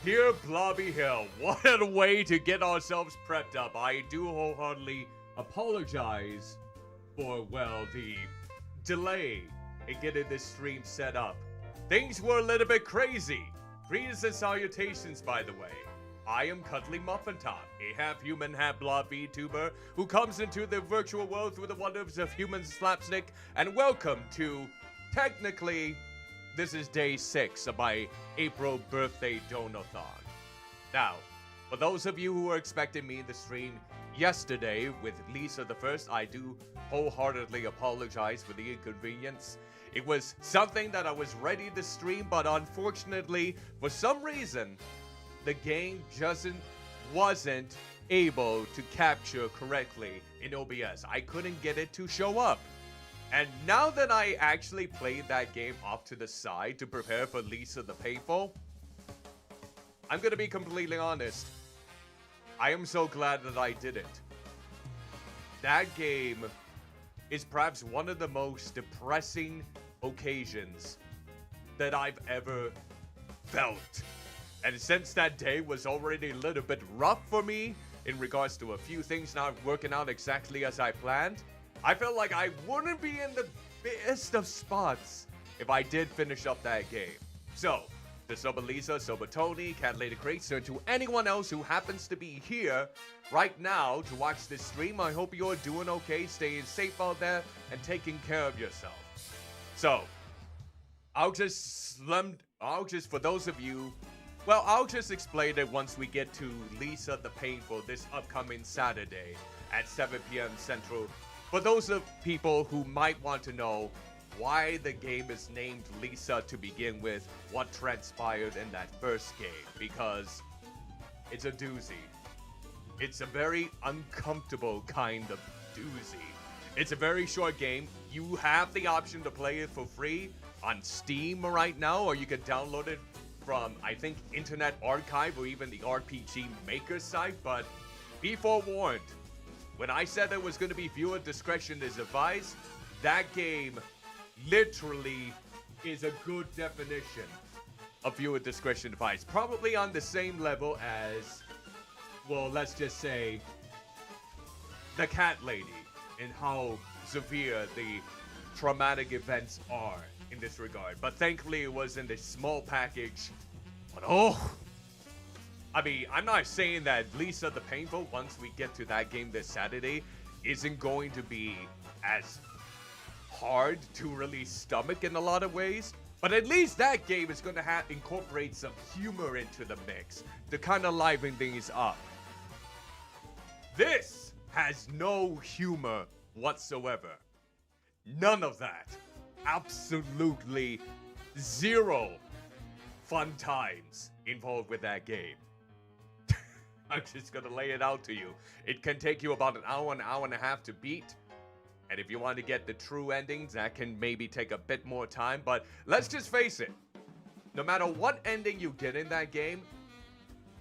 Here, Blobby Hill. What a way to get ourselves prepped up. I do wholeheartedly apologize for, well, the delay in getting this stream set up. Things were a little bit crazy. Greetings and salutations, by the way. I am Cuddlymuffintop, a half-human, half-blob VTuber who comes into the virtual world through the wonders of human slapstick, and welcome to, technically, this is day 6 of my April birthday donathon. Now, for those of you who were expecting me to stream yesterday with Lisa the First, I do wholeheartedly apologize for the inconvenience. It was something that I was ready to stream, but unfortunately, for some reason, the game wasn't able to capture correctly in OBS. I couldn't get it to show up. And now that I actually played that game off to the side to prepare for Lisa the Painful, I'm gonna be completely honest. I am so glad that I didn't. That game is perhaps one of the most depressing occasions that I've ever felt. And since that day was already a little bit rough for me in regards to a few things not working out exactly as I planned, I felt like I wouldn't be in the best of spots if I did finish up that game. So, to Soba Lisa, Soba Tony, Cat Lady Crates, and to anyone else who happens to be here right now to watch this stream, I hope you're doing okay, staying safe out there, and taking care of yourself. So, I'll just for those of you, well, I'll just explain it once we get to Lisa the Painful this upcoming Saturday at 7 p.m. Central. For those of people who might want to know why the game is named Lisa to begin with, what transpired in that first game, because it's a doozy. It's a very uncomfortable kind of doozy. It's a very short game. You have the option to play it for free on Steam right now, or you can download it from, I think, Internet Archive or even the RPG Maker site, but be forewarned. When I said there was going to be viewer discretion is advised, that game literally is a good definition of viewer discretion advised. Probably on the same level as, well, let's just say, the Cat Lady and how severe the traumatic events are in this regard. But thankfully it was in this small package. But oh, I mean, I'm not saying that Lisa the Painful, once we get to that game this Saturday, isn't going to be as hard to really stomach in a lot of ways. But at least that game is going to incorporate some humor into the mix to kind of liven things up. This has no humor whatsoever. None of that. Absolutely zero fun times involved with that game. I'm just gonna lay it out to you. It can take you about an hour and a half to beat. And if you want to get the true endings, that can maybe take a bit more time. But let's just face it. No matter what ending you get in that game,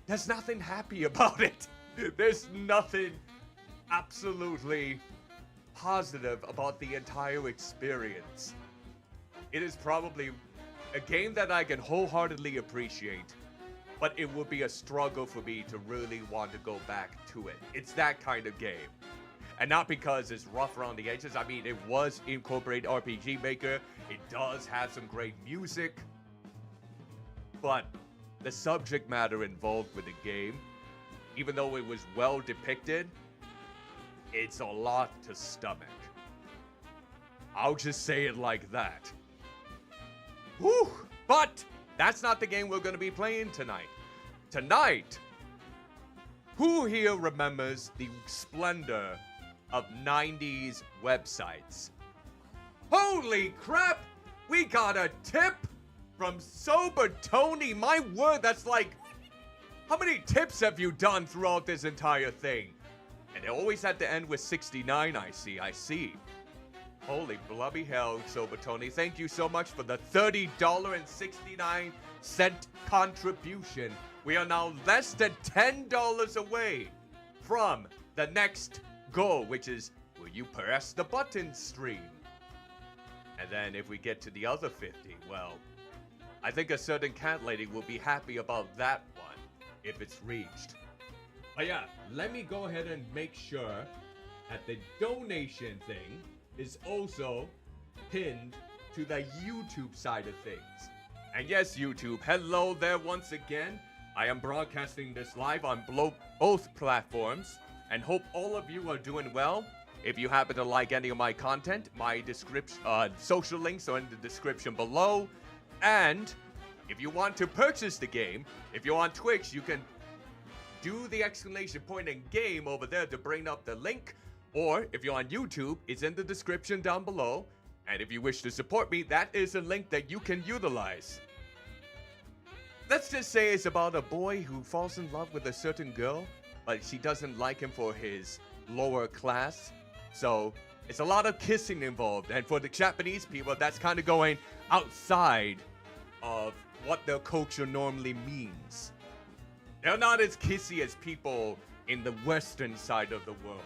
there's nothing happy about it. There's nothing absolutely positive about the entire experience. It is probably a game that I can wholeheartedly appreciate, but it would be a struggle for me to really want to go back to it. It's that kind of game. And not because it's rough around the edges. I mean, it was incorporated RPG Maker. It does have some great music. But the subject matter involved with the game, even though it was well depicted, it's a lot to stomach. I'll just say it like that. Whew! But that's not the game we're going to be playing tonight. Tonight, who here remembers the splendor of 90s websites? Holy crap! We got a tip from Sober Tony. My word, that's like, how many tips have you done throughout this entire thing? And it always had to end with 69, I see. Holy blubby hell, Sober Tony. Thank you so much for the $30.69 contribution. We are now less than $10 away from the next goal, which is, will you press the button stream? And then if we get to the other 50, well, I think a certain cat lady will be happy about that one. if it's reached. But yeah, let me go ahead and make sure that the donation thing is also pinned to the YouTube side of things. And yes, YouTube, hello there once again. I am broadcasting this live on both platforms and hope all of you are doing well. If you happen to like any of my content, my social links are in the description below. And if you want to purchase the game, if you're on Twitch, you can do the exclamation point and game over there to bring up the link. Or if you're on YouTube, it's in the description down below. And if you wish to support me, that is a link that you can utilize. Let's just say it's about a boy who falls in love with a certain girl, but she doesn't like him for his lower class. So it's a lot of kissing involved. And for the Japanese people, that's kind of going outside of what their culture normally means. They're not as kissy as people in the western side of the world.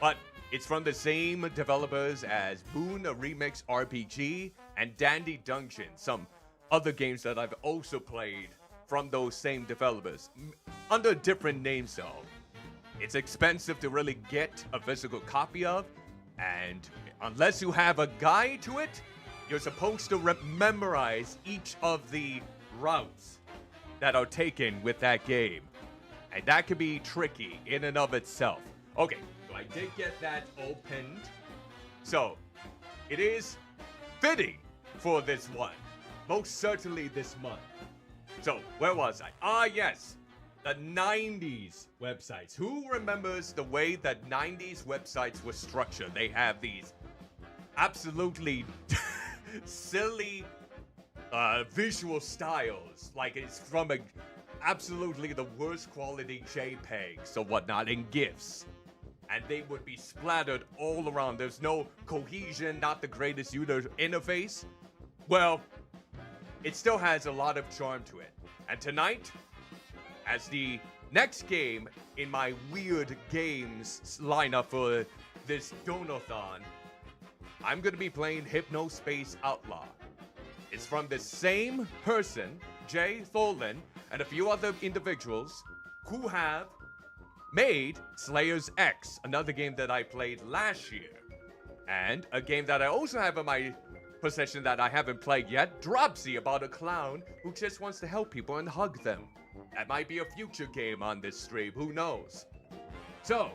But it's from the same developers as Boon, a Remix RPG, and Dandy Dungeon, some other games that I've also played from those same developers, under different names though. It's expensive to really get a physical copy of, and unless you have a guide to it, you're supposed to memorize each of the routes that are taken with that game. And that can be tricky in and of itself. Okay, so I did get that opened. So, it is fitting for this one. Most certainly this month. So, where was I? Ah, yes. The 90s websites. Who remembers the way that 90s websites were structured? They have these absolutely silly visual styles. Like it's from absolutely the worst quality JPEGs or whatnot and GIFs. And they would be splattered all around. There's no cohesion, not the greatest user interface. Well, it still has a lot of charm to it. And tonight, as the next game in my weird games lineup for this Donathon, I'm going to be playing Hypnospace Outlaw. It's from the same person, Jay Tholen, and a few other individuals who have made Slayers X, another game that I played last year. And a game that I also have in my possession that I haven't played yet, Dropsy, about a clown who just wants to help people and hug them. That might be a future game on this stream, who knows? So,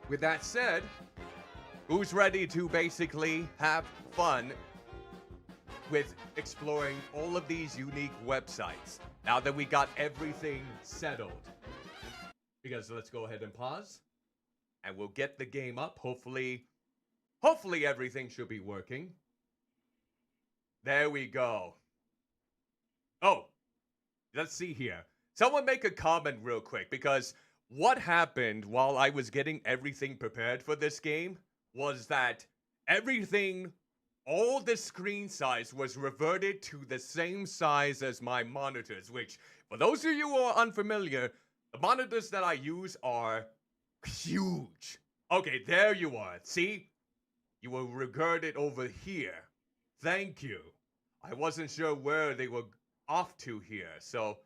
with that said, who's ready to basically have fun with exploring all of these unique websites now that we got everything settled? Because let's go ahead and pause and we'll get the game up. Hopefully everything should be working. There we go. Oh, let's see here. Someone make a comment real quick, because what happened while I was getting everything prepared for this game was that everything, all the screen size was reverted to the same size as my monitors, which, for those of you who are unfamiliar, the monitors that I use are huge. Okay, there you are. See? You were reverted over here. Thank you. I wasn't sure where they were off to here, so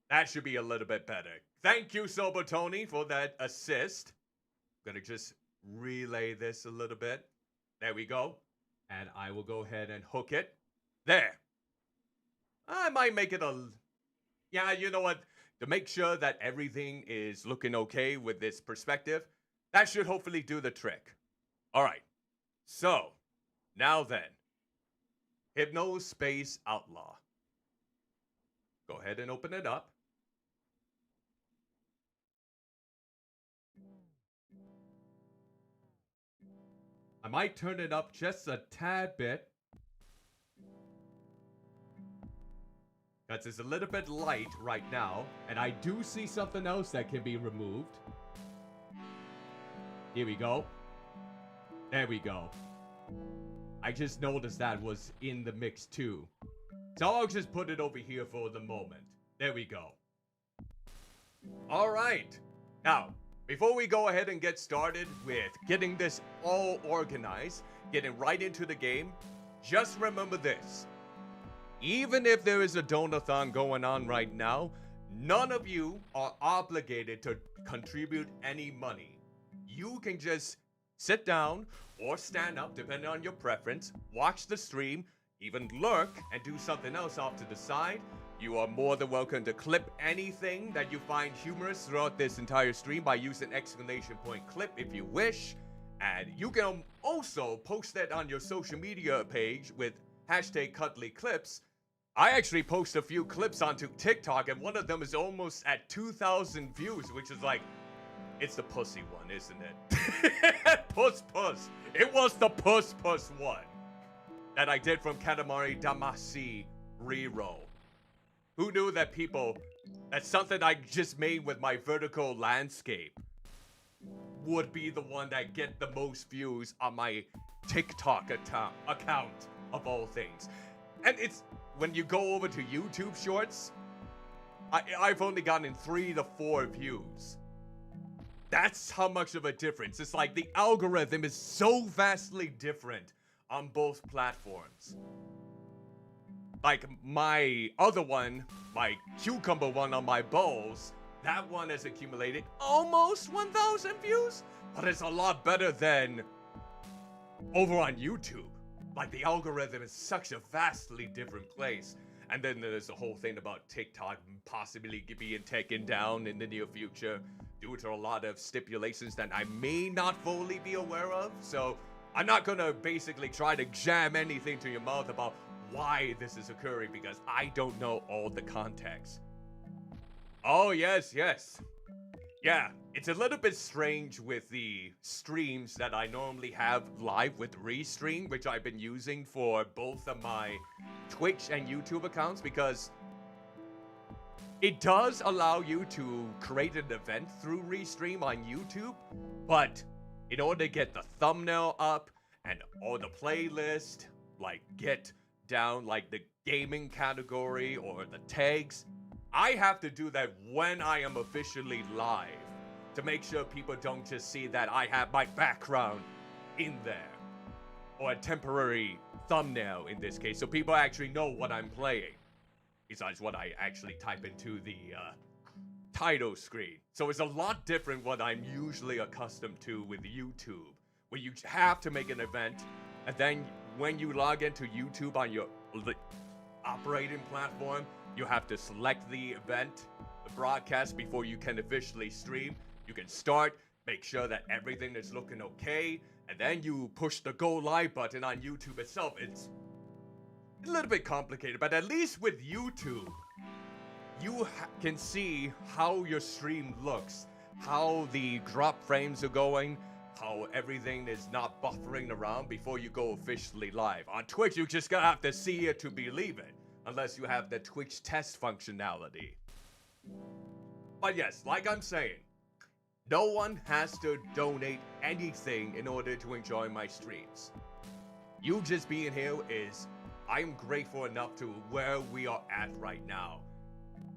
that should be a little bit better. Thank you, Sober Tony, for that assist. I'm gonna just relay this a little bit. There we go. And I will go ahead and hook it. There. I might make it yeah, you know what? To make sure that everything is looking okay with this perspective, that should hopefully do the trick. All right. So, now then. Hypnospace Outlaw. Go ahead and open it up. I might turn it up just a tad bit, because it's a little bit light right now, and I do see something else that can be removed. Here we go. There we go. I just noticed that was in the mix too. So I'll just put it over here for the moment. There we go. Alright. Now, before we go ahead and get started with getting this all organized, getting right into the game, just remember this. even if there is a donathon going on right now, none of you are obligated to contribute any money. You can just sit down or stand up, depending on your preference, watch the stream, even lurk and do something else off to the side. You are more than welcome to clip anything that you find humorous throughout this entire stream by using exclamation point clip if you wish. And you can also post that on your social media page with hashtag #CuddlyClips. I actually post a few clips onto TikTok, and one of them is almost at 2,000 views, which is like, it's the pussy one, isn't it? Puss. It was the puss one that I did from Katamari Damacy reroll. Who knew that that's something I just made with my vertical landscape, would be the one that get the most views on my TikTok account of all things. And it's, when you go over to YouTube Shorts, I've only gotten 3 to 4 views. That's how much of a difference. It's like the algorithm is so vastly different on both platforms. Like my other one, my cucumber one on my bowls, that one has accumulated almost 1,000 views, but it's a lot better than over on YouTube. Like, the algorithm is such a vastly different place. And then there's the whole thing about TikTok possibly being taken down in the near future due to a lot of stipulations that I may not fully be aware of. So I'm not gonna basically try to jam anything to your mouth about why this is occurring, because I don't know all the context. Oh, yes. Yeah, it's a little bit strange with the streams that I normally have live with Restream, which I've been using for both of my Twitch and YouTube accounts, because it does allow you to create an event through Restream on YouTube, but in order to get the thumbnail up and all the playlist, like get down like the gaming category or the tags, I have to do that when I am officially live to make sure people don't just see that I have my background in there, or a temporary thumbnail in this case, so people actually know what I'm playing besides what I actually type into the title screen. So it's a lot different what I'm usually accustomed to with YouTube, where you have to make an event, and then when you log into YouTube on your operating platform, you have to select the event, the broadcast, before you can officially stream. You can start, make sure that everything is looking okay, and then you push the go live button on YouTube itself. It's a little bit complicated, but at least with YouTube, you can see how your stream looks, how the drop frames are going, how everything is not buffering around before you go officially live. On Twitch, you just gotta have to see it to believe it, unless you have the Twitch test functionality. But yes, like I'm saying, no one has to donate anything in order to enjoy my streams. You just being here is, I'm grateful enough to where we are at right now.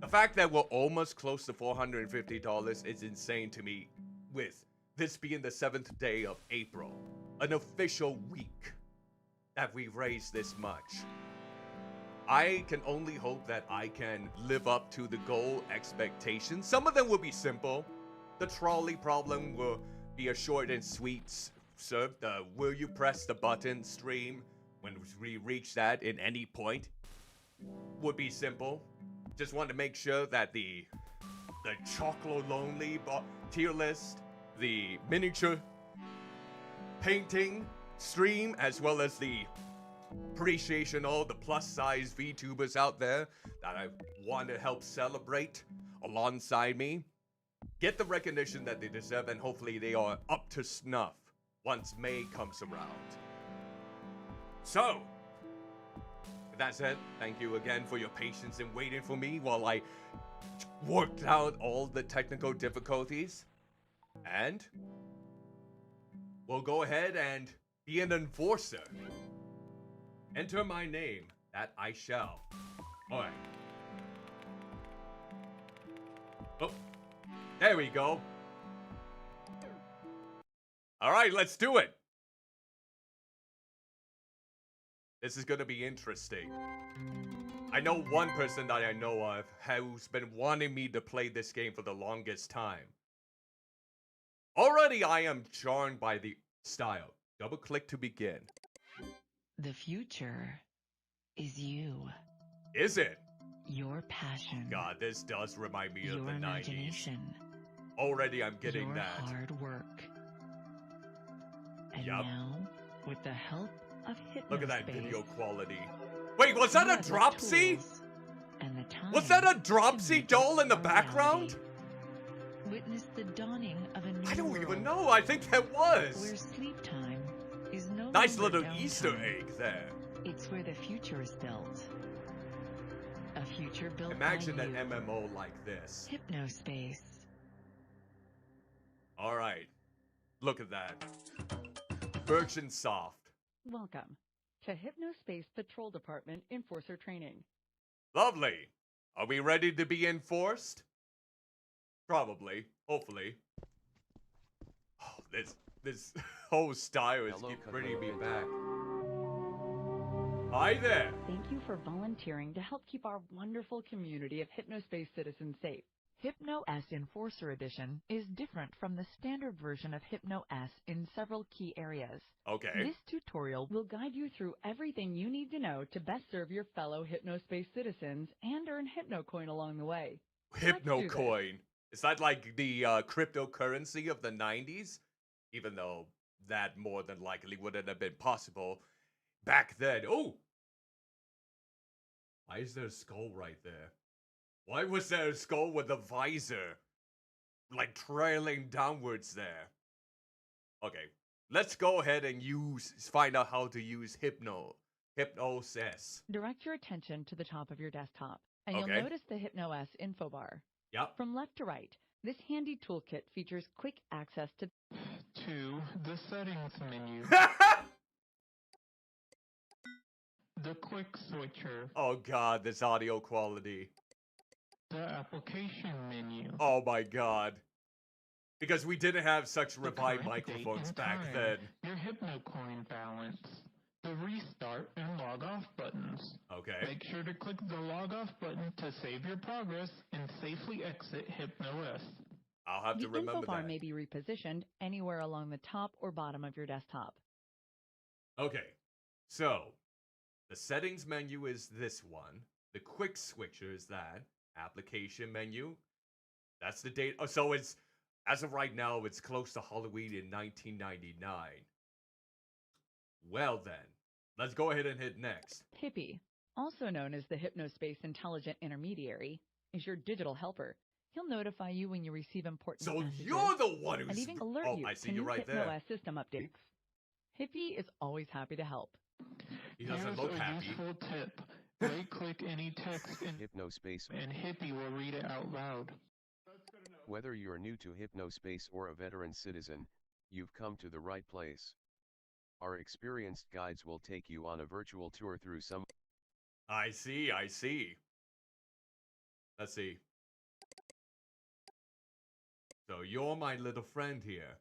The fact that we're almost close to $450 is insane to me, with this being the 7th day of April, an official week that we've raised this much. I can only hope that I can live up to the goal expectations. Some of them will be simple. The trolley problem will be a short and sweet serve. The will you press the button stream when we reach that in any point would be simple. Just want to make sure that the Chocolate Lonely tier list, the miniature painting stream, as well as the appreciation all the plus size VTubers out there that I want to help celebrate alongside me, get the recognition that they deserve, and hopefully they are up to snuff once May comes around. So, with that said, thank you again for your patience in waiting for me while I worked out all the technical difficulties. And we'll go ahead and be an enforcer. Enter my name, that I shall. Alright. Oh, there we go. Alright, let's do it. This is gonna be interesting. I know one person that I know of who's been wanting me to play this game for the longest time. Already I am charmed by the style. Double click to begin. The future is you. Is it? Your passion. God, this does remind me your of the 90s. imagination. Already I'm getting your that. hard work. And Yup. now, with the help of Hypnospace. Look at that video quality. Wait, was that a Dropsy? And the time Was that a Dropsy doll in the background? Witness the dawning of a new I don't world even know. I think that was. where sleep time is no Nice longer little Easter downtime. egg there. It's where the future is built. A future built Imagine by an you. MMO like this. Hypnospace. Alright. Look at that. Virgin Soft. Welcome to Hypnospace Patrol Department Enforcer Training. Lovely. Are we ready to be enforced? Probably. Hopefully. Oh, this whole style is bringing me back. Hi there. Thank you for volunteering to help keep our wonderful community of Hypnospace citizens safe. Hypno-S Enforcer Edition is different from the standard version of Hypno-S in several key areas. Okay. This tutorial will guide you through everything you need to know to best serve your fellow Hypnospace citizens and earn Hypnocoin along the way. Hypnocoin. Is that like the cryptocurrency of the 90s? Even though that more than likely wouldn't have been possible back then. Oh! Why is there a skull right there? Why was there a skull with a visor? Like trailing downwards there. Okay. Let's go ahead and find out how to use Hypnosis. Direct your attention to the top of your desktop, and Okay. you'll notice the Hypno-S info bar. Yep. From left to right, this handy toolkit features quick access to the settings menu. The quick switcher. Oh god, this audio quality. The application menu. Oh my god. Because we didn't have such The revived current date microphones and back time, then. Your Hypnocoin balance. The restart and log off buttons. Okay. Make sure to click the log off button to save your progress and safely exit Hypno-S. I'll have to The info remember bar that. may be repositioned anywhere along the top or bottom of your desktop. Okay. So, the settings menu is this one. The quick switcher is that. Application menu. That's the date. Oh, so it's, as of right now, it's close to Halloween in 1999. Well then, let's go ahead and hit next. Hippie, also known as the Hypnospace Intelligent Intermediary, is your digital helper. He'll notify you when you receive important So messages you're the one who's... and even alert oh, you I see to you new right there. Hypno-S system updates. Hippie is always happy to help. He doesn't Here's look a happy. useful tip. Right-click any text in Hypnospace. and Hippie will read it out loud. Whether you're new to Hypnospace or a veteran citizen, you've come to the right place. Our experienced guides will take you on a virtual tour through some... I see, I see. Let's see. So you're my little friend here.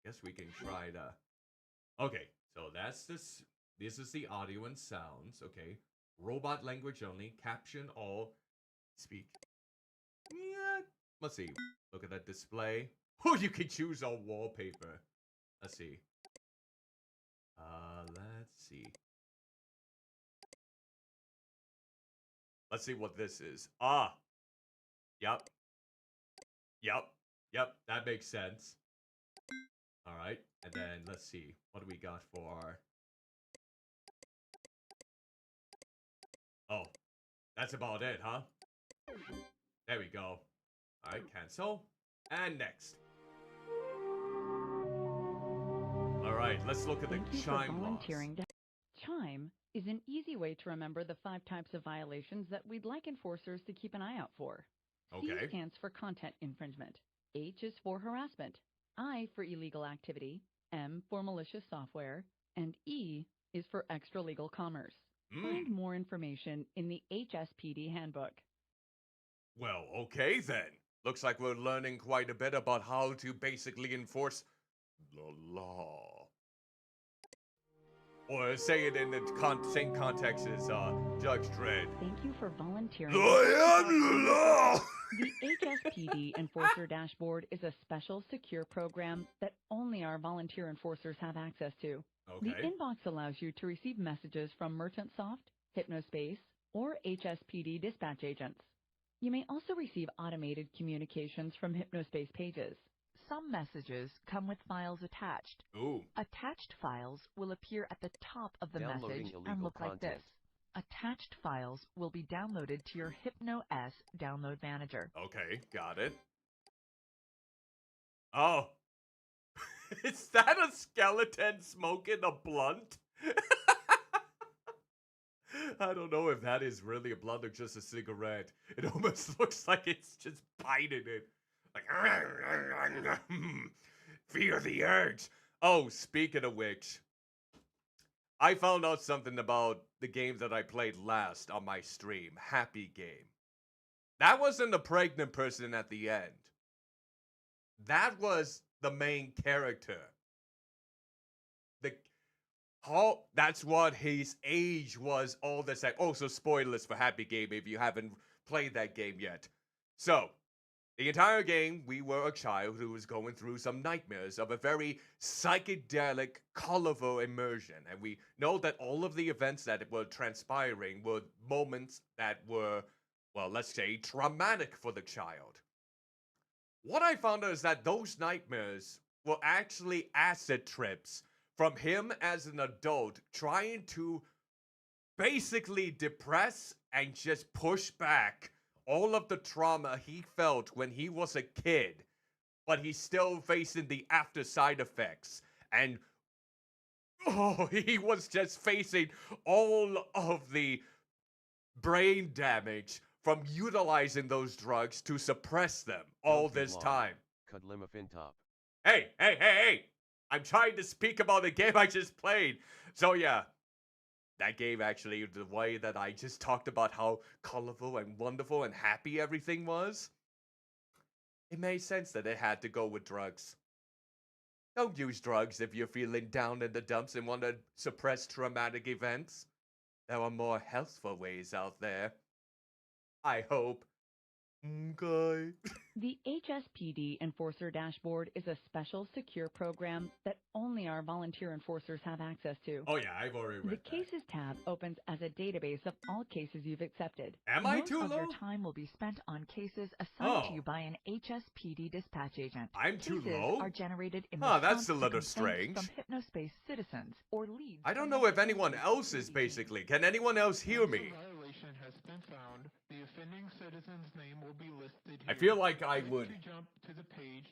Guess we can try to... Okay, so that's this. This is the audio and sounds, okay. Robot language only, caption all, speak. Yeah, let's see. Look at that display. Oh, you can choose all wallpaper. Let's see. Let's see. Let's see what this is. Ah. Yep. Yep. Yep, that makes sense. Alright, and then let's see. What do we got for our... Oh, that's about it, huh? There we go. Alright, cancel. And next. Alright, let's look at the Thank you for chime laws. volunteering to... Chime is an easy way to remember the 5 types of violations that we'd like enforcers to keep an eye out for. C Okay. stands for content infringement. H is for harassment. I for illegal activity. M for malicious software. And E is for extra-legal commerce. Find more information in the HSPD handbook. Well, okay then. Looks like we're learning quite a bit about how to basically enforce the law. Or say it in the same context as Judge Dredd. Thank you for volunteering. I am the law! The HSPD Enforcer Dashboard is a special, secure program that only our volunteer enforcers have access to. Okay. The inbox allows you to receive messages from MerchantSoft, Hypnospace, or HSPD dispatch agents. You may also receive automated communications from Hypnospace pages. Some messages come with files attached. Ooh. Attached files will appear at the top of the Downloading message and illegal look like content. this. Attached files will be downloaded to your HypnoS download manager. Okay, got it. Oh. Is that a skeleton smoking a blunt? I don't know if that is really a blunt or just a cigarette. It almost looks like it's just biting it. Like, fear the urge. Oh, speaking of which, I found out something about the game that I played last on my stream, Happy Game. That wasn't the pregnant person at the end. That was the main character. That's what his age was all this time. Also, spoilers for Happy Game if you haven't played that game yet. So, the entire game, we were a child who was going through some nightmares of a very psychedelic, colorful immersion. And we know that all of the events that were transpiring were moments that were, well, let's say, traumatic for the child. What I found out is that those nightmares were actually acid trips from him as an adult trying to basically depress and just push back all of the trauma he felt when he was a kid, but he's still facing the after side effects. And he was just facing all of the brain damage from utilizing those drugs to suppress them all this time. Cuddlymuffintop. Hey! I'm trying to speak about the game I just played. So yeah, that game actually, the way that I just talked about how colorful and wonderful and happy everything was, it made sense that it had to go with drugs. Don't use drugs if you're feeling down in the dumps and want to suppress traumatic events. There are more healthful ways out there. I hope. Okay. The HSPD Enforcer Dashboard is a special, secure program that only our volunteer enforcers have access to. Oh yeah, I've already read The that. Cases tab opens as a database of all cases you've accepted. Am I Most too of your low? time will be spent on cases assigned to Oh. you by an HSPD dispatch agent. I'm too Cases low? are generated in Huh, response that's a to little complaints strange. from Hypnospace citizens or leads. I don't from know the if anyone Hypnospace else is security team. basically. Can anyone else hear Once me? a violation has been found, the offending citizen's name will be listed here. I feel like I Click would. to jump to the page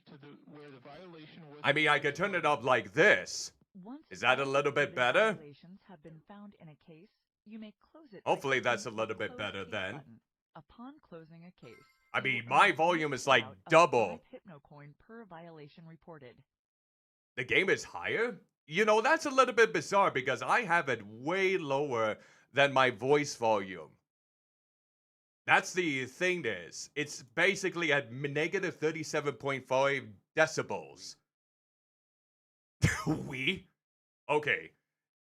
where the violation was. I mean, I could turn it up like this. Once Is that a all little bit reported better? Violations have been found in a case, you may close it by Hopefully clicking that's a the little bit Close better Case then. button. Upon closing a case, I you will mean, earn my a volume bonus is like payout of double. 5 Hypnocoin per violation reported. The game is higher? You know, that's a little bit bizarre because I have it way lower than my voice volume. That's the thing is, it's basically at negative 37.5 decibels. We? Okay.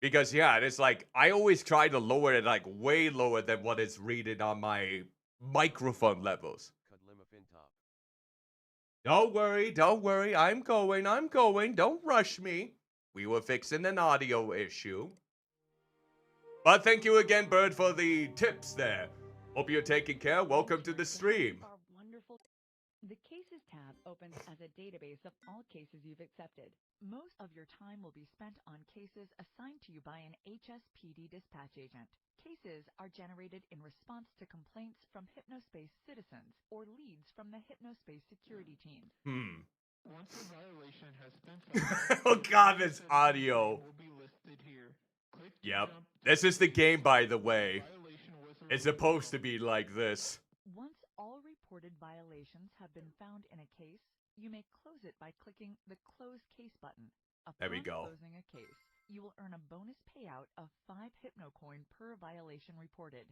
Because yeah, it's like, I always try to lower it like way lower than what it's reading on my microphone levels. Cuddlymuffintop. Don't worry, I'm going, don't rush me. We were fixing an audio issue. But thank you again, Bird, for the tips there. Hope you're taking care. Welcome to the stream. Our wonderful. The Cases tab opens as a database of all cases you've accepted. Most of your time will be spent on cases assigned to you by an HSPD dispatch agent. Cases are generated in response to complaints from Hypnospace citizens or leads from the Hypnospace security team. Once a violation has been found, Oh god, this audio. will be listed here. Click to Yep. jump to This is the game, by the way. violation was It's supposed to be like this. Once all reported violations have been found in a case, you may close it by clicking the Close Case button. There we Upon go. closing a case, you will earn a bonus payout of 5 Hypnocoin per violation reported.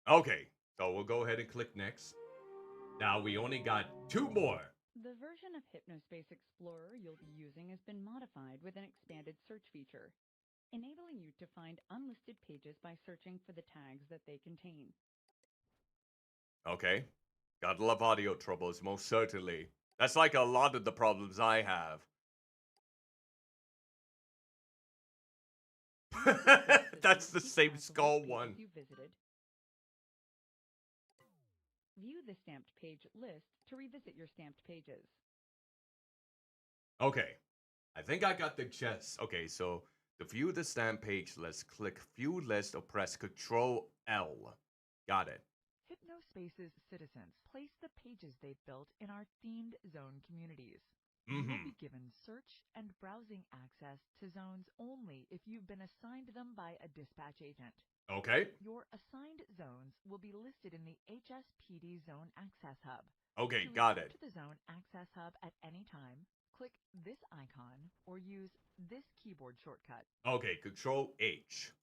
Okay, so we'll go ahead and click next. Now we only got 2 more. The version of Hypnospace Explorer you'll be using has been modified with an expanded search feature. enabling you to find unlisted pages by searching for the tags that they contain. Okay. Gotta love audio troubles, most certainly. That's like a lot of the problems I have. That's the same skull one. You visited. View the stamped page list to revisit your stamped pages. Okay. I think I got the gist. Okay, so to view the stamp page list, click View List or press Control L. Got it. Hypnospace's citizens place the pages they've built in our themed zone communities. You Mm-hmm. will be given search and browsing access to zones only if you've been assigned them by a dispatch agent. Okay. Your assigned zones will be listed in the HSPD Zone Access Hub. Okay, To got return it. to the Zone Access Hub at any time, click this icon or use this keyboard shortcut. Okay, Control H.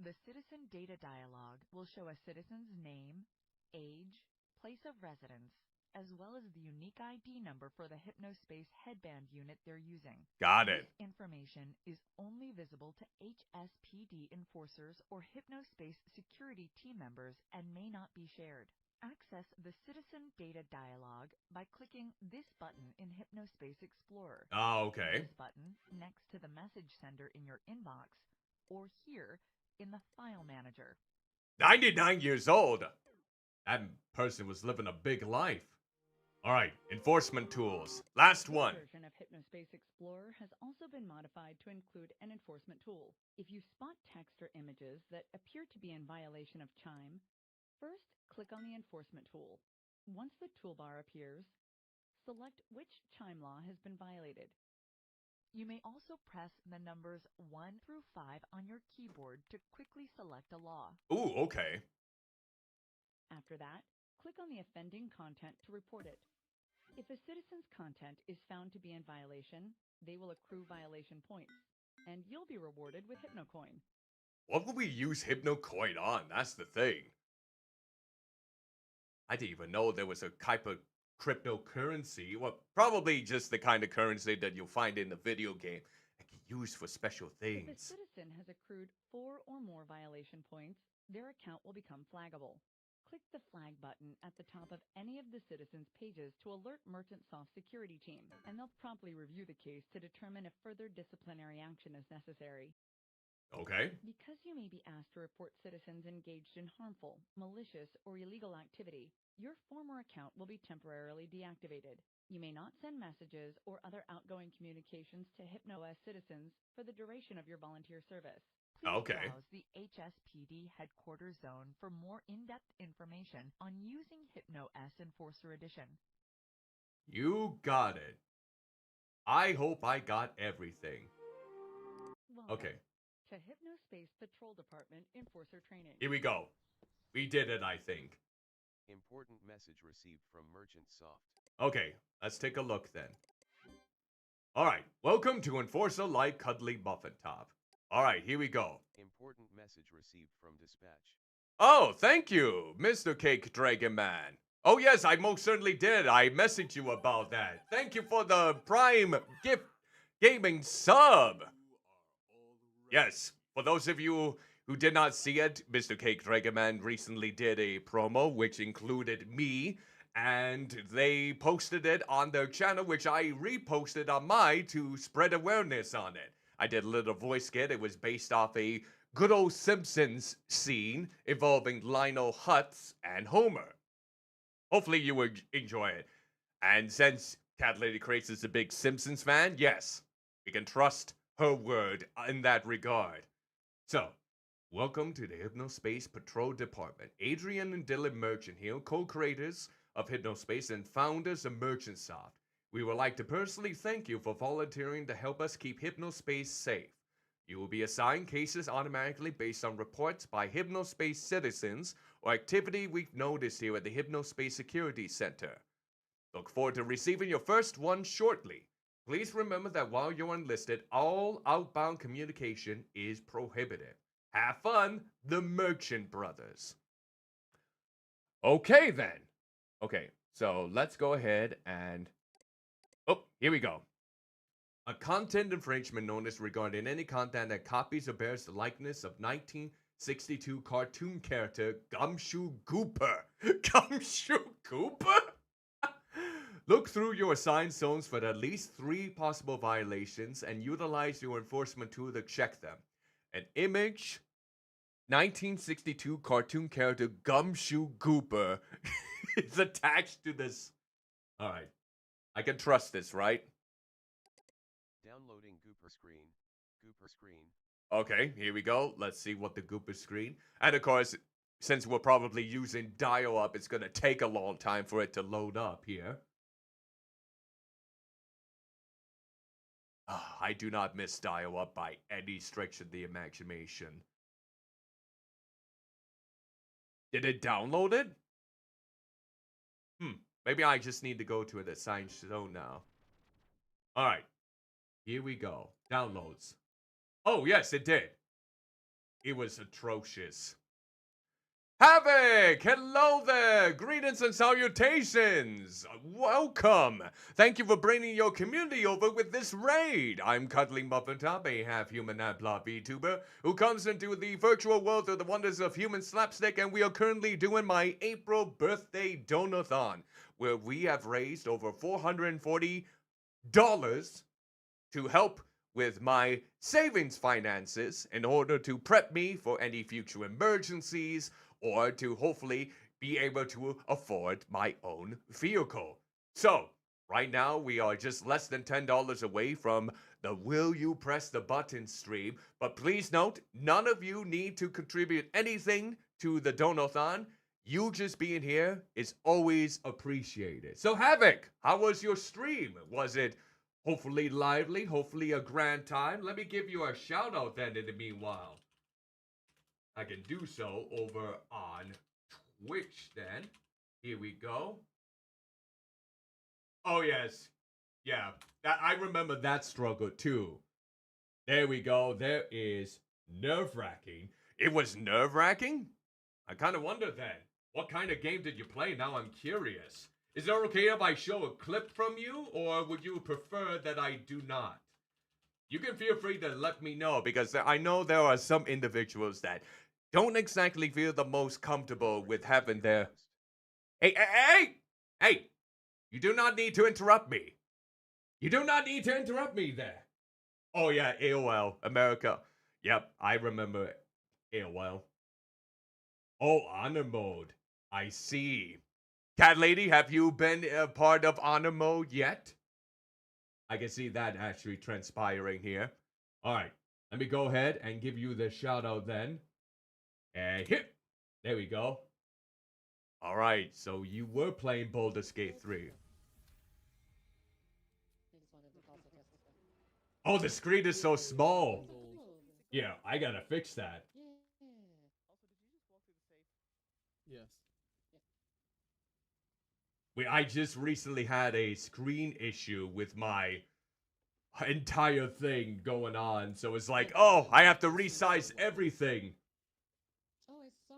The Citizen Data dialog will show a citizen's name, age, place of residence, as well as the unique ID number for the Hypnospace headband unit they're using. Got it. This information is only visible to HSPD enforcers or Hypnospace security team members and may not be shared. Access the Citizen Data dialog by clicking this button in Hypnospace Explorer. Okay. This button next to the message sender in your inbox, or here in the File Manager. 99 years old. That person was living a big life. All right, enforcement tools. Last one. This version of Hypnospace Explorer has also been modified to include an enforcement tool. If you spot text or images that appear to be in violation of Chime, first click on the enforcement tool. Once the toolbar appears, select which Chime law has been violated. You may also press the numbers 1 through 5 on your keyboard to quickly select a law. Ooh, okay. After that, click on the offending content to report it. If a citizen's content is found to be in violation, they will accrue violation points, and you'll be rewarded with HypnoCoin. What would we use HypnoCoin on? That's the thing. I didn't even know there was a type of cryptocurrency. Well, probably just the kind of currency that you'll find in the video game that can use for special If a things. citizen has accrued 4 or more violation points, their account will become flaggable. Click the flag button at the top of any of the citizens' pages to alert Merchant Soft security team, and they'll promptly review the case to determine if further disciplinary action is necessary. Okay. Because you may be asked to report citizens engaged in harmful, malicious, or illegal activity, your former account will be temporarily deactivated. You may not send messages or other outgoing communications to HypnoS citizens for the duration of your volunteer service. Please Okay. browse the HSPD Headquarters Zone for more in-depth information on using HypnoS Enforcer Edition. You got it. I hope I got everything. Welcome Okay, to Hypnospace Patrol Department Enforcer Training. here we go. We did it, I think. Important message received from Merchant Soft. Okay, let's take a look then. Alright, welcome to Enforcer like Cuddlymuffintop. Alright, here we go. Important message received from Dispatch. Oh, thank you, Mr. Cake Dragon Man. Oh yes, I most certainly did. I messaged you about that. Thank you for the Prime Gift Gaming sub. Yes, for those of you who did not see it, Mr. Cake Dragon Man recently did a promo which included me, and they posted it on their channel, which I reposted on mine to spread awareness on it. I did a little voice skit. It was based off a good old Simpsons scene involving Lionel Hutz and Homer. Hopefully you would enjoy it. And since Cat Lady Crates is a big Simpsons fan, yes, we can trust her word in that regard. So, welcome to the Hypnospace Patrol Department. Adrian and Dylan Merchant here, co-creators of Hypnospace and founders of Merchant Soft. We would like to personally thank you for volunteering to help us keep Hypnospace safe. You will be assigned cases automatically based on reports by Hypnospace citizens or activity we've noticed here at the Hypnospace Security Center. Look forward to receiving your first one shortly. Please remember that while you're enlisted, all outbound communication is prohibited. Have fun, the Merchant Brothers. Okay then. Okay, so let's go ahead and... Oh, here we go. A content infringement notice regarding any content that copies or bears the likeness of 1962 cartoon character Gumshoe Gooper. Gumshoe Gooper? Look through your assigned zones for at least 3 possible violations and utilize your enforcement tool to check them. An image 1962 cartoon character Gumshoe Gooper is attached to this. Alright. I can trust this, right? Downloading Gooper screen. Gooper screen. Okay, here we go. Let's see what the Gooper screen. And of course, since we're probably using dial-up, it's going to take a long time for it to load up here. I do not miss dial-up by any stretch of the imagination. Did it download it? Maybe I just need to go to an assigned zone now. Alright. Here we go. Downloads. Oh, yes, it did. It was atrocious. Havoc! Hello there! Greetings and salutations! Welcome! Thank you for bringing your community over with this raid! I'm Cuddlymuffintop, a half-human half-blah VTuber, who comes into the virtual world through the wonders of human slapstick, and we are currently doing my April birthday donathon, where we have raised over $440 to help with my savings finances in order to prep me for any future emergencies, or to hopefully be able to afford my own vehicle. So, right now we are just less than $10 away from the Will You Press the Button stream, but please note, none of you need to contribute anything to the donathon. You just being here is always appreciated. So Havoc, how was your stream? Was it hopefully lively, hopefully a grand time? Let me give you a shout out then in the meanwhile. I can do so over on Twitch then. Here we go. Oh yes. Yeah, I remember that struggle too. There we go. There is nerve-wracking. It was nerve-wracking? I kind of wonder then. What kind of game did you play? Now I'm curious. Is it okay if I show a clip from you, or would you prefer that I do not? You can feel free to let me know, because I know there are some individuals that don't exactly feel the most comfortable with having their... Hey! You do not need to interrupt me. You do not need to interrupt me there. Oh yeah, AOL, America. Yep, I remember AOL. Oh, honor mode. I see. Cat Lady, have you been a part of honor mode yet? I can see that actually transpiring here. Alright, let me go ahead and give you the shout out then. And here, there we go. Alright, so you were playing Baldur's Gate 3. Oh, the screen is so small. Yeah, I gotta fix that. Yes. I just recently had a screen issue with my entire thing going on, so it's like, oh, I have to resize everything. Oh, I saw.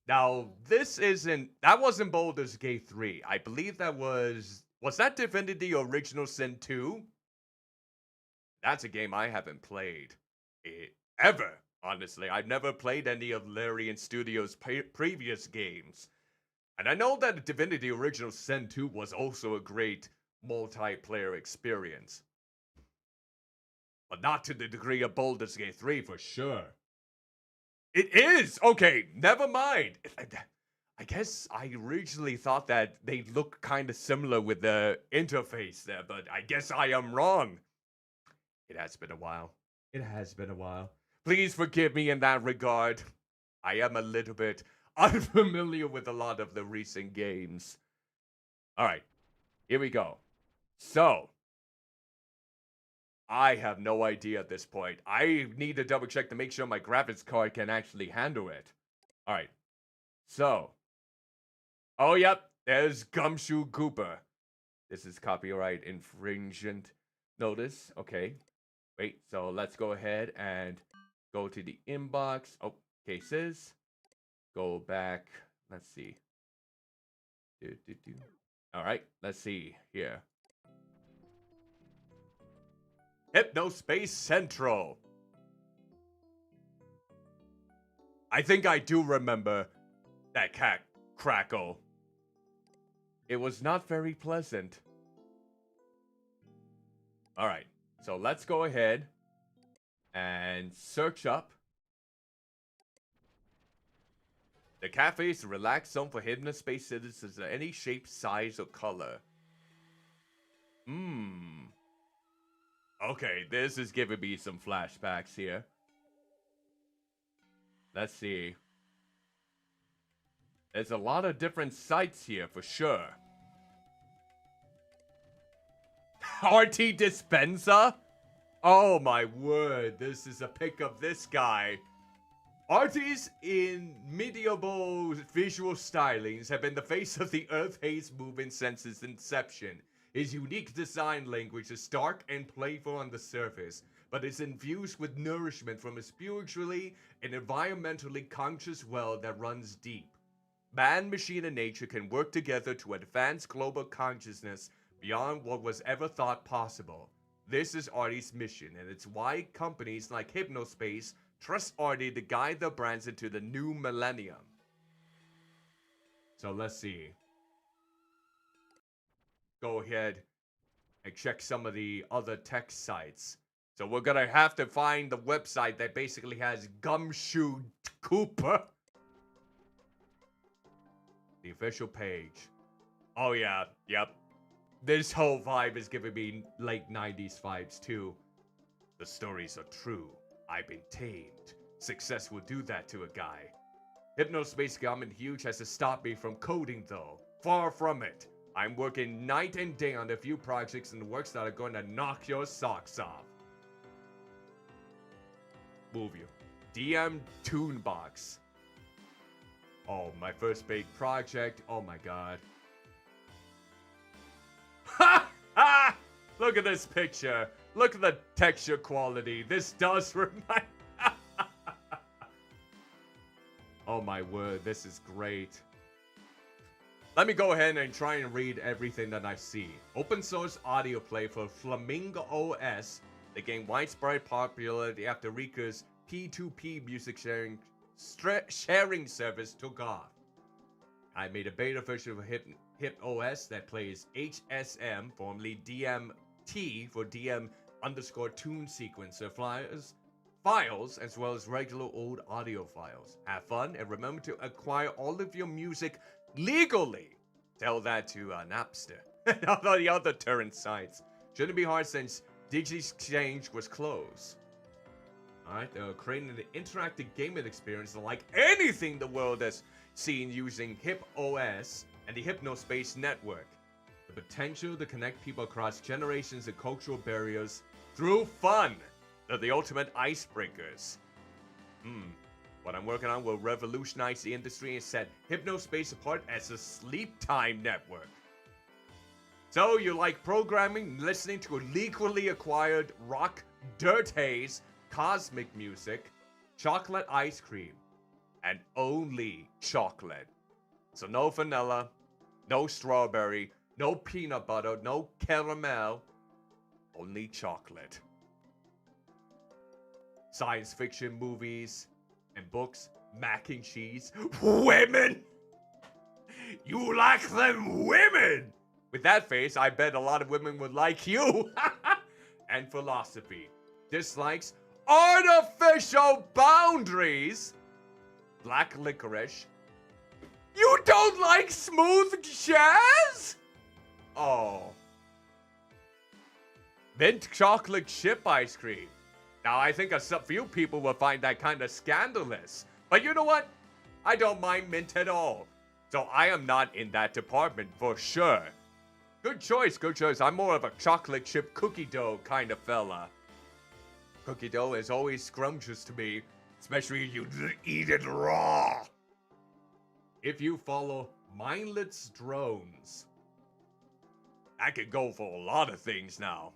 Now, that wasn't Baldur's Gate 3. I believe that was that Divinity Original Sin 2? That's a game I haven't played ever, honestly. I've never played any of Larian Studios' previous games. And I know that Divinity Original Sin 2 was also a great multiplayer experience. But not to the degree of Baldur's Gate 3 for sure. It is! Okay, never mind. I guess I originally thought that they look kind of similar with the interface there, but I guess I am wrong. It has been a while. It has been a while. Please forgive me in that regard. I am a little bit unfamiliar with a lot of the recent games. Alright, here we go. So, I have no idea at this point. I need to double check to make sure my graphics card can actually handle it. Alright, so. Oh, yep, there's Gumshoe Gooper. This is copyright infringement notice. Okay. Wait, so let's go ahead and go to the inbox. Oh, cases. Go back. Let's see. All right, let's see here. Hypnospace Central. I think I do remember that cat crackle. It was not very pleasant. Alright, so let's go ahead and search up. The cafe is a relaxed zone for Hypnospace citizens of any shape, size, or color. Okay, this is giving me some flashbacks here. Let's see. There's a lot of different sites here for sure. RT Dispenser? Oh my word, this is a pic of this guy. Artists in medieval visual stylings have been the face of the Earth Haze movement since its inception. His unique design language is dark and playful on the surface, but is infused with nourishment from a spiritually and environmentally conscious well that runs deep. Man, machine, and nature can work together to advance global consciousness beyond what was ever thought possible. This is Artie's mission, and it's why companies like Hypnospace trust Artie to guide their brands into the new millennium. So let's see. Go ahead and check some of the other tech sites. So we're gonna have to find the website that basically has Gumshoe Cooper. The official page. Oh yeah, yep. This whole vibe is giving me late 90s vibes too. The stories are true. I've been tamed. Success will do that to a guy. Hypnospace Government Huge has to stop me from coding though. Far from it. I'm working night and day on a few projects in the works that are going to knock your socks off. Move you. DM Toonbox. Oh, my first big project. Oh my god. Ha! Ha! Look at this picture. Look at the texture quality. This does remind... Oh my word, this is great. Let me go ahead and try and read everything that I see. Open source audio play for Flamingo OS. They gained widespread popularity after Rika's P2P music sharing service took off. I made a beta version of Hip OS that plays HSM, formerly DMT for DM_tune sequencer files, as well as regular old audio files. Have fun and remember to acquire all of your music legally. Tell that to Napster and all the other torrent sites. Shouldn't be hard since DigiExchange was closed. Alright, they're creating an interactive gaming experience like anything the world has seen using Hip OS and the Hypnospace network. The potential to connect people across generations and cultural barriers through fun. They're the ultimate icebreakers. What I'm working on will revolutionize the industry and set Hypnospace apart as a sleep time network. So you like programming, listening to illegally acquired rock, dirt haze, cosmic music, chocolate ice cream, and only chocolate. So no vanilla, no strawberry, no peanut butter, no caramel, only chocolate. Science fiction movies and books, mac and cheese, women! You like them women! With that face, I bet a lot of women would like you. And philosophy. Dislikes artificial boundaries. Black licorice. You don't like smooth jazz? Oh. Mint chocolate chip ice cream. Now, I think a few people will find that kind of scandalous. But you know what? I don't mind mint at all. So I am not in that department for sure. Good choice, good choice. I'm more of a chocolate chip cookie dough kind of fella. Cookie dough is always scrumptious to me, especially if you eat it raw. If you follow mindless drones, I could go for a lot of things now.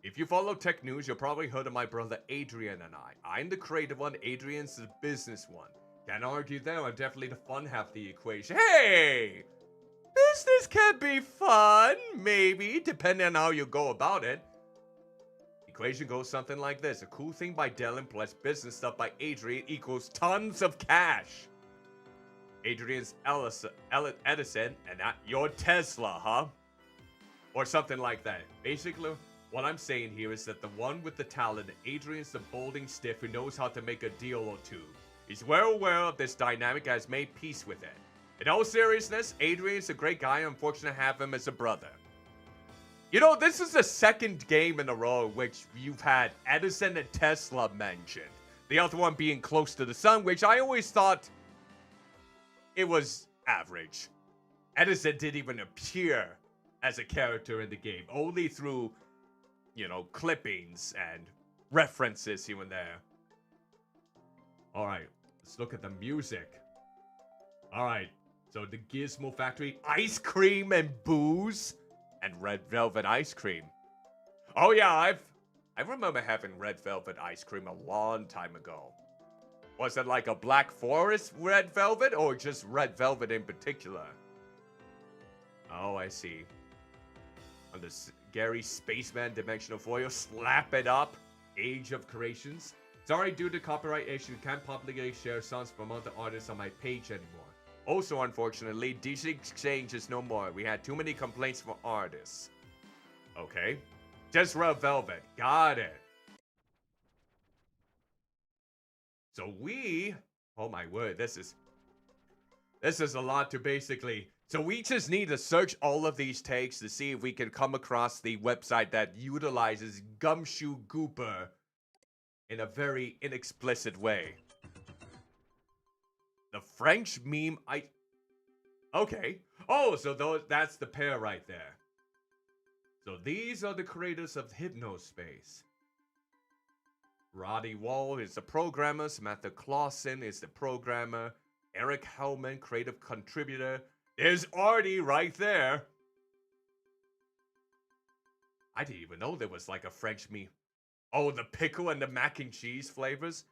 If you follow tech news, you'll probably heard of my brother Adrian and I. I'm the creative one, Adrian's the business one. Can't argue there, I'm definitely the fun half of the equation. Hey! Business can be fun, maybe, depending on how you go about it. Equation goes something like this. A cool thing by Dylan plus business stuff by Adrian equals tons of cash. Adrian's Edison and not your Tesla, huh? Or something like that. Basically, what I'm saying here is that the one with the talent, Adrian's the bolding stiff who knows how to make a deal or two. He's well aware of this dynamic and has made peace with it. In all seriousness, Adrian's a great guy. I'm fortunate to have him as a brother. You know, this is the second game in a row in which you've had Edison and Tesla mentioned. The other one being Close to the Sun, which I always thought it was average. Edison didn't even appear as a character in the game, only through, you know, clippings and references here and there. Alright, let's look at the music. Alright, so the Gizmo Factory, ice cream and booze, and red velvet ice cream. Oh yeah, I remember having red velvet ice cream a long time ago. Was it like a Black Forest red velvet, or just red velvet in particular? Oh, I see. On the Gary Spaceman Dimensional Foil, slap it up. Age of Creations. Sorry, due to copyright issue, can't publicly share songs from other artists on my page anymore. Also, unfortunately, DC Exchange is no more. We had too many complaints from artists. Okay. Just Red Velvet. Got it. So we... Oh my word, this is a lot to basically... So we just need to search all of these tags to see if we can come across the website that utilizes Gumshoe Gooper in a very inexplicit way. The French meme Okay. Oh, so that's the pair right there. So these are the creators of Hypnospace. Roddy Wall is the programmer. Samantha Clausen is the programmer. Eric Hellman, creative contributor. There's Artie right there. I didn't even know there was like a French meme. Oh, the pickle and the mac and cheese flavors?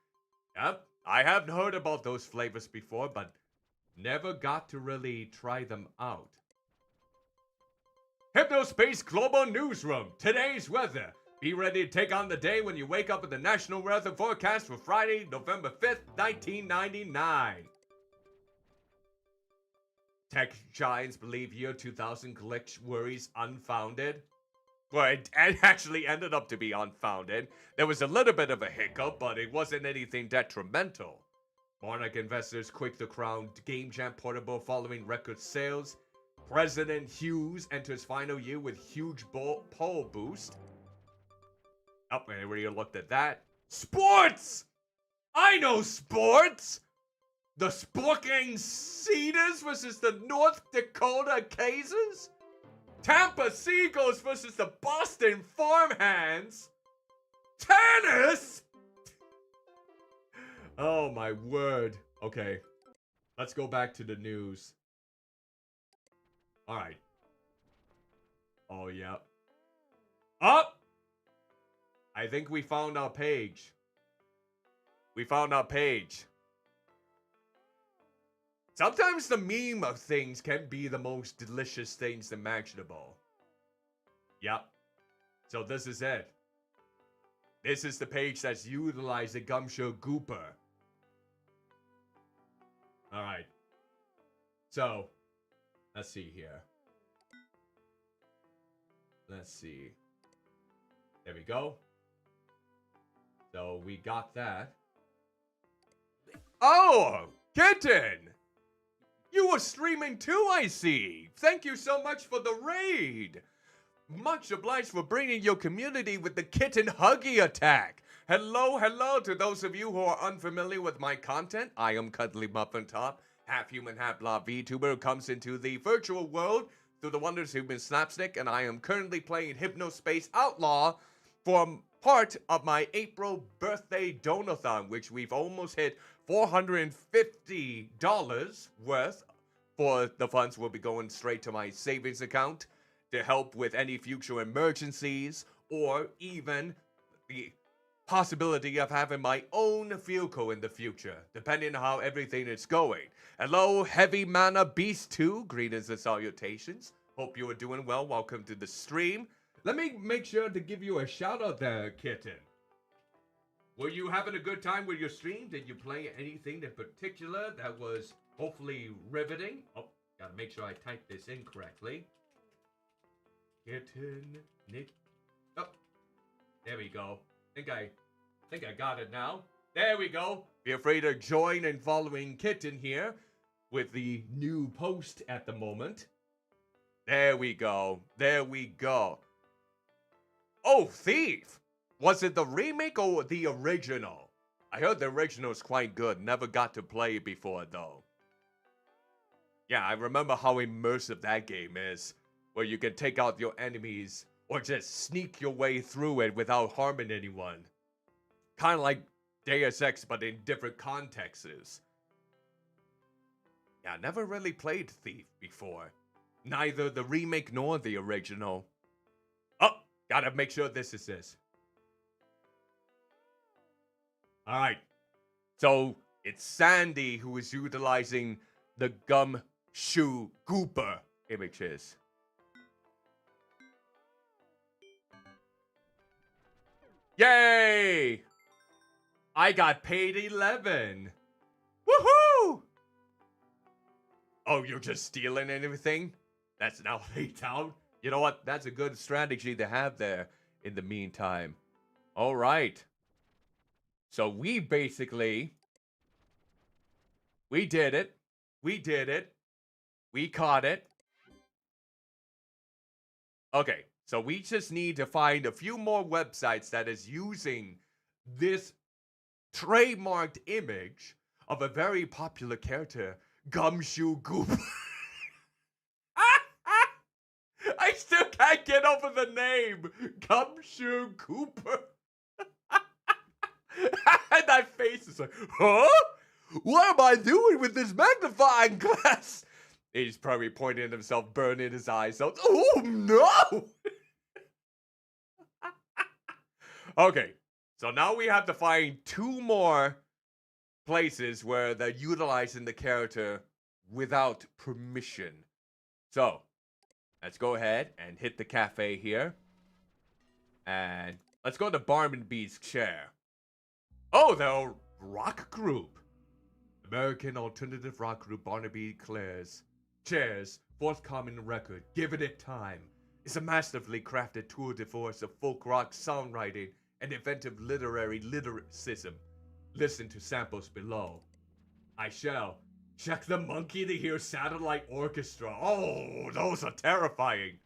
Yep, I have heard about those flavors before, but never got to really try them out. Hypnospace Global Newsroom. Today's weather. Be ready to take on the day when you wake up with the National Weather Forecast for Friday, November 5th, 1999. Tech giants believe year 2000 glitch worries unfounded. Well, it actually ended up to be unfounded. There was a little bit of a hiccup, but it wasn't anything detrimental. Monarch investors quick to crown Game Jam Portable following record sales. President Hughes enters final year with huge poll boost. Oh, we already looked at that. Sports! I know sports! The Spokane Cedars versus the North Dakota Kazers? Tampa Seagulls versus the Boston Farmhands? Tennis? Oh my word. Okay. Let's go back to the news. Alright. Oh, yeah. Up! I think we found our page. We found our page. Sometimes the meme of things can be the most delicious things imaginable. Yep. So this is it. This is the page that's utilizing Gumshoe Gooper. Alright. So, let's see here. Let's see. There we go. So, we got that. Oh! Kitten! You were streaming too, I see. Thank you so much for the raid. Much obliged for bringing your community with the kitten huggy attack. Hello to those of you who are unfamiliar with my content. I am Cuddlymuffintop, half human, half blah VTuber who comes into the virtual world through the wonders of human slapstick, and I am currently playing Hypnospace Outlaw for part of my April birthday donathon, which we've almost hit $450 worth. For the funds will be going straight to my savings account to help with any future emergencies, or even the possibility of having my own vehicle in the future, depending on how everything is going. Hello, Heavy Mana Beast 2. Greetings and salutations. Hope you are doing well. Welcome to the stream. Let me make sure to give you a shout out there, Kitten. Were you having a good time with your stream? Did you play anything in particular that was hopefully riveting? Oh, gotta make sure I type this in correctly. Kitten, Nick. Oh, there we go. Think I got it now. There we go. Feel free to join and following Kitten here with the new post at the moment. There we go. There we go. Oh, Thief! Was it the remake or the original? I heard the original is quite good. Never got to play it before, though. Yeah, I remember how immersive that game is, where you can take out your enemies or just sneak your way through it without harming anyone. Kind of like Deus Ex, but in different contexts. Yeah, I never really played Thief before. Neither the remake nor the original. Oh, gotta make sure this is this. Alright, so it's Sandy who is utilizing the gumshoe gooper images. Yay! I got paid 11. Woohoo! Oh, you're just stealing everything? That's now leaked out? You know what? That's a good strategy to have there in the meantime. All right. So we basically, we did it. We did it. We caught it. Okay, so we just need to find a few more websites that is using this trademarked image of a very popular character, Gumshoe Goop. I still can't get over the name, Gumshoe Cooper. And that face is like, huh? What am I doing with this magnifying glass? He's probably pointing at himself, burning his eyes out. Oh, no! Okay, so now we have to find 2 more places where they're utilizing the character without permission. So, let's go ahead and hit the cafe here. And let's go to Barman B's chair. Oh, they're a rock group. American alternative rock group Barnaby Claire's Chair's forthcoming record, Giving It Time, is a masterfully crafted tour de force of folk rock songwriting and inventive literary lyricism. Listen to samples below. I shall check the monkey to hear satellite orchestra. Oh, those are terrifying.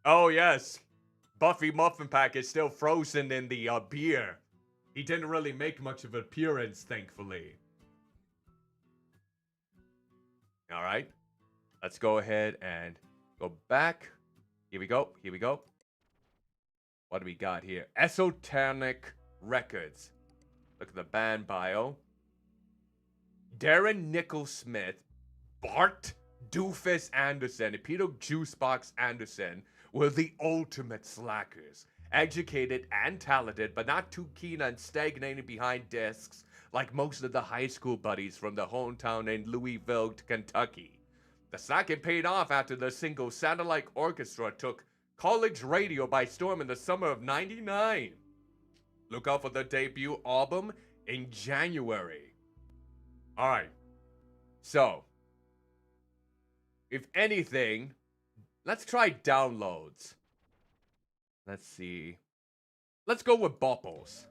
Oh, yes. Buffy Muffin Pack is still frozen in the beer. He didn't really make much of an appearance, thankfully. Alright. Let's go ahead and go back. Here we go. Here we go. What do we got here? Esoteric Records. Look at the band bio. Darren Nichols Smith, Bart Doofus Anderson, and Peter Juicebox Anderson were the ultimate slackers. Educated and talented, but not too keen on stagnating behind desks like most of the high school buddies from the hometown in Louisville, Kentucky. The slacking paid off after the single Satellite Orchestra took college radio by storm in the summer of '99. Look out for the debut album in January. Alright, so, if anything, let's try downloads. Let's see. Let's go with Bopples.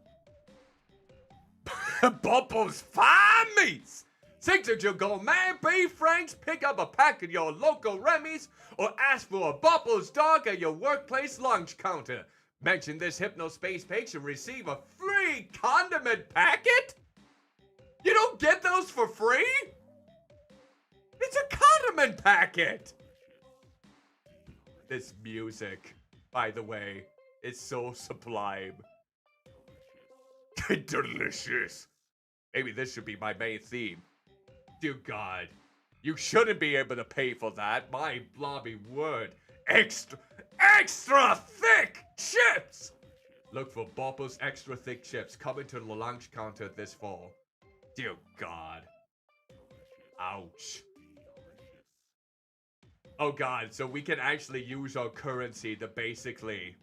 Bopples Farmies! Signature Gourmet Beef Franks, pick up a pack at your local Remy's, or ask for a Bopples dog at your workplace lunch counter. Mention this Hypnospace page and receive a free condiment packet? You don't get those for free? It's a condiment packet! This music, by the way, is so sublime. Delicious. Maybe this should be my main theme. Dear God, you shouldn't be able to pay for that. My blobby word. Extra thick chips! Look for Bopple's extra thick chips coming to the lunch counter this fall. Dear God. Ouch. Oh god, so we can actually use our currency to basically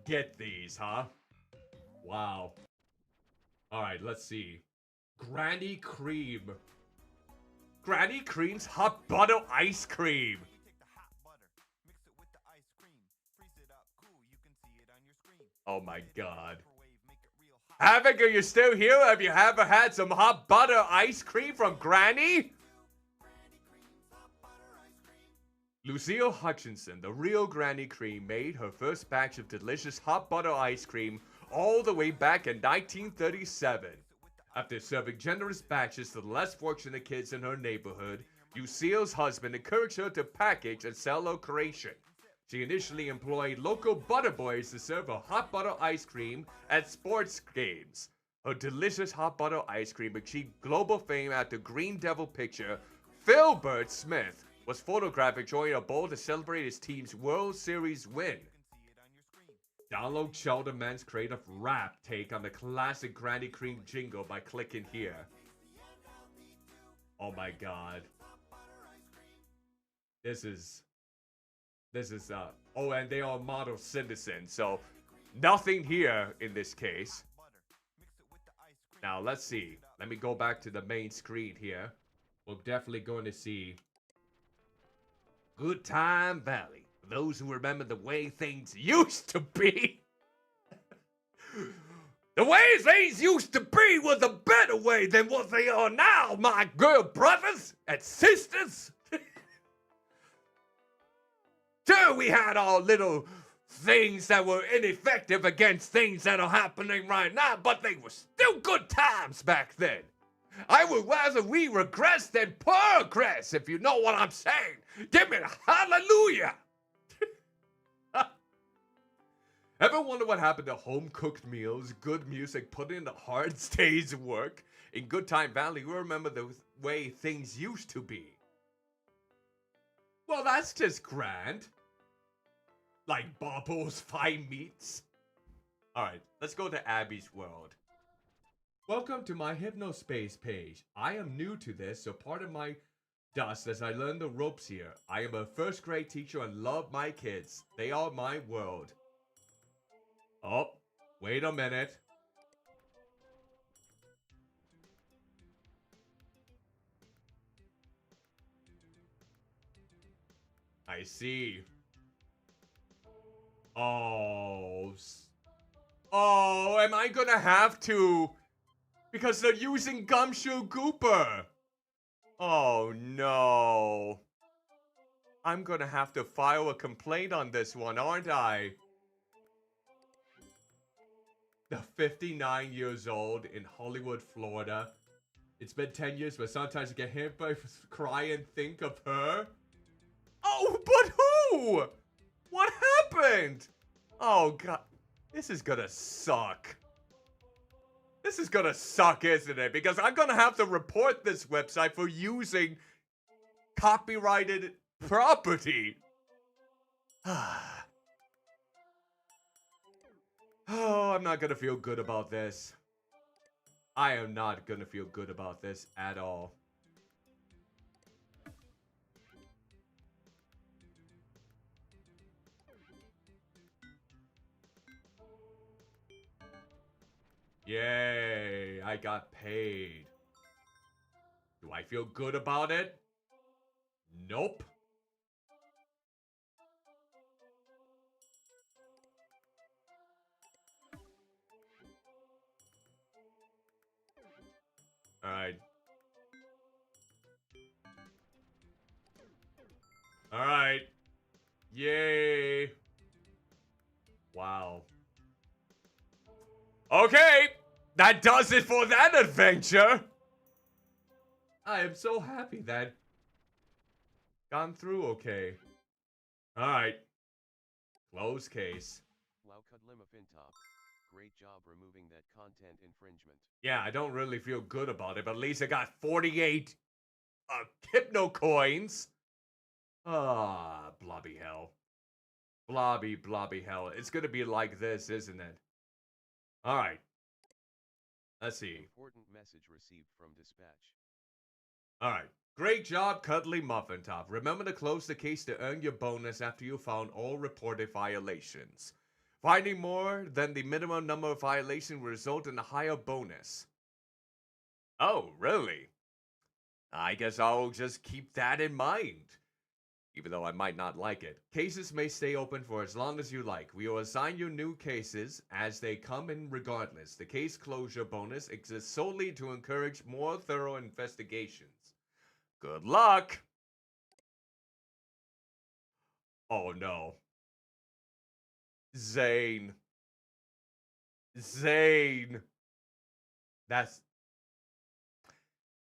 get these, huh? Wow. Alright, let's see. Granny Cream. Granny Cream's hot butter ice cream. Oh my god. Havoc, are you still here? Have you ever had some hot butter ice cream from Granny? Lucille Hutchinson, the real Granny Cream, made her first batch of delicious hot butter ice cream all the way back in 1937. After serving generous batches to the less fortunate kids in her neighborhood, Lucille's husband encouraged her to package and sell her creation. She initially employed local butter boys to serve her hot butter ice cream at sports games. Her delicious hot butter ice cream achieved global fame after Green Devil pitcher Philbert Smith was photographed enjoying a bowl to celebrate his team's World Series win. Download Sheldon Man's creative rap take on the classic Granny Cream jingle by clicking here. Oh my god. This is, oh, and they are model citizens, so nothing here in this case. Now, let's see. Let me go back to the main screen here. We're definitely going to see Good Time Valley. For those who remember the way things used to be. The way things used to be was a better way than what they are now, my good brothers and sisters. Sure, we had our little things that were ineffective against things that are happening right now, but they were still good times back then. I would rather we regress than progress, if you know what I'm saying. Give me a hallelujah. Ever wonder what happened to home-cooked meals, good music, put in the hard day's work? In Good Time Valley, we remember the way things used to be. Well, that's just grand. Like Bobo's fine meats. Alright, let's go to Abby's world. Welcome to my Hypnospace page. I am new to this, so pardon my dust as I learn the ropes here. I am a first grade teacher and love my kids. They are my world. Oh, wait a minute. I see. Oh. Oh, am I gonna have to? Because they're using Gumshoe Gooper. Oh, no. I'm gonna have to file a complaint on this one, aren't I? The 59 years old in Hollywood, Florida. It's been 10 years, but sometimes I get hit by cry and think of her. Oh, but who? What happened? Oh, God. This is gonna suck. This is gonna suck, isn't it? Because I'm gonna have to report this website for using copyrighted property. Oh, I'm not gonna feel good about this. I am not gonna feel good about this at all. Yay, I got paid. Do I feel good about it? Nope. Alright. Alright. Yay. Wow. Okay. That does it for that adventure. I am so happy that gone through okay. Alright. Close case. Wow, Cuddlymuffintop. Great job removing that content infringement. Yeah, I don't really feel good about it, but at least I got 48 hypno coins. Ah, blobby hell. Blobby hell. It's gonna be like this, isn't it? Alright. Let's see. Important message received from dispatch. Alright. Great job, Cuddlymuffintop. Remember to close the case to earn your bonus after you found all reported violations. Finding more than the minimum number of violations will result in a higher bonus. Oh, really? I guess I'll just keep that in mind. Even though I might not like it. Cases may stay open for as long as you like. We will assign you new cases as they come in regardless. The case closure bonus exists solely to encourage more thorough investigations. Good luck! Oh no. Zane. Zane. That's...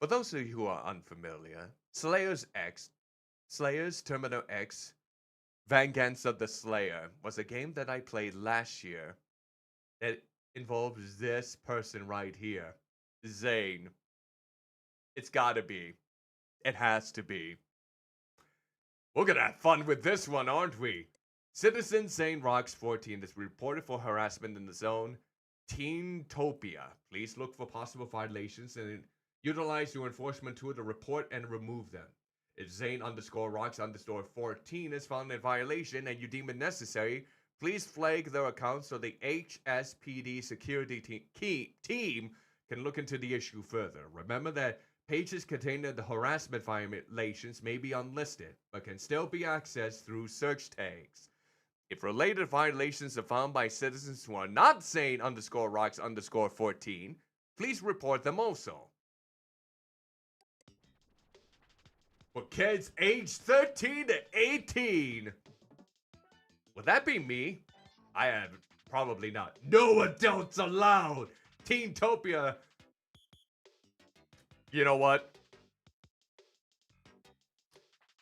For those of you who are unfamiliar, Slayer's Terminal X, Vengeance of the Slayer was a game that I played last year that involves this person right here, Zane. It's gotta be. It has to be. We're gonna have fun with this one, aren't we? Citizen Zane Rocks 14 is reported for harassment in the zone Teentopia. Please look for possible violations and utilize your enforcement tool to report and remove them. If Zane_Rocks_14 is found in violation and you deem it necessary, please flag their account so the HSPD security team can look into the issue further. Remember that pages containing the harassment violations may be unlisted, but can still be accessed through search tags. If related violations are found by citizens who are not Zane_Rocks_14, please report them also. For kids aged 13 to 18. Would that be me? I have probably not. No adults allowed. Teentopia. You know what?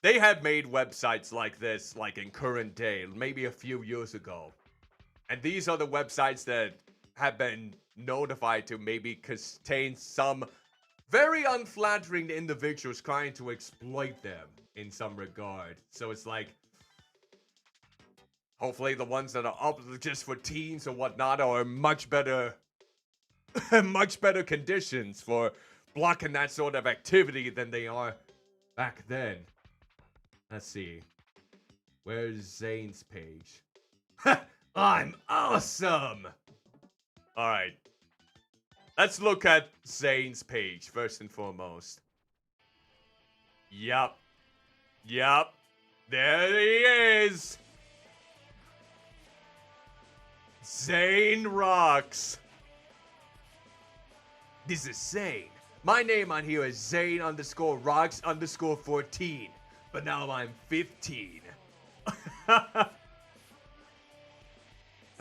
They have made websites like this, like in current day, maybe a few years ago. And these are the websites that have been notified to maybe contain some very unflattering individuals trying to exploit them in some regard. So it's like, hopefully the ones that are up just for teens or whatnot are much better conditions for blocking that sort of activity than they are back then. Let's see. Where's Zane's page? I'm awesome! Alright. Let's look at Zane's page first and foremost. Yup. Yup. There he is! Zane rocks. This is Zane. My name on here is Zane_Rocks_14. But now I'm 15. A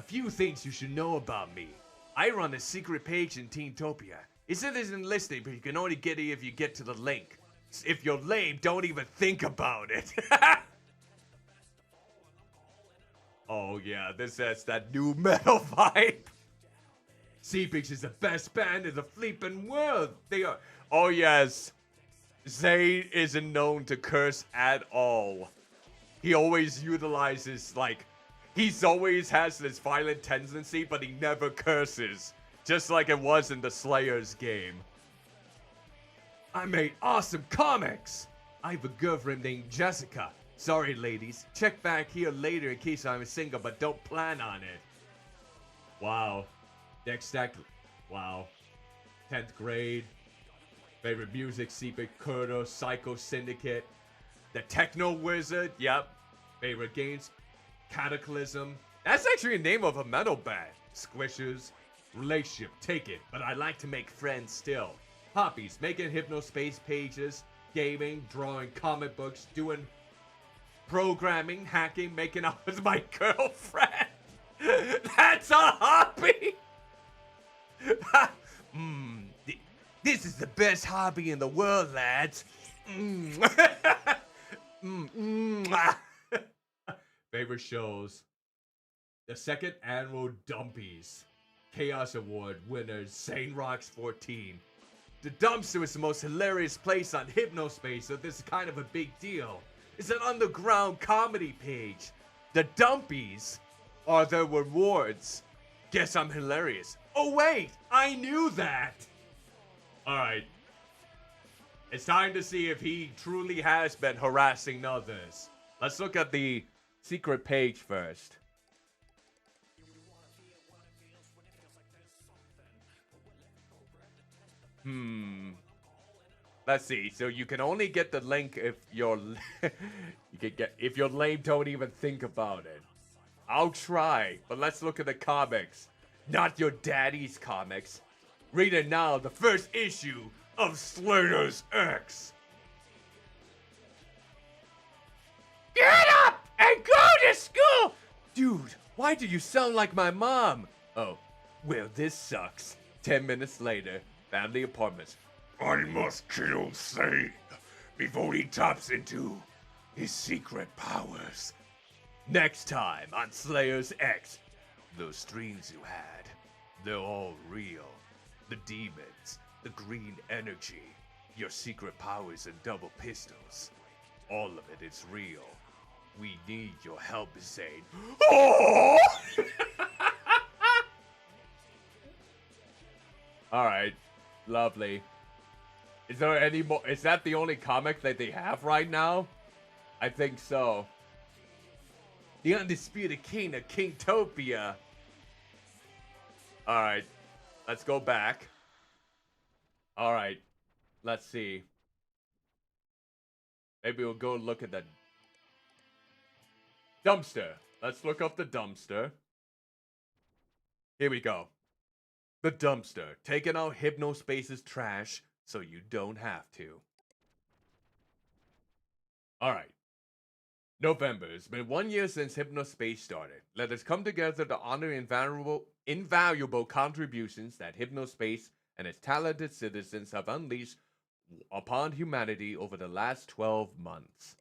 few things you should know about me. I run a secret page in Teentopia. It isn't listed, but you can only get it if you get to the link. If you're lame, don't even think about it. Oh yeah, this has that new metal vibe. Seepage is the best band in the flippin' world. They are. Oh yes. Zane isn't known to curse at all. He always utilizes, like, he's always has this violent tendency, but he never curses. Just like it was in the Slayers game. I made awesome comics! I have a girlfriend named Jessica. Sorry, ladies. Check back here later in case I'm single, but don't plan on it. Wow. Next stack. Wow. 10th grade. Favorite music, Seepage Kurdo, Psycho Syndicate. The Techno Wizard, yep. Favorite games, Cataclysm. That's actually the name of a metal band. Squishers. Relationship, take it, but I like to make friends still. Hobbies, making Hypnospace pages, gaming, drawing comic books, doing programming, hacking, making out with my girlfriend. That's a hobby! This is the best hobby in the world, lads. Favorite shows. The second annual Dumpies. Chaos Award winner Zane Rocks 14. The dumpster is the most hilarious place on Hypnospace, so this is kind of a big deal. It's an underground comedy page. The Dumpies are the rewards. Guess I'm hilarious. Oh wait, I knew that! Alright. It's time to see if he truly has been harassing others. Let's look at the secret page first. Let's see. So you can only get the link if you're if you're lame, don't even think about it. I'll try, but let's look at the comics. Not your daddy's comics. Read it now, the first issue of Slayers X. Get up and go to school! Dude, why do you sound like my mom? Oh, well, this sucks. 10 minutes later, family apartments. I must kill Sane before he taps into his secret powers. Next time on Slayers X, those dreams you had, they're all real. The demons, the green energy, your secret powers and double pistols. All of it is real. We need your help, Zane. Oh! Alright, lovely. Is there any more? Is that the only comic that they have right now? I think so. The Undisputed King of Kingtopia. Alright, let's go back. Alright, let's see. Maybe we'll go look at the dumpster. Let's look up the dumpster. Here we go. The dumpster. Taking out Hypnospace's trash so you don't have to. Alright. November. It's been 1 year since Hypnospace started. Let us come together to honor invaluable contributions that Hypnospace and its talented citizens have unleashed upon humanity over the last 12 months.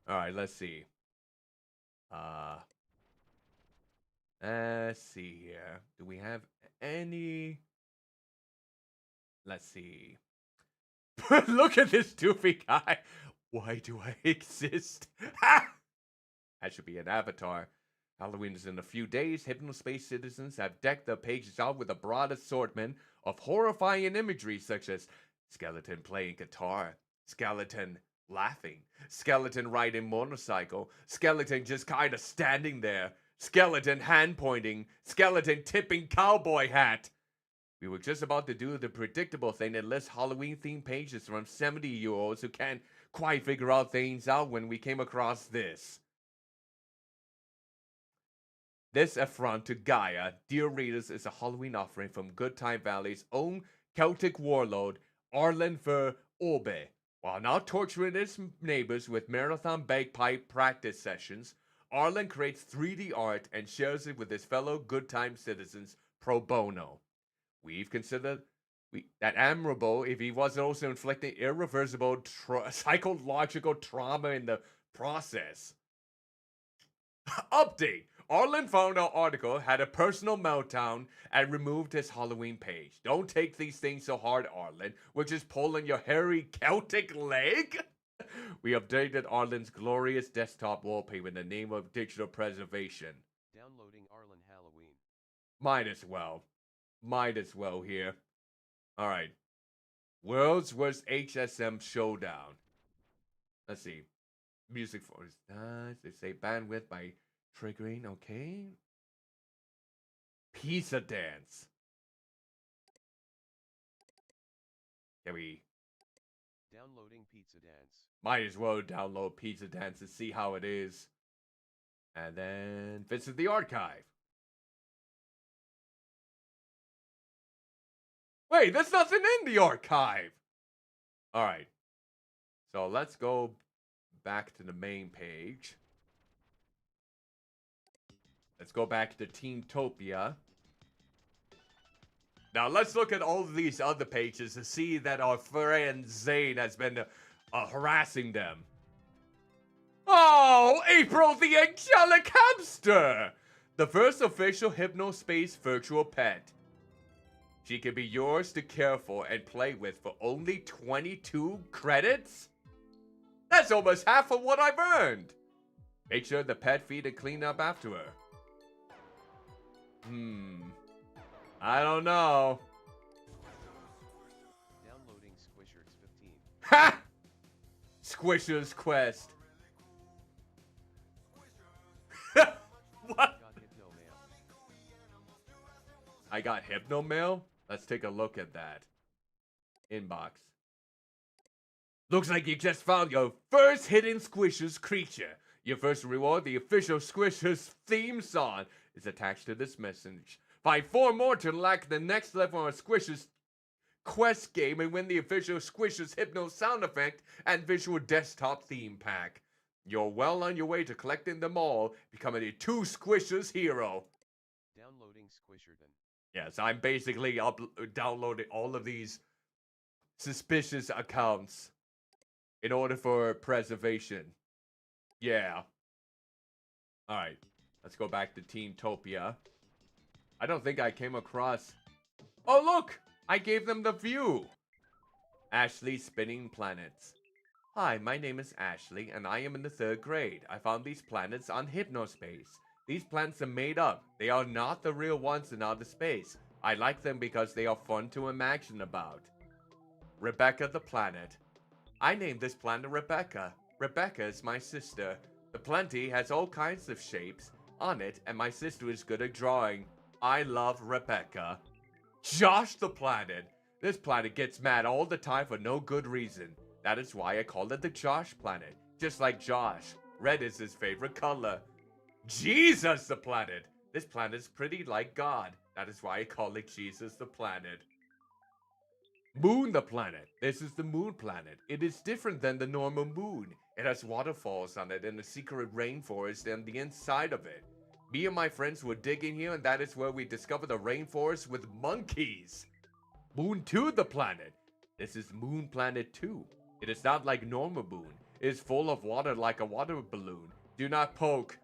Alright, let's see. Let's see here. Do we have any? Let's see. Look at this doofy guy. Why do I exist? That should be an avatar. Halloween is in a few days. Hypnospace citizens have decked their pages out with a broad assortment of horrifying imagery such as skeleton playing guitar, skeleton laughing, skeleton riding motorcycle, skeleton just kind of standing there, skeleton hand pointing, skeleton tipping cowboy hat. We were just about to do the predictable thing and list Halloween themed pages from 70-year-olds who can't quite figure out things out when we came across this. This affront to Gaia, dear readers, is a Halloween offering from Good Time Valley's own Celtic warlord, Arlen Ver Orbe. While now torturing his neighbors with marathon bagpipe practice sessions, Arlen creates 3D art and shares it with his fellow Good Time citizens pro bono. We've considered that admirable if he wasn't also inflicting irreversible psychological trauma in the process. Update! Arlen found our article, had a personal meltdown, and removed his Halloween page. Don't take these things so hard, Arlen. We're just pulling your hairy Celtic leg? We updated Arlen's glorious desktop wallpaper in the name of digital preservation. Downloading Arlen Halloween. Might as well. Might as well here. Alright. World's Worst HSM Showdown. Let's see. Music for they say bandwidth by triggering, okay. Pizza Dance. Can we? Downloading Pizza Dance. Might as well download Pizza Dance and see how it is. And then visit the archive. Wait, there's nothing in the archive. Alright. So let's go back to the main page. Let's go back to Teamtopia. Now let's look at all of these other pages to see that our friend Zane has been harassing them. Oh, April the Angelic Hamster! The first official Hypnospace virtual pet. She can be yours to care for and play with for only 22 credits? That's almost half of what I've earned! Make sure the pet feed and clean up after her. I don't know. Downloading Squishers 15. Ha! Squisher's Quest. What? Got Hypno Mail. I got Hypno Mail? Let's take a look at that. Inbox. Looks like you just found your first hidden Squishers creature. Your first reward, the official Squishers theme song, is attached to this message. Find 4 more to unlock the next level on Squishers Quest game and win the official Squishers Hypno sound effect and visual desktop theme pack. You're well on your way to collecting them all, becoming a 2 Squishers hero. Downloading Squisherton. Yes, I'm basically downloading all of these suspicious accounts in order for preservation. Yeah. Alright, let's go back to Teamtopia. I don't think I came across... Oh, look! I gave them the view! Ashley Spinning Planets. Hi, my name is Ashley, and I am in the 3rd grade. I found these planets on Hypnospace. These planets are made up. They are not the real ones in outer space. I like them because they are fun to imagine about. Rebecca the Planet. I named this planet Rebecca. Rebecca is my sister. The plenty has all kinds of shapes on it, and my sister is good at drawing. I love Rebecca. Josh the Planet. This planet gets mad all the time for no good reason. That is why I call it the Josh Planet. Just like Josh, red is his favorite color. Jesus the Planet. This planet is pretty like God. That is why I call it Jesus the Planet. Moon the Planet. This is the moon planet. It is different than the normal moon. It has waterfalls on it and a secret rainforest on the inside of it. Me and my friends were digging here, and that is where we discovered a rainforest with monkeys. Moon 2 the Planet. This is Moon Planet 2. It is not like normal moon. It is full of water like a water balloon. Do not poke.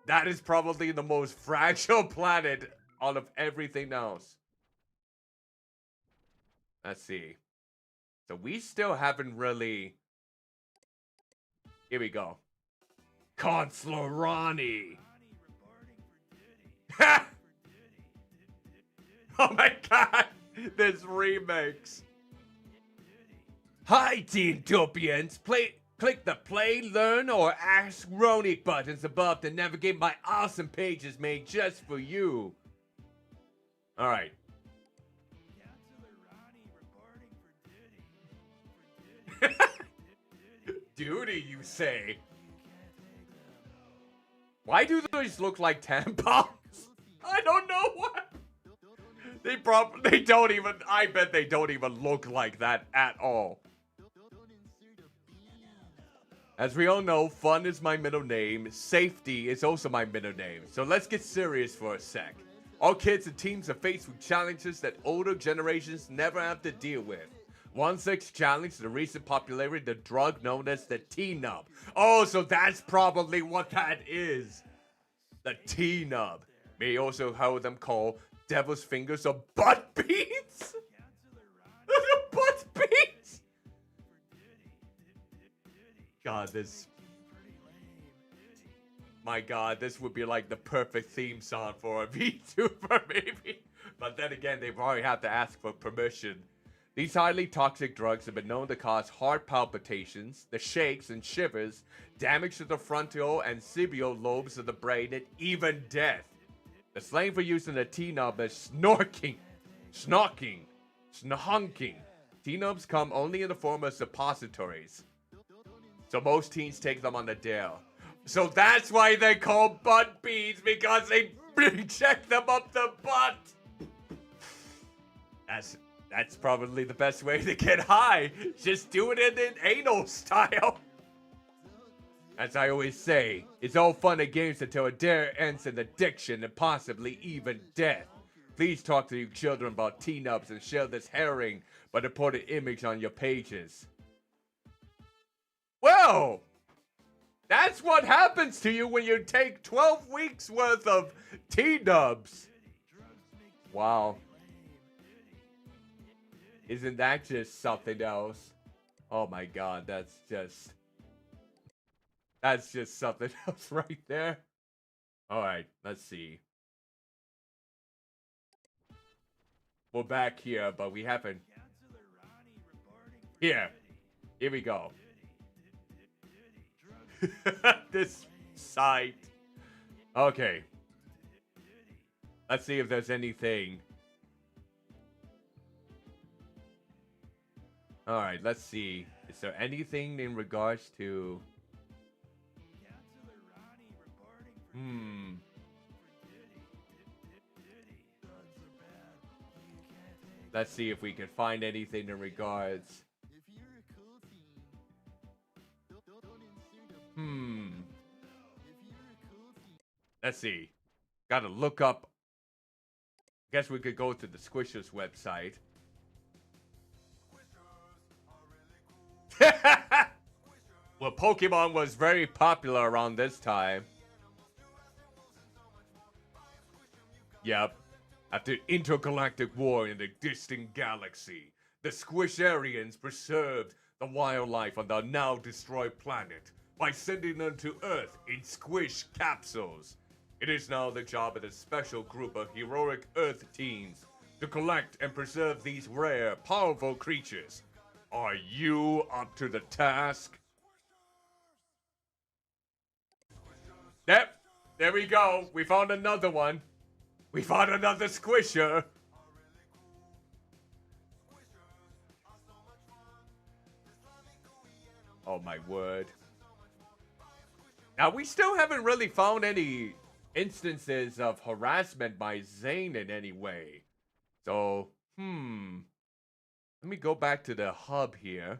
That is probably the most fragile planet out of everything else. Let's see. So we still haven't really... Here we go. Consular Ronnie. Ha! Oh my god! This remix. Hi, Teentopians. Click the play, learn, or ask Ronic buttons above to navigate my awesome pages made just for you. Alright. Duty, you say? Why do those look like tampons? I don't know what. They don't even, I bet they don't even look like that at all. As we all know, fun is my middle name. Safety is also my middle name. So let's get serious for a sec. All kids and teens are faced with challenges that older generations never have to deal with. One such challenge is the recent popularity of the drug known as the T-Nub. Oh, so that's probably what that is. The T-Nub. May also how them call devil's fingers or butt beads? The butt beads? God, this... My god, this would be like the perfect theme song for a VTuber, maybe. But then again, they probably have to ask for permission. These highly toxic drugs have been known to cause heart palpitations, the shakes and shivers, damage to the frontal and cerebral lobes of the brain, and even death. The slang for using a T-nub is snorking, snonking. T-nubs come only in the form of suppositories. So most teens take them on the dail. So that's why they call butt beads, because they inject them up the butt. That's probably the best way to get high. Just do it in an anal style. As I always say, it's all fun and games until a dare ends in addiction and possibly even death. Please talk to your children about T-nubs and share this harrowing but important image on your pages. Well, that's what happens to you when you take 12 weeks worth of T-nubs. Wow. Isn't that just something else? Oh my god, that's just something else right there. Alright, let's see. We're back here, but we haven't... Here Here we go. This site. Okay. Let's see if there's anything. Alright, let's see. Is there anything in regards to... Let's see if we can find anything in regards... Let's see. Gotta look up. Guess we could go to the Squishers website. Well, Pokemon was very popular around this time. Yep. After intergalactic war in a distant galaxy, the Squisharians preserved the wildlife on the now destroyed planet by sending them to Earth in squish capsules. It is now the job of a special group of heroic Earth teens to collect and preserve these rare, powerful creatures. Are you up to the task? Yep, there we go. We found another one. We found another squisher. Oh my word. Now, we still haven't really found any instances of harassment by Zane in any way. So, let me go back to the hub here.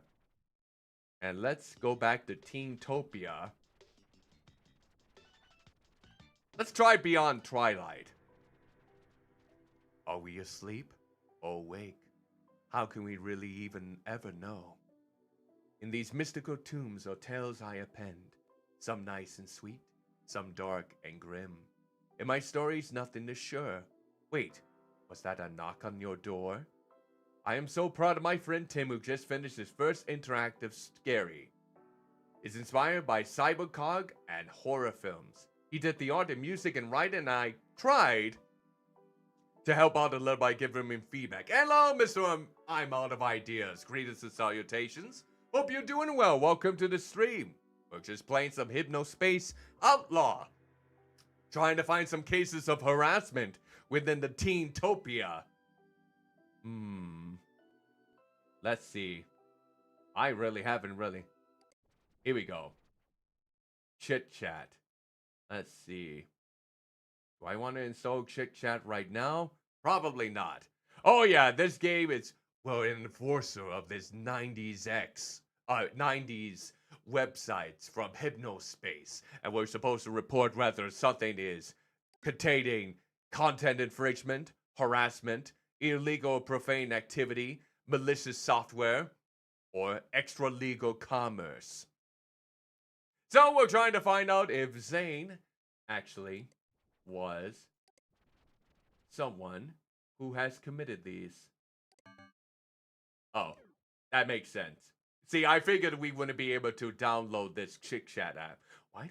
And let's go back to Teentopia. Let's try Beyond Twilight. Are we asleep or awake? How can we really even ever know? In these mystical tombs are tales I append, some nice and sweet, some dark and grim. In my stories, nothing is sure. Wait, was that a knock on your door? I am so proud of my friend Tim, who just finished his first interactive scary. It's inspired by cybercog and horror films. He did the art and music and writing, and I tried to help out a little by giving him feedback. Hello, Mr. I'm out of ideas. Greetings and salutations. Hope you're doing well. Welcome to the stream. We're just playing some Hypnospace Outlaw. Trying to find some cases of harassment within the Teentopia. Let's see. I really haven't really. Here we go. Chit Chat. Let's see. Do I want to install Chit Chat right now? Probably not. Oh yeah, this game is, well, an enforcer of this 90s websites from Hypnospace. And we're supposed to report whether something is containing content infringement, harassment, illegal or profane activity, malicious software, or extra-legal commerce. So we're trying to find out if Zane actually was someone who has committed these. Oh, that makes sense. See, I figured we wouldn't be able to download this Chit Chat app. Why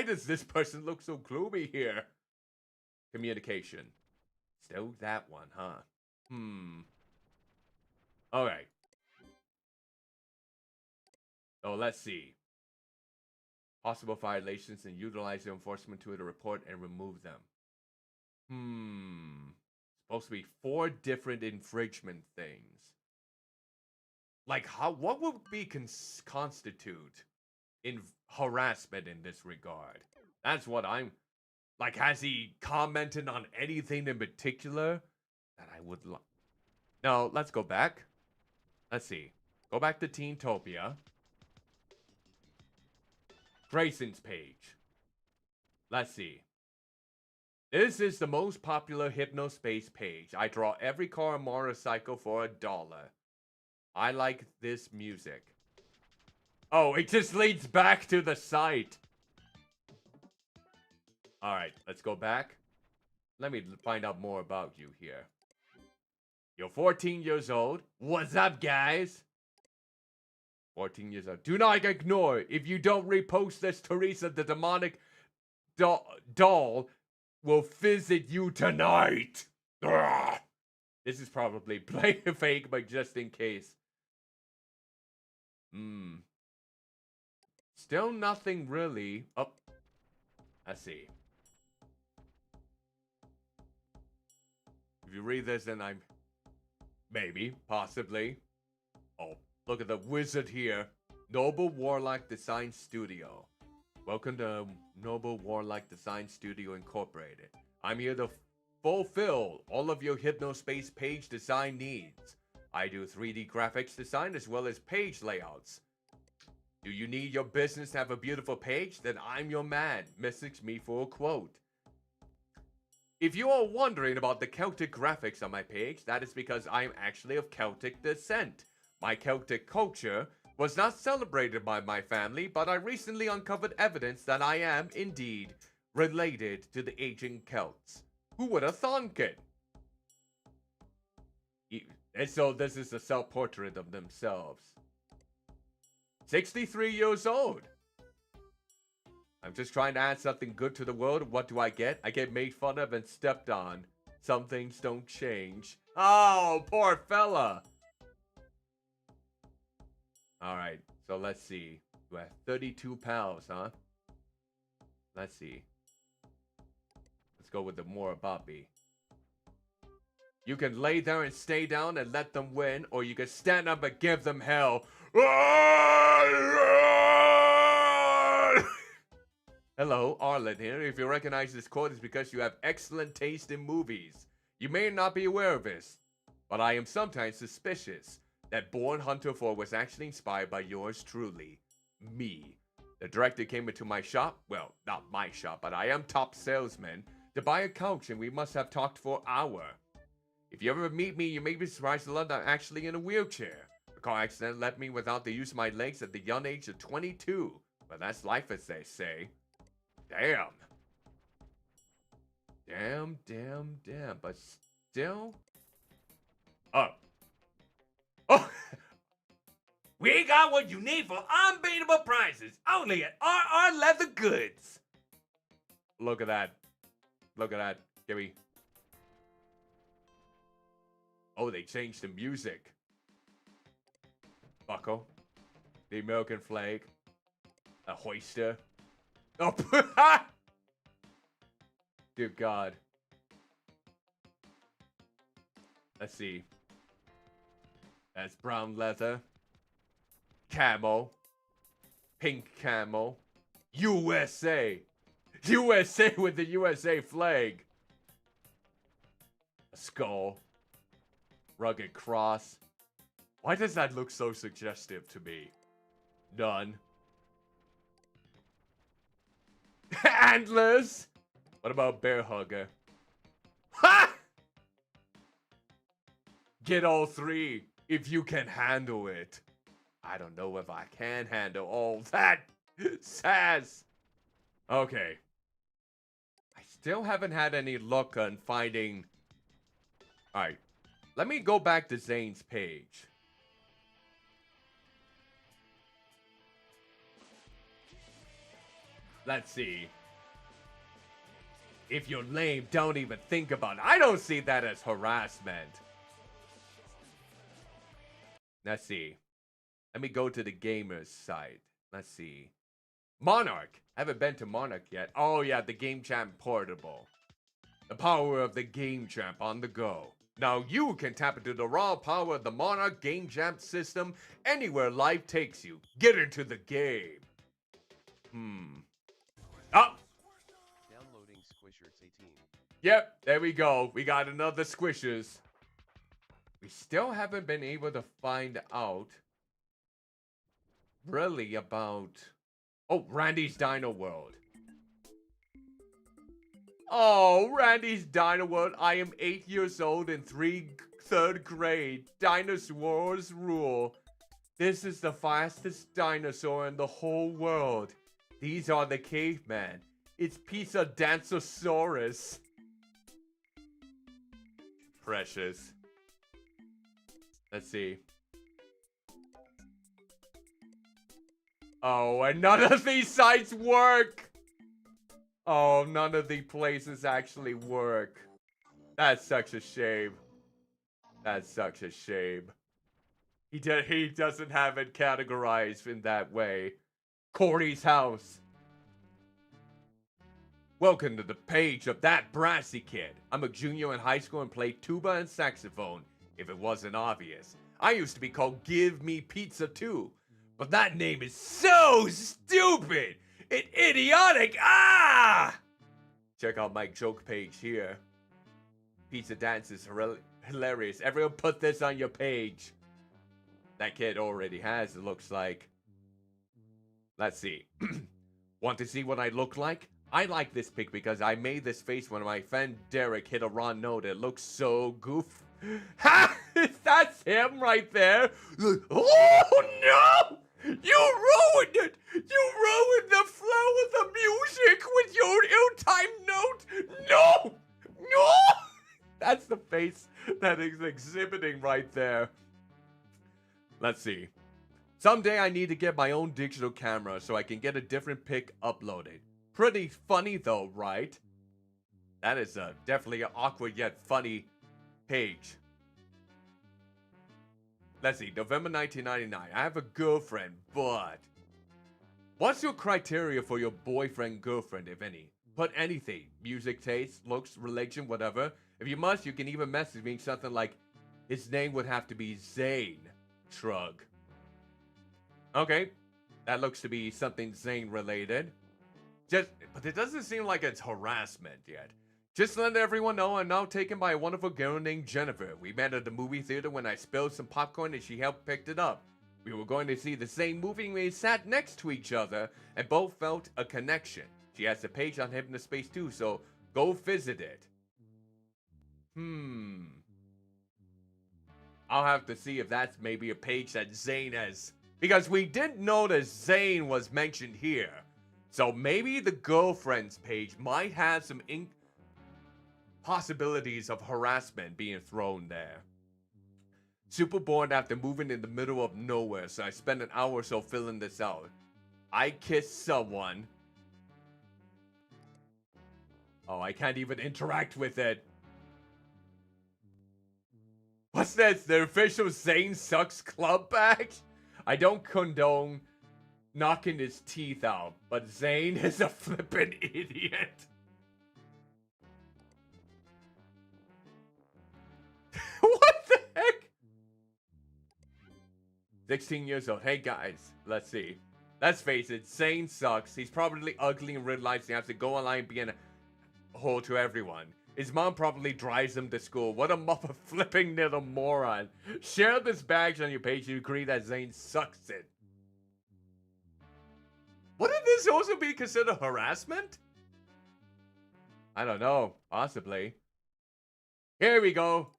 does this person look so gloomy here? Communication. Still that one, huh? Alright. So let's see. Possible violations and utilize the enforcement tool to report and remove them. Supposed to be 4 different infringement things. Like, what would be constitute in harassment in this regard? That's what I'm... Like, has he commented on anything in particular that I would like? No, let's go back. Let's see. Go back to Teentopia. Grayson's page. Let's see. This is the most popular Hypnospace page. I draw every car and motorcycle for $1. I like this music. Oh, it just leads back to the site. Alright, let's go back. Let me find out more about you here. You're 14 years old. What's up, guys? 14 years old. Do not ignore. If you don't repost this, Teresa, the demonic doll will visit you tonight. Ugh. This is probably plain fake, but just in case. Still nothing really. Oh, let's see. If you read this, then I'm maybe, possibly. Oh, look at the wizard here. Noble Warlock Design Studio. Welcome to Noble Warlock Design Studio Incorporated. I'm here to fulfill all of your Hypnospace page design needs. I do 3D graphics design as well as page layouts. Do you need your business to have a beautiful page? Then I'm your man. Message me for a quote. If you are wondering about the Celtic graphics on my page, that is because I am actually of Celtic descent. My Celtic culture was not celebrated by my family, but I recently uncovered evidence that I am, indeed, related to the ancient Celts. Who would have thunk it? And so this is a self-portrait of themselves. 63 years old. I'm just trying to add something good to the world. What do I get? I get made fun of and stepped on. Some things don't change. Oh, poor fella. Alright, so let's see. Do I have 32 pounds, huh? Let's see. Let's go with the more about me. You can lay there and stay down and let them win, or you can stand up and give them hell. Hello, Arlen here. If you recognize this quote, it's because you have excellent taste in movies. You may not be aware of this, but I am sometimes suspicious that Born Hunter 4 was actually inspired by yours truly, me. The director came into my shop, well, not my shop, but I am top salesman, to buy a couch, and we must have talked for an hour. If you ever meet me, you may be surprised to learn that I'm actually in a wheelchair. A car accident left me without the use of my legs at the young age of 22. But that's life, as they say. Damn. Damn. But still... Oh. We got what you need for unbeatable prices. Only at RR Leather Goods. Look at that. Give me... Oh, they changed the music. Buckle. The American flag. A hoister. Oh, dear God. Let's see. That's brown leather. Camo. Pink camo. USA. USA with the USA flag. A skull. Rugged cross. Why does that look so suggestive to me? None. Antlers! What about bear hugger? Ha! Get all three if you can handle it. I don't know if I can handle all that sass. Okay. I still haven't had any luck on finding... Alright. Let me go back to Zane's page. Let's see. If you're lame, don't even think about it. I don't see that as harassment. Let's see. Let me go to the gamer's site. Let's see. Monarch. I haven't been to Monarch yet. Oh yeah, the Game Champ Portable. The power of the Game Champ on the go. Now you can tap into the raw power of the Monarch Game Champ system anywhere life takes you. Get into the game. Oh! Downloading Squishers 18. Yep, there we go. We got another Squishers. We still haven't been able to find out really about... Oh, Randy's Dino World. Oh, Randy's Dino World. I am 8 years old in third grade. Dinosaurs rule. This is the fastest dinosaur in the whole world. These are the cavemen. It's Pizza Danceosaurus. Precious. Let's see. Oh, and none of these sites work. Oh, none of the places actually work. That's such a shame. That's such a shame. He doesn't have it categorized in that way. Corey's house. Welcome to the page of That Brassy Kid. I'm a junior in high school and play tuba and saxophone, if it wasn't obvious. I used to be called Give Me Pizza too, but that name is so stupid and idiotic. Ah! Check out my joke page here. Pizza dance is hilarious. Everyone put this on your page. That kid already has, it looks like. Let's see. Want to see what I look like? I like this pic because I made this face when my friend Derek hit a raw note. It looks so goof. Ha! That's him right there. Oh no! You ruined it! You ruined the flow of the music with your ill-timed note! No! No! That's the face that is exhibiting right there. Let's see. Someday I need to get my own digital camera so I can get a different pic uploaded. Pretty funny though, right? That is definitely an awkward yet funny page. Let's see, November 1999. I have a girlfriend, but... What's your criteria for your boyfriend-girlfriend, if any? Put anything. Music taste, looks, religion, whatever. If you must, you can even message me something like, his name would have to be Zane. Shrug. Okay. That looks to be something Zane-related. But it doesn't seem like it's harassment yet. Just to let everyone know, I'm now taken by a wonderful girl named Jennifer. We met at the movie theater when I spilled some popcorn and she helped pick it up. We were going to see the same movie and we sat next to each other and both felt a connection. She has a page on Hypnospace too, so go visit it. I'll have to see if that's maybe a page that Zane has. Because we didn't notice Zane was mentioned here. So maybe the girlfriend's page might have some possibilities of harassment being thrown there. Super bored after moving in the middle of nowhere, so I spent an hour or so filling this out. I kissed someone. Oh, I can't even interact with it. What's this? The official Zane Sucks Club badge? I don't condone knocking his teeth out, but Zane is a flippin' idiot. What the heck? 16 years old. Hey guys, let's see. Let's face it, Zane sucks. He's probably ugly in real life, so he has to go online and be a whore to everyone. His mom probably drives him to school. What a mother flipping little moron. Share this badge on your page if you agree that Zane sucks it. Wouldn't this also be considered harassment? I don't know. Possibly. Here we go.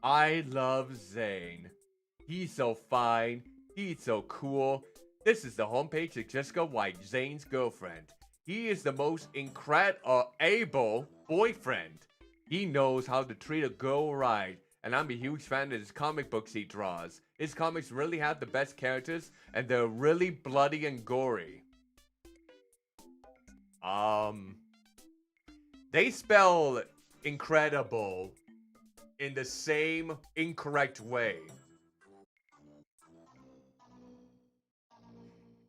I love Zane. He's so fine. He's so cool. This is the homepage of Jessica White, Zane's girlfriend. He is the most incredible boyfriend. He knows how to treat a girl right. And I'm a huge fan of his comic books he draws. His comics really have the best characters, and they're really bloody and gory. They spell incredible in the same incorrect way.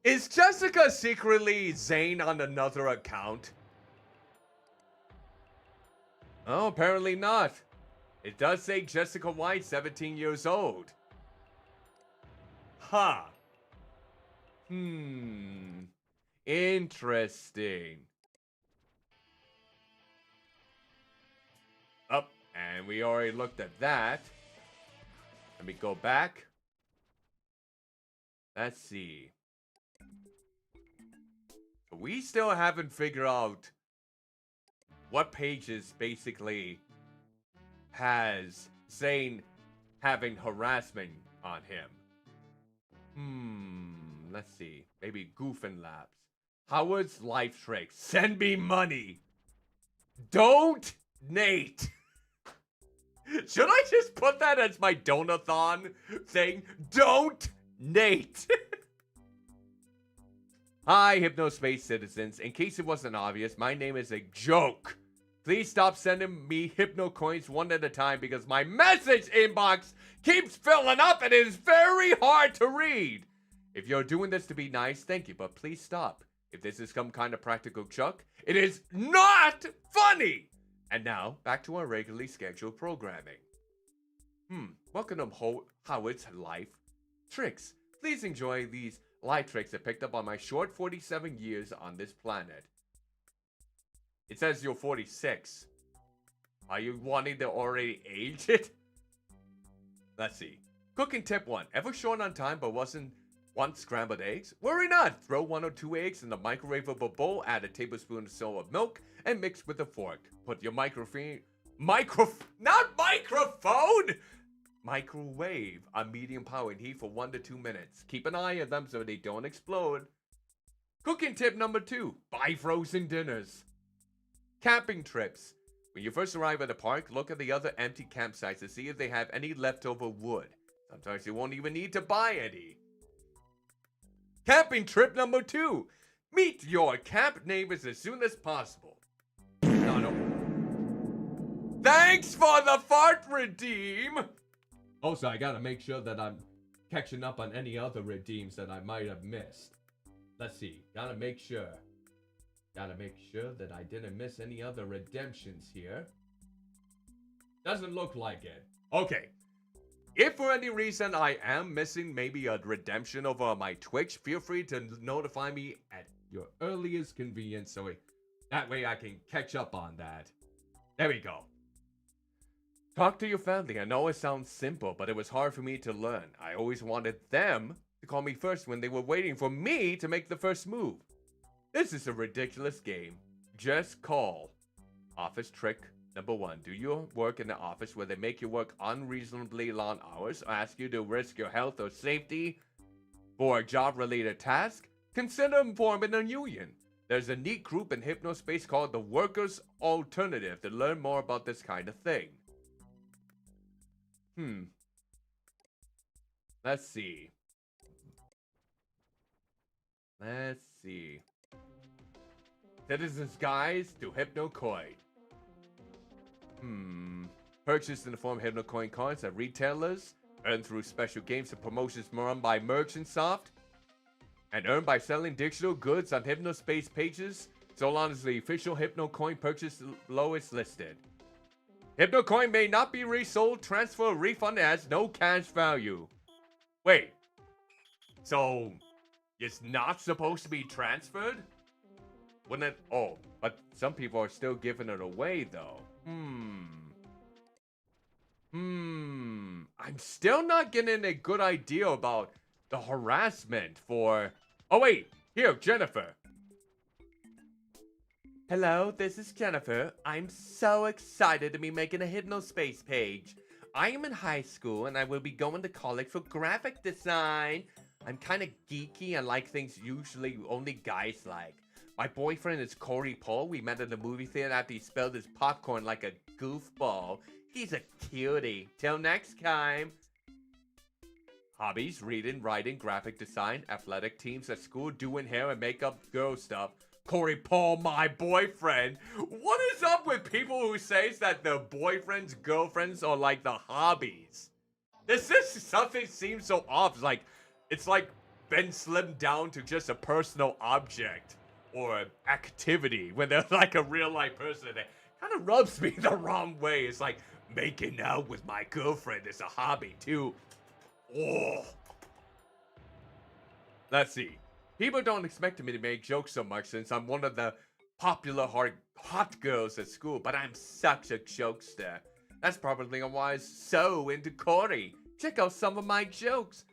Is Jessica secretly Zane on another account? Oh, apparently not. It does say Jessica White, 17 years old. Huh. Interesting. Up, and we already looked at that. Let me go back. Let's see. We still haven't figured out what pages basically has Zane having harassment on him. Let's see. Maybe Goofin' Labs. Howard's life trick. Send me money. Don't Nate. Should I just put that as my donathon thing? Don't Nate. Hi, Hypnospace citizens. In case it wasn't obvious, my name is a joke. Please stop sending me hypno coins one at a time because my message inbox keeps filling up and it is very hard to read. If you're doing this to be nice, thank you, but please stop. If this is some kind of practical joke, it is not funny. And now, back to our regularly scheduled programming. Welcome to Howard's Life Tricks. Please enjoy these life tricks I picked up on my short 47 years on this planet. It says you're 46. Are you wanting to already age it? Let's see. Cooking tip 1. Ever short on time but wasn't want scrambled eggs? Worry not. Throw 1 or 2 eggs in the microwavable bowl, add a tablespoon or so of milk, and mix with a fork. Put your microwave on medium power and heat for 1 to 2 minutes. Keep an eye on them so they don't explode. Cooking tip number 2. Buy frozen dinners. Camping trips. When you first arrive at a park, look at the other empty campsites to see if they have any leftover wood. Sometimes you won't even need to buy any. Camping trip number 2. Meet your camp neighbors as soon as possible. No. Thanks for the fart redeem! Also, I gotta make sure that I'm catching up on any other redeems that I might have missed. Let's see. Gotta make sure that I didn't miss any other redemptions here. Doesn't look like it. Okay. If for any reason I am missing maybe a redemption over my Twitch, feel free to notify me at your earliest convenience so that way I can catch up on that. There we go. Talk to your family. I know it sounds simple, but it was hard for me to learn. I always wanted them to call me first when they were waiting for me to make the first move. This is a ridiculous game. Just call. Office trick number 1. Do you work in the office where they make you work unreasonably long hours or ask you to risk your health or safety for a job-related task? Consider forming a union. There's a neat group in Hypnospace called the Workers' Alternative to learn more about this kind of thing. Let's see. Citizens Guides to HypnoCoin. Purchased in the form of HypnoCoin coins at retailers, earned through special games and promotions run by Merchantsoft, and earned by selling digital goods on Hypnospace pages, so long as the official HypnoCoin purchase below is listed. HypnoCoin may not be resold, transfer, or refunded, and has no cash value. Wait. So, it's not supposed to be transferred? Wouldn't it? Oh, but some people are still giving it away, though. I'm still not getting a good idea about the harassment for... Oh, wait. Here, Jennifer. Hello, this is Jennifer. I'm so excited to be making a Hypnospace page. I am in high school and I will be going to college for graphic design. I'm kind of geeky and like things usually only guys like. My boyfriend is Corey Paul. We met at the movie theater after he spilled his popcorn like a goofball. He's a cutie. Till next time. Hobbies: reading, writing, graphic design, athletic teams at school, doing hair and makeup, girl stuff. Corey Paul, my boyfriend. What is up with people who says that their boyfriends, girlfriends are like the hobbies? This something seems so off. It's like been slimmed down to just a personal object or activity when they're like a real life person. It kind of rubs me the wrong way. It's like making out with my girlfriend is a hobby too. Oh. Let's see. People don't expect me to make jokes so much since I'm one of the popular hot girls at school, but I'm such a jokester. That's probably why I'm so into Corey. Check out some of my jokes.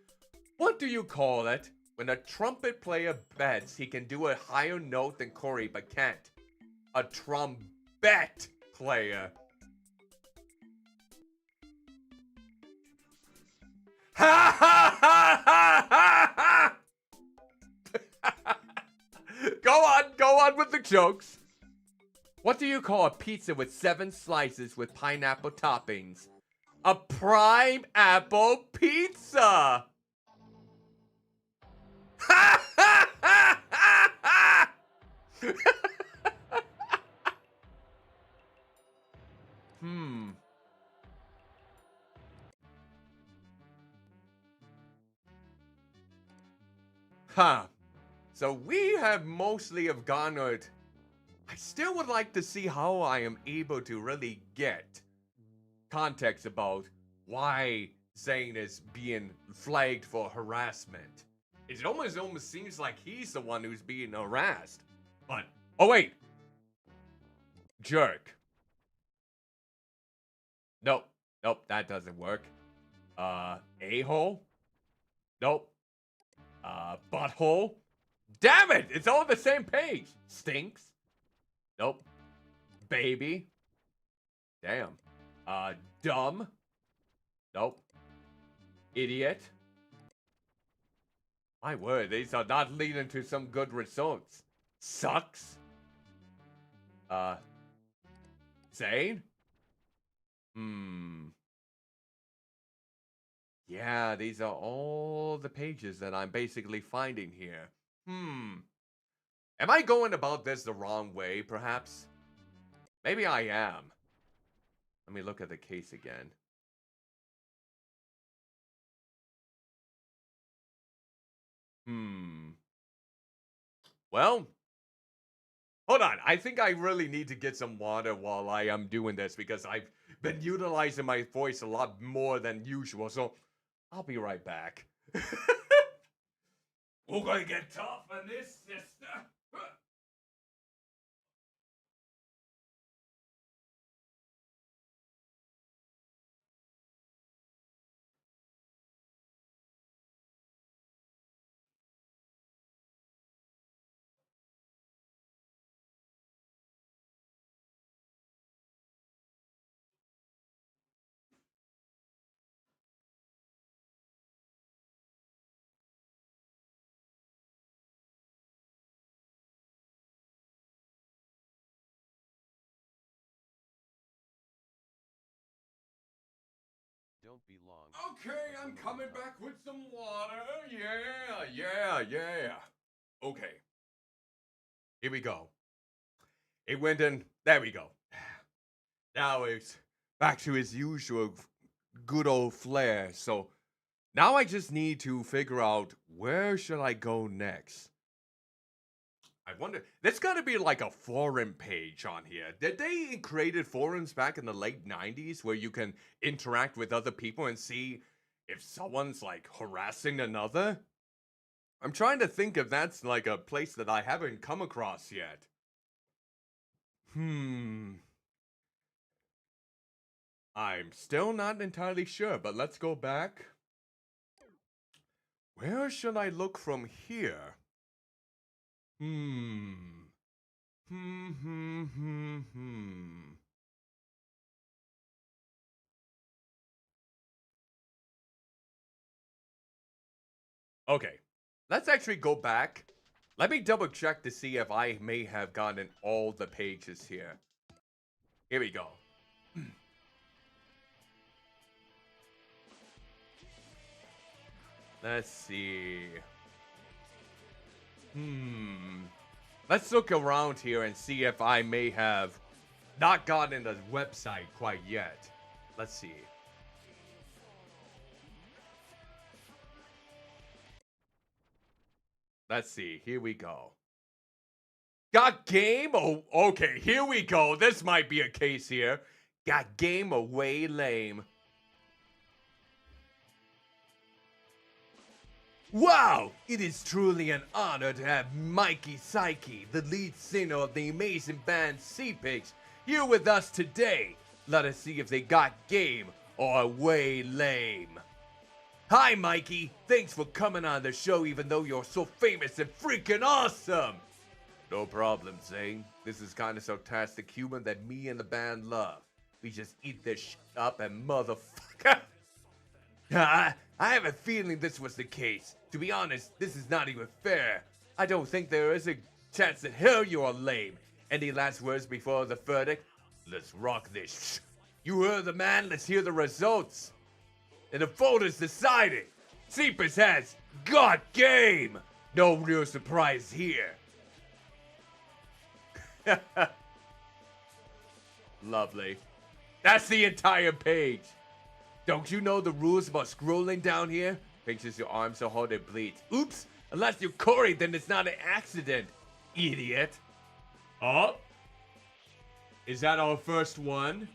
What do you call it when a trumpet player bets he can do a higher note than Corey but can't? A trombette player. Ha ha ha ha ha ha! Go on with the jokes. What do you call a pizza with 7 slices with pineapple toppings? A prime apple pizza. Ha ha ha ha ha! Huh. So we have mostly have garnered. I still would like to see how I am able to really get context about why Zane is being flagged for harassment. It almost seems like he's the one who's being harassed. But, oh wait. Jerk. Nope. Nope, that doesn't work. A-hole? Nope. Butthole? Damn it! It's all the same page. Stinks? Nope. Baby? Damn. Dumb? Nope. Idiot? My word, these are not leading to some good results. Sucks? Zane? Yeah, these are all the pages that I'm basically finding here. Am I going about this the wrong way, perhaps? Maybe I am. Let me look at the case again. Well, hold on. I think I really need to get some water while I am doing this because I've been utilizing my voice a lot more than usual. So I'll be right back. We're gonna get tough on this, sister. Don't be long. Okay, I'm coming back with some water. Yeah. Okay. Here we go. It went in. There we go. Now it's back to his usual good old flair. So now I just need to figure out where should I go next. I wonder, there's got to be like a forum page on here. Did they created forums back in the late 90s where you can interact with other people and see if someone's like harassing another? I'm trying to think if that's like a place that I haven't come across yet. I'm still not entirely sure, but let's go back. Where should I look from here? Okay, let's actually go back. Let me double check to see if I may have gotten all the pages here. Here we go. Let's see. Let's look around here and see if I may have not gotten the website quite yet. Let's see. Let's see. Here we go. Got game? Oh, okay. Here we go. This might be a case here. Got game away lame. Wow! It is truly an honor to have Mikey Psyche, the lead singer of the amazing band Sea-Pigs, here with us today. Let us see if they got game or way lame. Hi, Mikey. Thanks for coming on the show even though you're so famous and freaking awesome. No problem, Zane. This is kind of sarcastic humor that me and the band love. We just eat this shit up and motherfucker. I have a feeling this was the case. To be honest, this is not even fair. I don't think there is a chance that hell you are lame. Any last words before the verdict? Let's rock this. You heard the man, let's hear the results. And the voters decided. Seepers has got game. No real surprise here. Lovely. That's the entire page. Don't you know the rules about scrolling down here? Pinches your arm so hard it bleeds. Oops, Unless you're Corey, then it's not an accident, idiot. Oh. Is that our first one?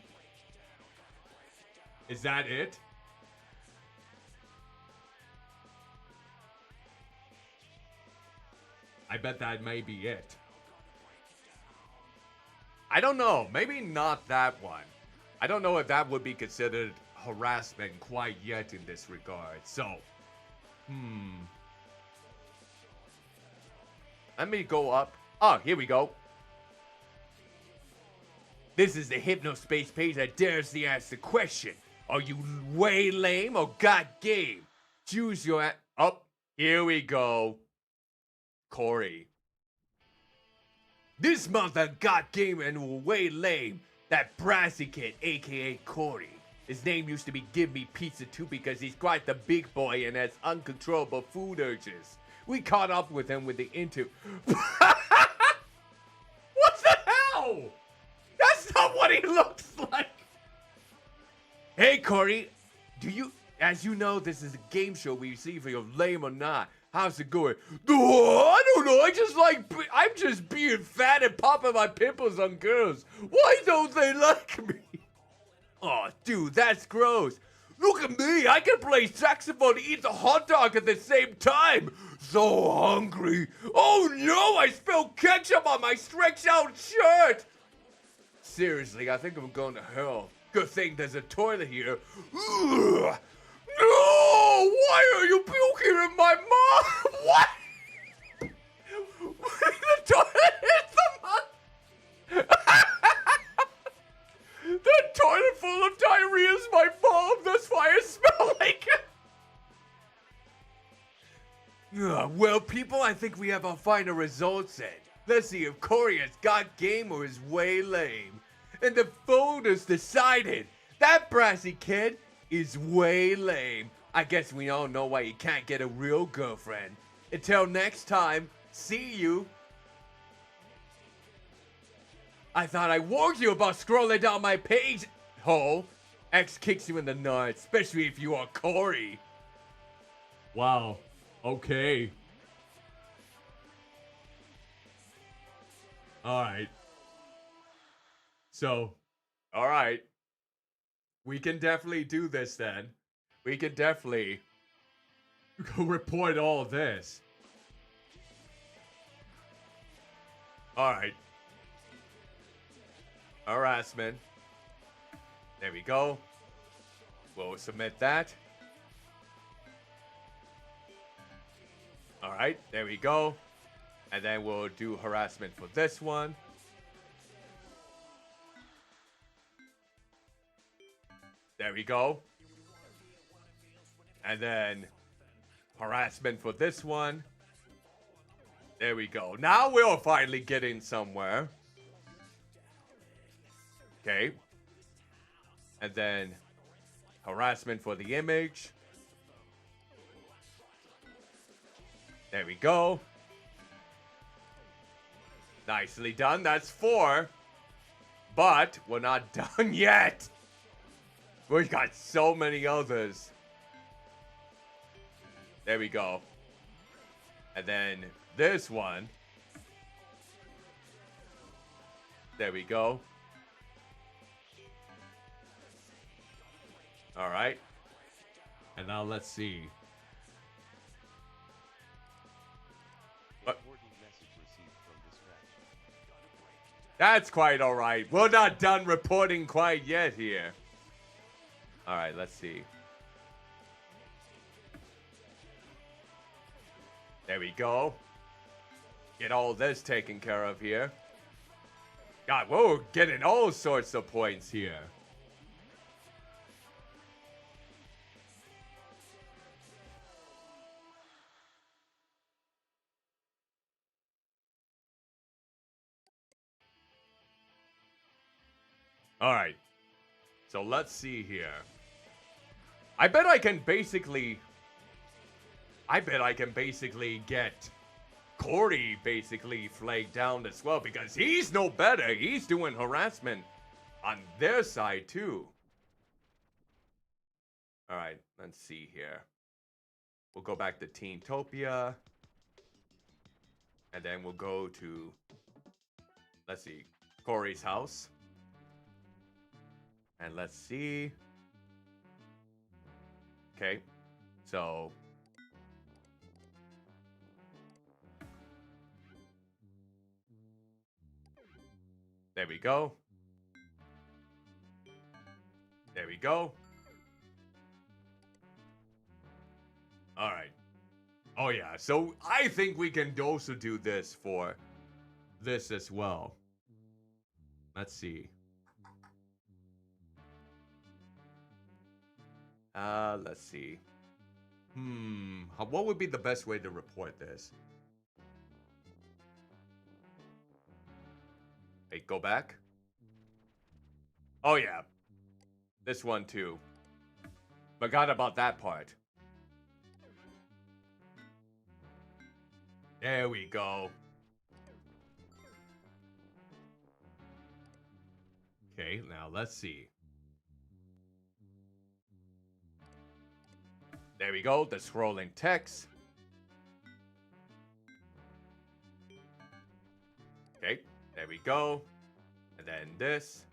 Is that it? I bet that may be it. I don't know. Maybe not that one. I don't know if that would be considered harassment quite yet in this regard. So, let me go up. Oh, here we go. This is the Hypnospace page that dares to ask the question. Are you way lame or got game? Choose your... Oh, here we go. Corey. This month I got game and way lame. That brassy kid, aka Corey. His name used to be Give Me Pizza too because he's quite the big boy and has uncontrollable food urges. We caught up with him with the What the hell? That's not what he looks like. Hey Corey, as you know, this is a game show we see if you're lame or not. How's it going? Oh, I don't know. I'm just being fat and popping my pimples on girls. Why don't they like me? Oh, dude, that's gross. Look at me. I can play saxophone and eat a hot dog at the same time. So hungry. Oh no, I spilled ketchup on my stretched out shirt. Seriously, I think I'm going to hell. Good thing there's a toilet here. Ugh. No! Why are you puking in my mouth? What? The toilet is the The toilet full of diarrhea is my mom. That's why I smell like it. Well, people, I think we have our final results in. Let's see if Corey has got game or is way lame. And the voters decided that brassy kid is way lame. I guess we all know why you can't get a real girlfriend. Until next time, see you. I thought I warned you about scrolling down my page, ho. X kicks you in the nuts, especially if you are Corey. Wow. Okay. Alright. So, alright. We can definitely do this then. We can definitely report all of this. Alright. Harassment. There we go. We'll submit that. Alright, there we go. And then we'll do harassment for this one. There we go. And then harassment for this one. There we go. Now we're finally getting somewhere. Okay. And then harassment for the image. There we go. Nicely done. That's 4. But we're not done yet. We've got so many others. There we go. And then this one. There we go. All right. And now let's see. What? That's quite all right. We're not done reporting quite yet here. All right, let's see. There we go. Get all this taken care of here. God, we're getting all sorts of points here. All right. So let's see here. I bet I can basically get Corey basically flagged down as well because he's no better. He's doing harassment on their side too. All right, let's see here. We'll go back to Teentopia. And then we'll go to, let's see, Corey's house. And let's see. Okay, so there we go. There we go. All right. Oh yeah, so I think we can also do this for this as well. Let's see. Let's see. What would be the best way to report this? Hey, go back. Oh yeah. This one too. Forgot about that part. There we go. Okay, now let's see. There we go, the scrolling text. Okay, there we go. And then this.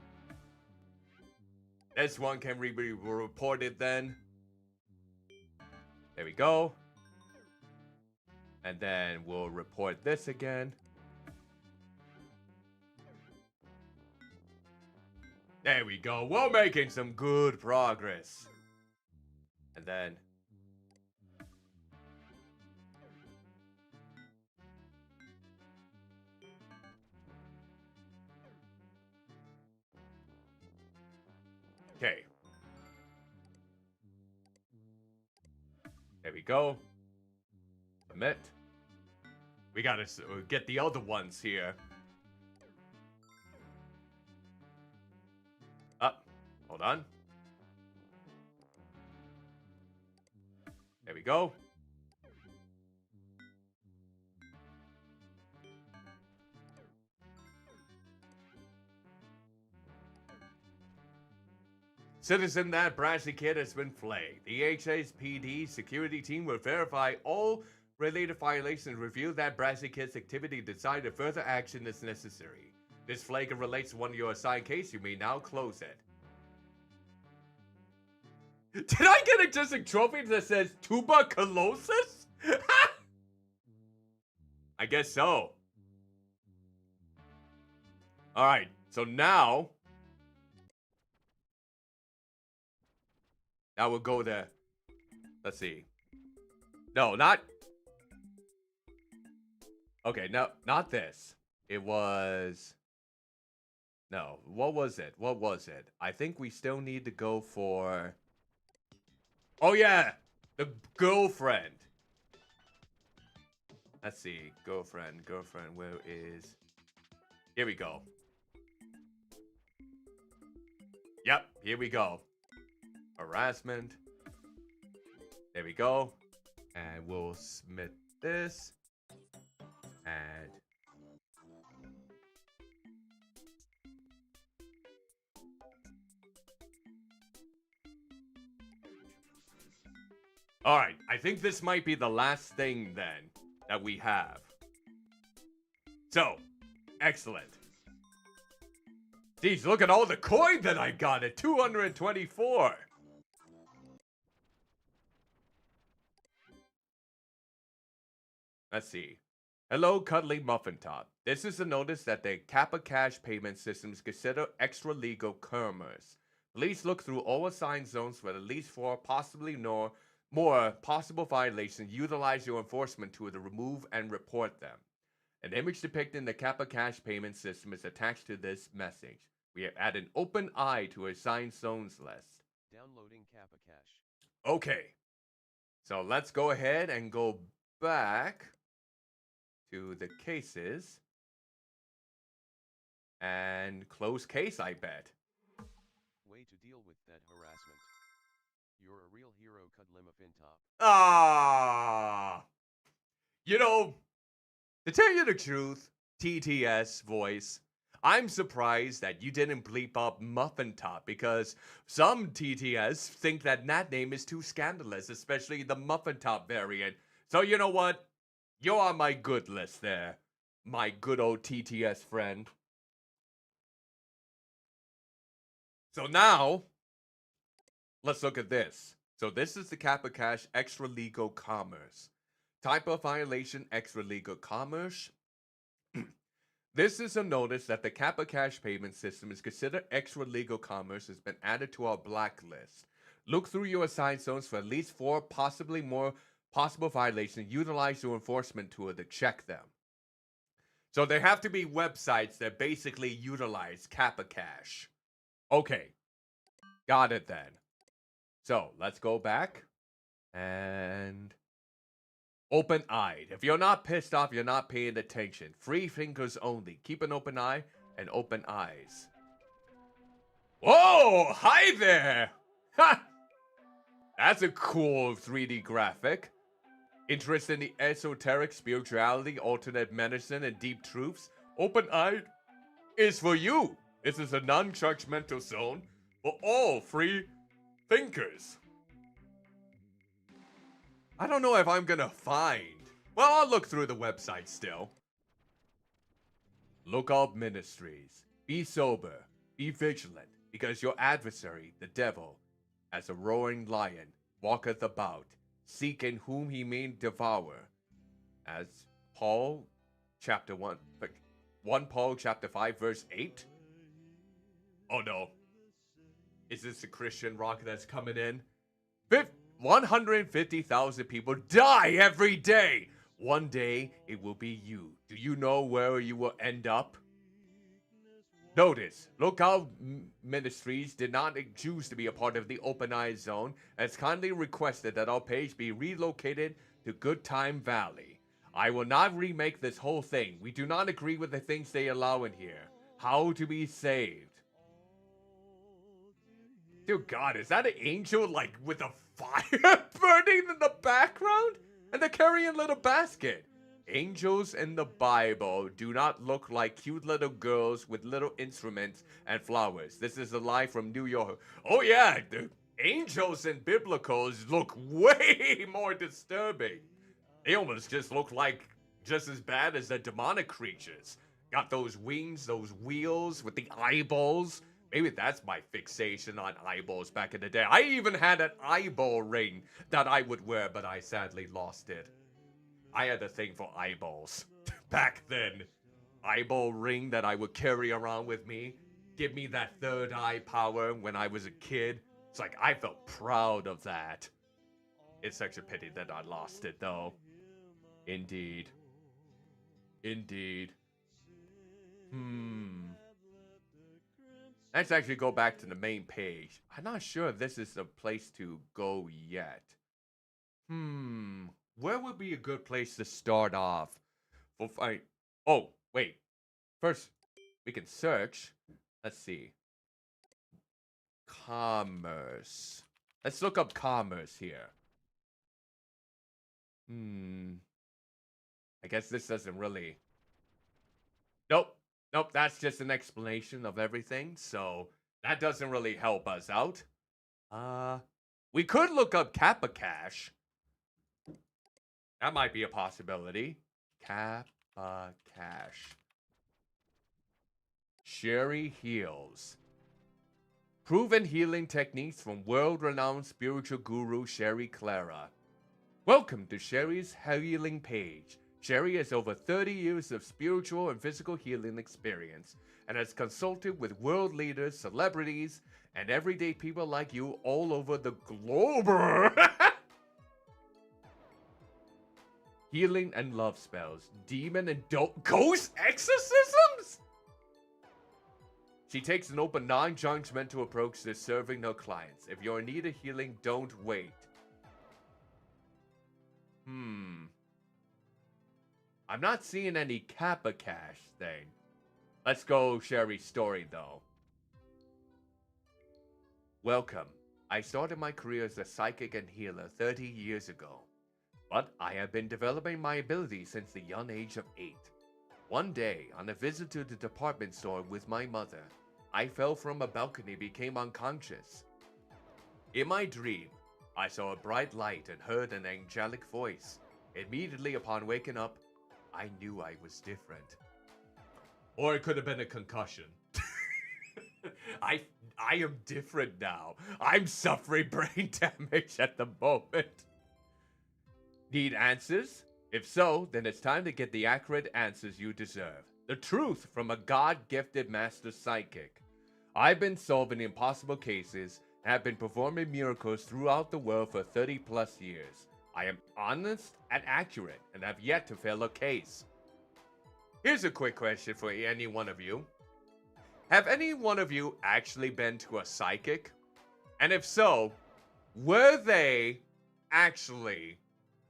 This one can be reported then. There we go. And then we'll report this again. There we go. We're making some good progress. And then okay. There we go. Submit. We gotta get the other ones here. Up. Hold on. There we go. Citizen, that Brashley kid has been flagged. The HSPD security team will verify all related violations, review that Brashley kid's activity, decide if further action is necessary. This flagging relates to one of your assigned cases. You may now close it. Did I get just a trophy that says tuberculosis? I guess so. Alright, so now we'll go there. Let's see. No, not. Okay, no, not this. It was. No, what was it? What was it? I think we still need to go for. Oh, yeah! The girlfriend. Let's see. Girlfriend, where is. Here we go. Yep, here we go. Harassment. There we go. And we'll submit this. And all right, I think this might be the last thing then that we have. So, excellent. Geez, look at all the coin that I got at 224. Let's see. Hello, Cuddlymuffintop. This is a notice that the Kappa Cash payment systems consider extra-legal commerce. Please look through all assigned zones for at least 4, possibly more possible violations. Utilize your enforcement tool to remove and report them. An image depicting the Kappa Cash payment system is attached to this message. We have added an open eye to assigned zones list. Downloading Kappa Cash. Okay. So let's go ahead and go back to the cases. And close case, I bet. Way to deal with that harassment. You're a real hero, Cuddlymuffintop. Ah! You know, to tell you the truth, TTS voice, I'm surprised that you didn't bleep up Muffintop because some TTS think that name is too scandalous, especially the Muffintop variant. So you know what? You're on my good list there. my good old TTS friend. So now, let's look at this. So this is the Kappa Cash extra legal commerce. Type of violation extra legal commerce. This is a notice that the Kappa Cash payment system is considered extra legal commerce has been added to our blacklist. Look through your assigned zones for at least 4, possibly more possible violations. Utilize your enforcement tool to check them. So there have to be websites that basically utilize Kappa Cash. Okay, got it then. So let's go back and open-eyed. If you're not pissed off, you're not paying attention. Free fingers only. Keep an open eye and open eyes. Whoa! Hi there! Ha! That's a cool 3D graphic. Interest in the esoteric, spirituality, alternate medicine, and deep truths? Open-eyed is for you. This is a non-judgmental zone for all free thinkers. I don't know if I'm gonna find. Well, I'll look through the website still. Look up ministries. Be sober. Be vigilant, because your adversary, the devil, as a roaring lion, walketh about, seeking whom he may devour. As Paul, chapter 1 Paul, chapter 5, verse 8. Oh no. Is this the Christian rock that's coming in? 150,000 people die every day. One day, it will be you. Do you know where you will end up? Notice, Lookout Ministries did not choose to be a part of the Open Eyes Zone, and it's kindly requested that our page be relocated to Good Time Valley. I will not remake this whole thing. We do not agree with the things they allow in here. How to be saved. Dear God, is that an angel, like, with a fire burning in the background? And they're carrying a little basket. Angels in the Bible do not look like cute little girls with little instruments and flowers. This is a lie from New York. Oh yeah, the angels in biblicals look way more disturbing. They almost just look like just as bad as the demonic creatures. Got those wings, those wheels with the eyeballs. Maybe that's my fixation on eyeballs back in the day. I even had an eyeball ring that I would wear, but I sadly lost it. I had a thing for eyeballs back then. Eyeball ring that I would carry around with me. Give me that third eye power when I was a kid. It's like, I felt proud of that. It's such a pity that I lost it, though. Indeed. Indeed. Let's actually go back to the main page. I'm not sure if this is the place to go yet. Where would be a good place to start off? For fight? Oh, wait. First, we can search. Let's see. Commerce. Let's look up commerce here. I guess this doesn't really... Nope. Nope, that's just an explanation of everything, so that doesn't really help us out. We could look up Kappa Cash. That might be a possibility. Kappa Cash. Sherry Heals. Proven healing techniques from world-renowned spiritual guru Sherry Clara. Welcome to Sherry's healing page. Sherry has over 30 years of spiritual and physical healing experience and has consulted with world leaders, celebrities, and everyday people like you all over the globe. Healing and love spells, demon and ghost exorcisms? She takes an open, non-judgmental approach to serving her clients. If you're in need of healing, don't wait. I'm not seeing any Kappa Cash thing. Let's go Sherry's story, though. Welcome. I started my career as a psychic and healer 30 years ago. But I have been developing my abilities since the young age of 8. One day, on a visit to the department store with my mother, I fell from a balcony and became unconscious. In my dream, I saw a bright light and heard an angelic voice. Immediately upon waking up, I knew I was different. Or it could have been a concussion. I am different now. I'm suffering brain damage at the moment. Need answers? If so, then it's time to get the accurate answers you deserve. The truth from a God-gifted master psychic. I've been solving impossible cases and have been performing miracles throughout the world for 30 plus years. I am honest and accurate and have yet to fail a case. Here's a quick question for any one of you. Have any one of you actually been to a psychic? And if so, were they actually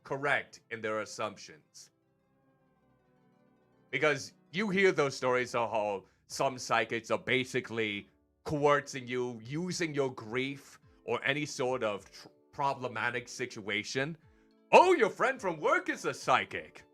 correct in their assumptions? Because you hear those stories of how some psychics are basically coercing you, using your grief or any sort of problematic situation. Oh, your friend from work is a psychic.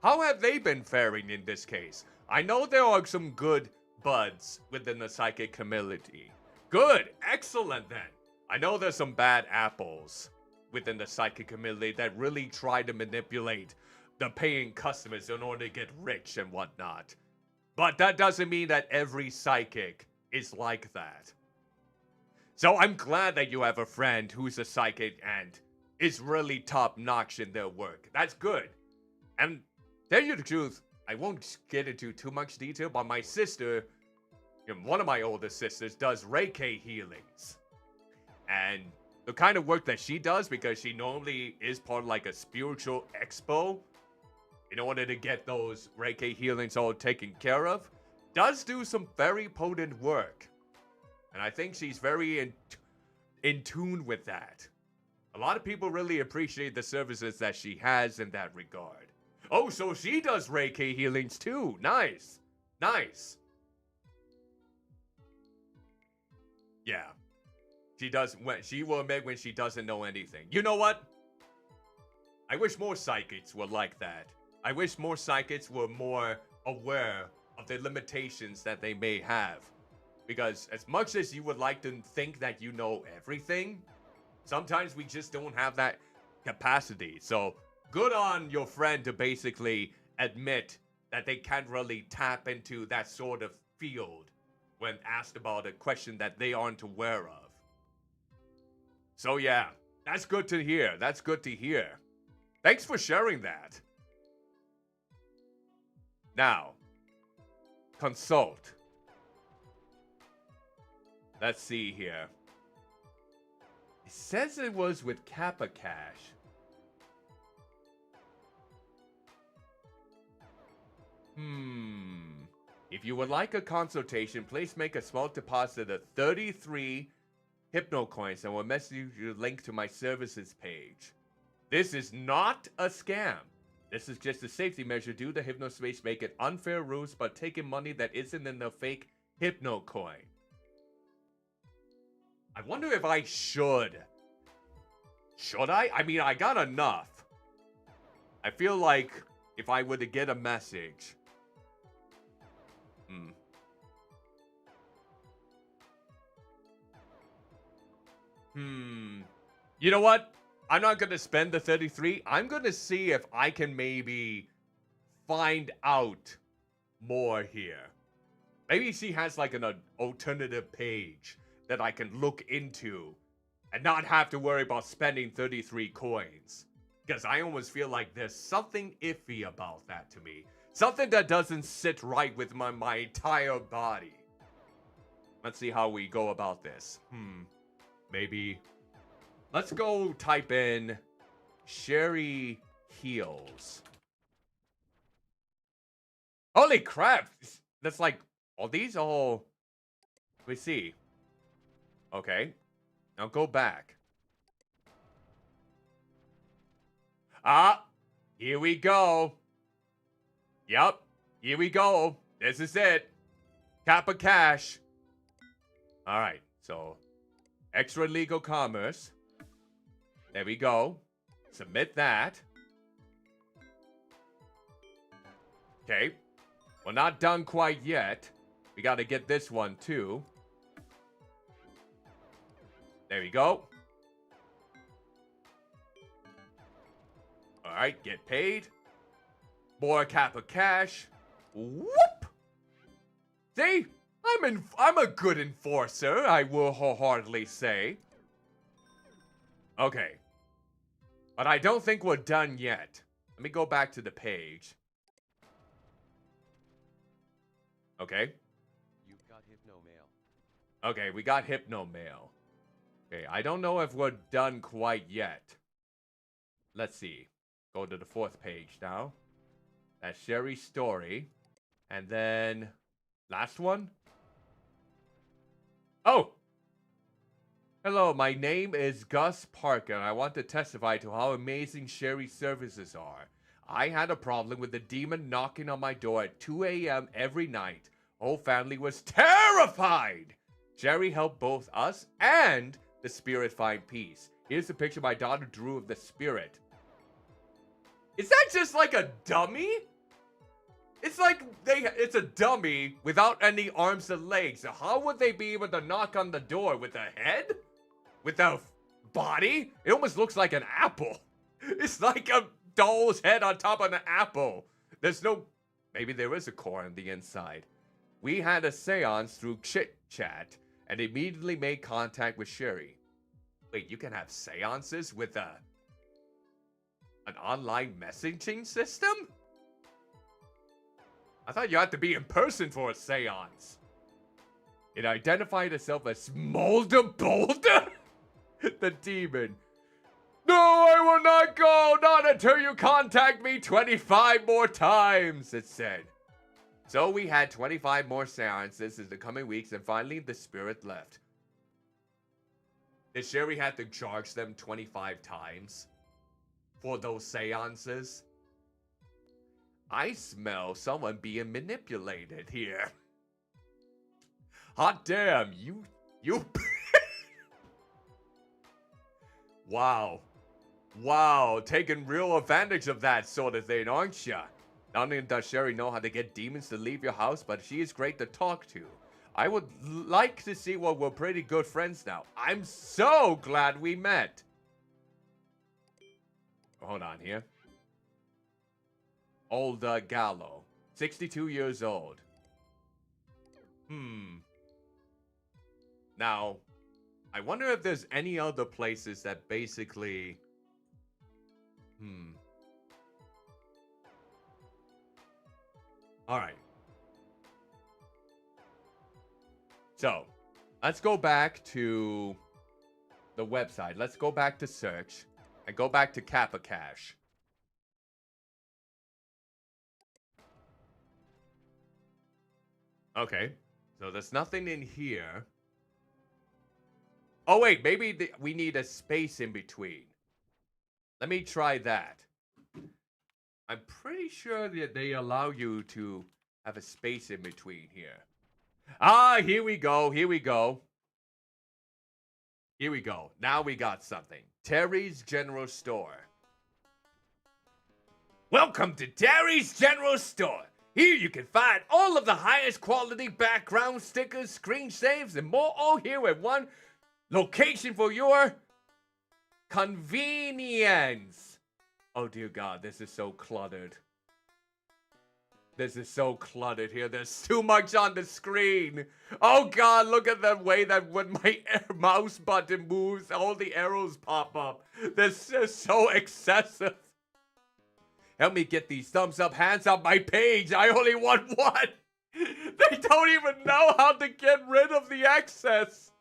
How have they been faring in this case? I know there are some good buds within the psychic community. Good, excellent then. I know there's some bad apples within the psychic community that really try to manipulate the paying customers in order to get rich and whatnot. But that doesn't mean that every psychic is like that. So I'm glad that you have a friend who's a psychic and is really top-notch in their work. That's good. And tell you the truth, I won't get into too much detail, but my sister, one of my older sisters, does Reiki healings. And the kind of work that she does, because she normally is part of like a spiritual expo, in order to get those Reiki healings all taken care of, does do some very potent work. And I think she's very in tune with that. A lot of people really appreciate the services that she has in that regard. Oh, so she does Reiki healings too. Nice. Nice. Yeah. She does when she will admit when she doesn't know anything. You know what? I wish more psychics were like that. I wish more psychics were more aware of the limitations that they may have. Because as much as you would like to think that you know everything, sometimes we just don't have that capacity. So good on your friend to basically admit that they can't really tap into that sort of field when asked about a question that they aren't aware of. So yeah, that's good to hear. That's good to hear. Thanks for sharing that. Now, consult. Let's see here. It says it was with Kappa Cash. If you would like a consultation, please make a small deposit of 33 Hypno coins and we'll message you a link to my services page. This is not a scam. This is just a safety measure due to Hypnospace making unfair rules by taking money that isn't in the fake Hypno coin. I wonder if I should. Should I? I mean, I got enough. I feel like if I were to get a message. You know what? I'm not going to spend the 33. I'm going to see if I can maybe find out more here. Maybe she has like an alternative page that I can look into and not have to worry about spending 33 coins. Because I almost feel like there's something iffy about that to me. Something that doesn't sit right with my entire body. Let's see how we go about this. Maybe. Let's go type in Sherry Heals. Holy crap! That's like, all these all... Let me see. Okay. Now go back. Ah! Here we go. Yep. Here we go. This is it. Kappa Cash. Alright, so... Extra legal commerce. There we go. Submit that. Okay. We're not done quite yet. We gotta get this one too. There we go. Alright, get paid. More Kappa cash. Whoop! See? I'm a good enforcer, I will wholeheartedly say. Okay. But I don't think we're done yet. Let me go back to the page. Okay. You've got Hypno Mail. Okay, we got Hypno Mail. Okay, I don't know if we're done quite yet. Let's see. Go to the 4th page now. That's Sherry's story. And then... last one? Oh! Hello, my name is Gus Parker, and I want to testify to how amazing Sherry's services are. I had a problem with the demon knocking on my door at 2 a.m. every night. Whole family was terrified! Sherry helped both us and the spirit find peace. Here's a picture my daughter drew of the spirit. Is that just like a dummy? It's like it's a dummy without any arms and legs. So how would they be able to knock on the door? With a head? With a body? It almost looks like an apple. It's like a doll's head on top of an apple. There's no... maybe there is a core on the inside. We had a seance through chit-chat and immediately made contact with Sherry. Wait, you can have seances with an online messaging system? I thought you had to be in person for a seance. It identified itself as Smolder Boulder? The demon. No, I will not go, not until you contact me 25 more times, it said. So we had 25 more seances in the coming weeks, and finally the spirit left. Did Sherry have to charge them 25 times for those seances? I smell someone being manipulated here. Hot damn, you... Wow. Wow, taking real advantage of that sort of thing, aren't ya? Not only does Sherry know how to get demons to leave your house, but she is great to talk to. I would like to see what we're pretty good friends now. I'm so glad we met. Hold on here. Old Gallo, 62 years old. Now, I wonder if there's any other places that basically... Alright. So, let's go back to the website. Let's go back to search and go back to Kappa Cache. Okay, so there's nothing in here. Oh wait, maybe we need a space in between. Let me try that. I'm pretty sure that they allow you to have a space in between here. Ah, here we go, here we go. Here we go. Now we got something. Terry's General Store. Welcome to Terry's General Store. Here you can find all of the highest quality background stickers, screen saves, and more all here at one location for your convenience. Oh dear God, this is so cluttered. This is so cluttered here. There's too much on the screen. Oh God, look at the way that when my mouse button moves, all the arrows pop up. This is so excessive. Help me get these thumbs up, hands up my page. I only want one. They don't even know how to get rid of the excess.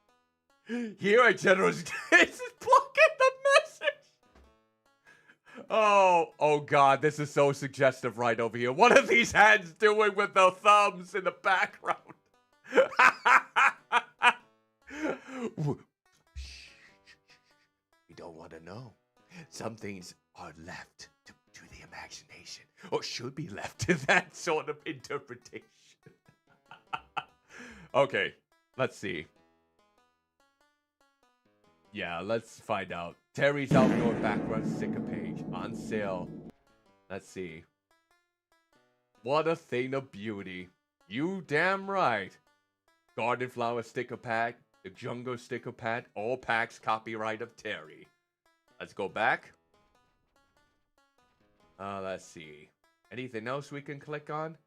Here at General's This is blocking the message. Oh God, this is so suggestive right over here. What are these hands doing with the thumbs in the background? We don't want to know. Some things are left to the imagination, or should be left to that sort of interpretation. Okay, let's see. Yeah, let's find out. Terry's Outdoor Background sticker page on sale. Let's see. What a thing of beauty. You damn right. Garden flower sticker pack, the jungle sticker pack, all packs copyright of Terry. Let's go back. Let's see. Anything else we can click on?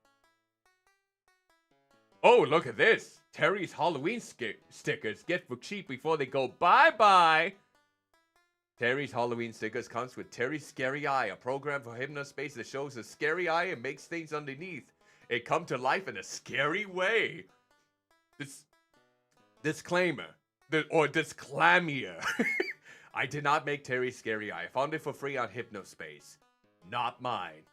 Oh, look at this. Terry's Halloween stickers. Get for cheap before they go bye-bye. Terry's Halloween stickers comes with Terry's Scary Eye, a program for Hypnospace that shows a scary eye and makes things underneath it come to life in a scary way. Disclaimer. Disclaimer. I did not make Terry's Scary Eye. I found it for free on Hypnospace. Not mine.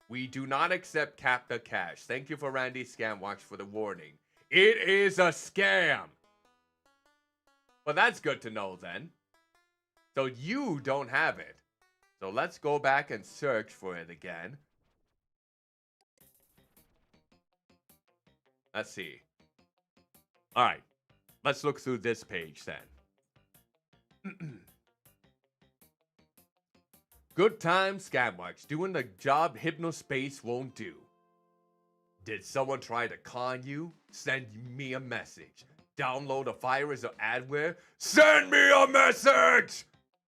We do not accept Capta Cash. Thank you for Randy Scamwatch for the warning. It is a scam. Well, that's good to know then. So you don't have it. So let's go back and search for it again. Let's see. All right. Let's look through this page then. Good time, Scamwatch. Doing the job Hypnospace won't do. Did someone try to con you? Send me a message. Download a virus or adware? Send me a message!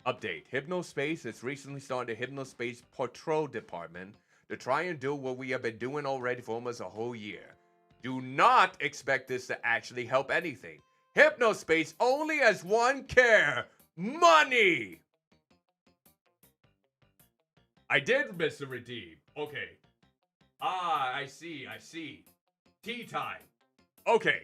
Update. Hypnospace has recently started a Hypnospace Patrol Department to try and do what we have been doing already for almost a whole year. Do not expect this to actually help anything. Hypnospace only has one care. Money! I did miss a redeem. Okay. Ah, I see. Tea time. Okay.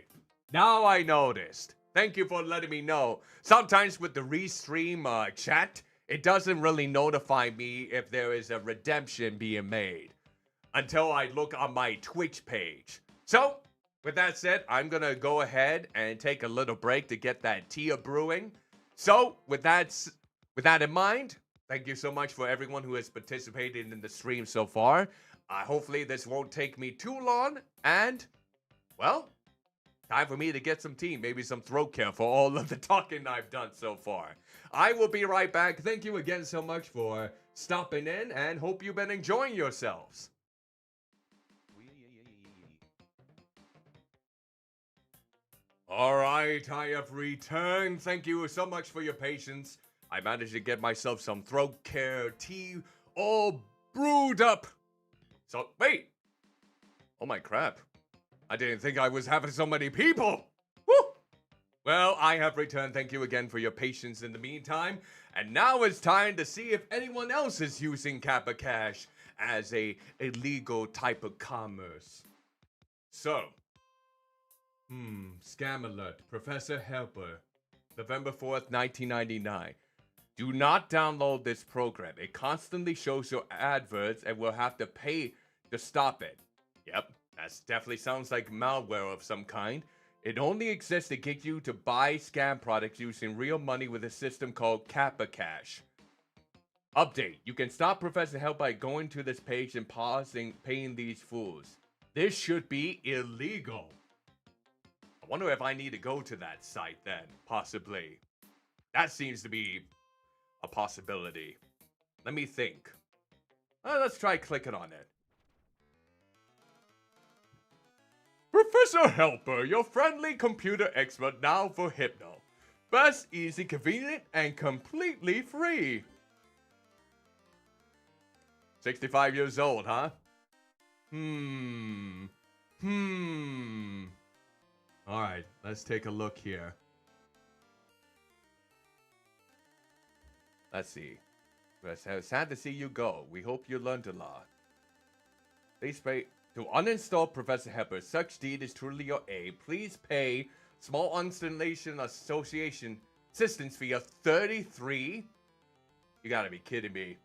Now I noticed. Thank you for letting me know. Sometimes with the restream chat, it doesn't really notify me if there is a redemption being made until I look on my Twitch page. So, with that said, I'm going to go ahead and take a little break to get that tea brewing. So, with that in mind, thank you so much for everyone who has participated in the stream so far. Hopefully this won't take me too long. And, well, time for me to get some tea, maybe some throat care for all of the talking I've done so far. I will be right back. Thank you again so much for stopping in and hope you've been enjoying yourselves. All right, I have returned. Thank you so much for your patience. I managed to get myself some throat care tea all brewed up. So, wait. Oh my crap. I didn't think I was having so many people. Woo! Well, I have returned. Thank you again for your patience in the meantime. And now it's time to see if anyone else is using Kappa Cash as a illegal type of commerce. So, scam alert. Professor Helper, November 4th, 1999. Do not download this program. It constantly shows your adverts and will have to pay to stop it. Yep, that definitely sounds like malware of some kind. It only exists to get you to buy scam products using real money with a system called Kappa Cash. Update. You can stop Professor Help by going to this page and paying these fools. This should be illegal. I wonder if I need to go to that site then, possibly. That seems to be a possibility. Let me think. Let's try clicking on it. Professor Helper, your friendly computer expert now for Hypno. Fast, easy, convenient, and completely free. 65 years old, huh? Alright, let's take a look here. Let's see. We're sad to see you go. We hope you learned a lot. Please pay to uninstall Professor Helper. Such deed is truly your aim. Please pay small installation association assistance fee of 33. You gotta be kidding me.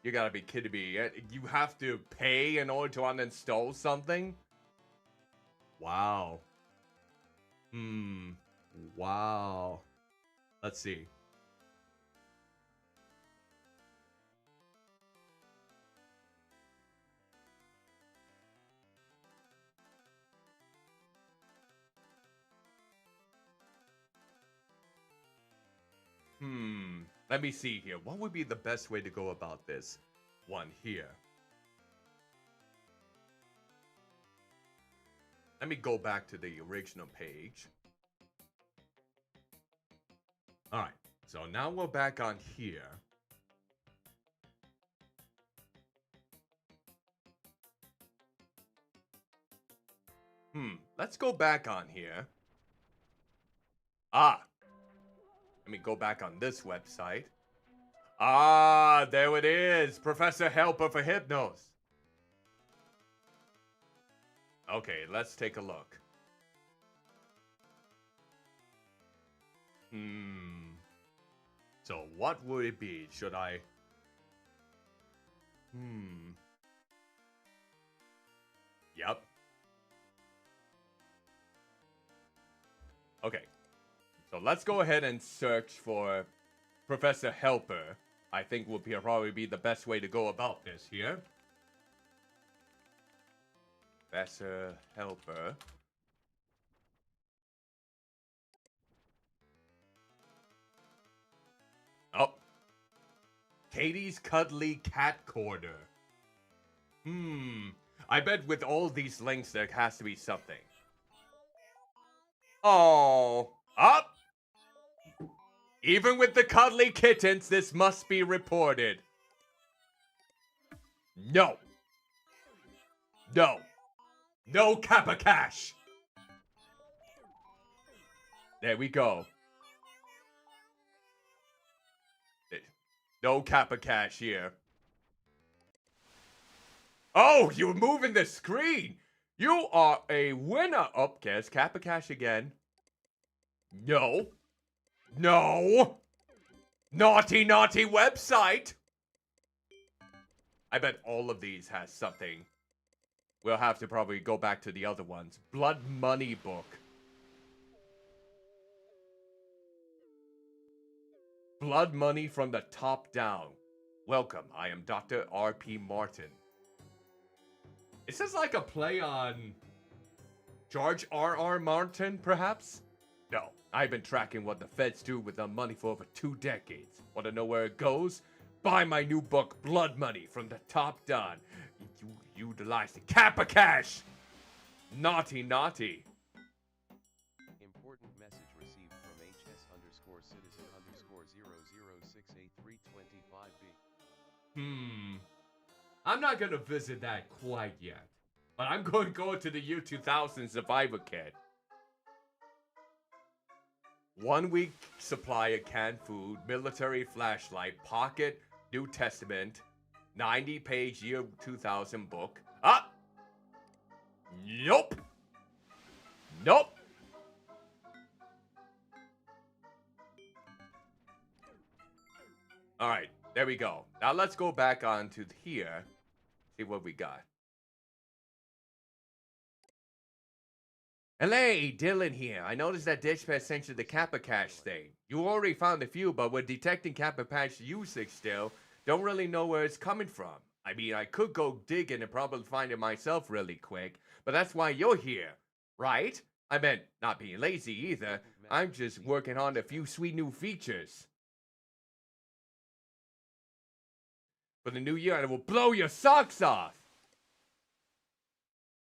You gotta be kidding me. You have to pay in order to uninstall something? Wow. Wow. Let's see. Let me see here. What would be the best way to go about this? One here. Let me go back to the original page. Alright, so now we're back on here. Let's go back on here. Ah. Let me go back on this website. Ah, there it is. Professor Helper for Hypnos. Okay, let's take a look. So what would it be? Should I... Yep. Okay. So let's go ahead and search for Professor Helper. I think will probably be the best way to go about this here. Professor Helper. Oh. Katie's Cuddly Cat Corner. I bet with all these links there has to be something. Oh. Up. Even with the cuddly kittens, this must be reported. No. No. No Kappa Cash. There we go. No Kappa Cash here. Oh, you're moving the screen. You are a winner. Oh, guess Kappa Cash again. No. No. Naughty, naughty website. I bet all of these has something. We'll have to probably go back to the other ones. Blood Money book. Blood Money from the top down. Welcome, I am Dr. R.P. Martin. Is this like a play on George R.R. Martin, perhaps? No, I've been tracking what the feds do with the money for over 2 decades. Want to know where it goes? Buy my new book, Blood Money, from the top down. You utilize the Kappa Cash! Naughty, naughty. Important message received from HS_citizen_0068325B. I'm not gonna visit that quite yet. But I'm going to go to the year 2000 Survivor Kit. 1 week supply of canned food, military flashlight, pocket, New Testament, 90-page year 2000 book. Ah! Nope! Nope! Alright, there we go. Now let's go back on to here. See what we got. Hey, Dylan here. I noticed that Dispatch sent you the Kappa Cash thing. You already found a few, but we're detecting Kappa Cash usage still. Don't really know where it's coming from. I mean, I could go digging and probably find it myself really quick, but that's why you're here, right? I meant not being lazy either. I'm just working on a few sweet new features for the new year, and it will blow your socks off.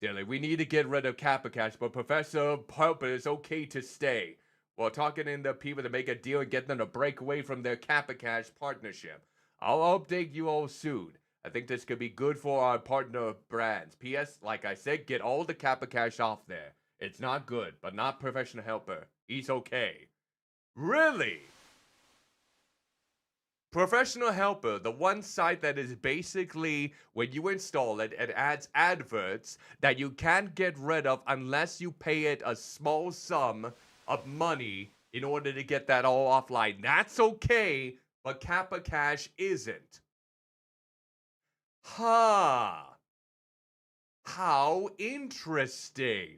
Dylan, we need to get rid of Kappa Cash, but Professor Helper is okay to stay. We're talking to the people to make a deal and get them to break away from their Kappa Cash partnership. I'll update you all soon. I think this could be good for our partner brands. P.S. Like I said, get all the Kappa Cash off there. It's not good, but not Professional Helper. He's okay. Really? Professional Helper, the one site that is basically, when you install it, it adds adverts that you can't get rid of unless you pay it a small sum of money in order to get that all offline. That's okay, but Kappa Cash isn't. Huh. How interesting.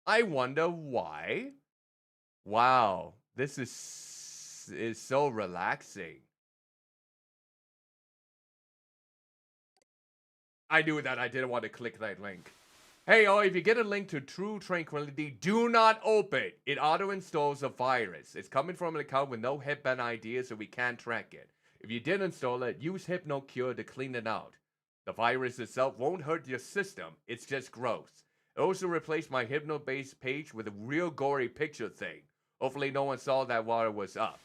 I wonder why. Wow, this is so relaxing. I knew that I didn't want to click that link. Hey, if you get a link to True Tranquility, do not open it. It auto-installs a virus. It's coming from an account with no headband ID, so we can't track it. If you did install it, use HypnoCure to clean it out. The virus itself won't hurt your system. It's just gross. It also replaced my Hypnospace page with a real gory picture thing. Hopefully no one saw that while it was up.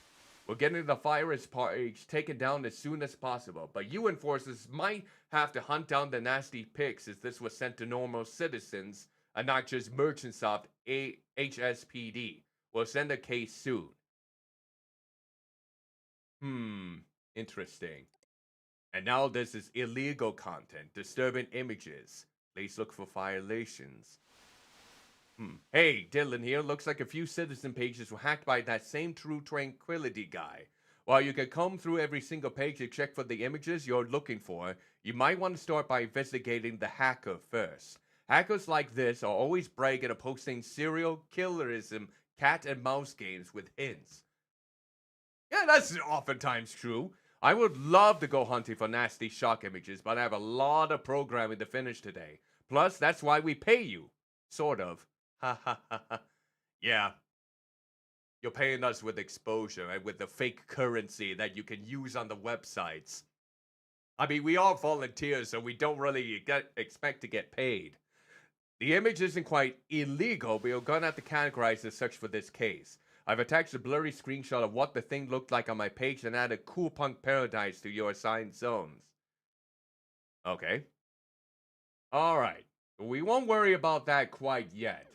We're getting the virus page taken down as soon as possible, but you enforcers might have to hunt down the nasty pics as this was sent to normal citizens and not just Merchantsoft HSPD. We'll send a case soon. Interesting. And now this is illegal content, disturbing images. Please look for violations. Hey, Dylan here. Looks like a few citizen pages were hacked by that same True Tranquility guy. While you can comb through every single page to check for the images you're looking for, you might want to start by investigating the hacker first. Hackers like this are always bragging and posting serial killerism cat and mouse games with hints. Yeah, that's oftentimes true. I would love to go hunting for nasty shock images, but I have a lot of programming to finish today. Plus, that's why we pay you. Sort of. Ha ha ha ha. Yeah. You're paying us with exposure and with the fake currency that you can use on the websites. I mean, we are volunteers, so we don't really expect to get paid. The image isn't quite illegal, but you're gonna have to categorize as such for this case. I've attached a blurry screenshot of what the thing looked like on my page and added Cool Punk Paradise to your assigned zones. Okay. Alright. We won't worry about that quite yet.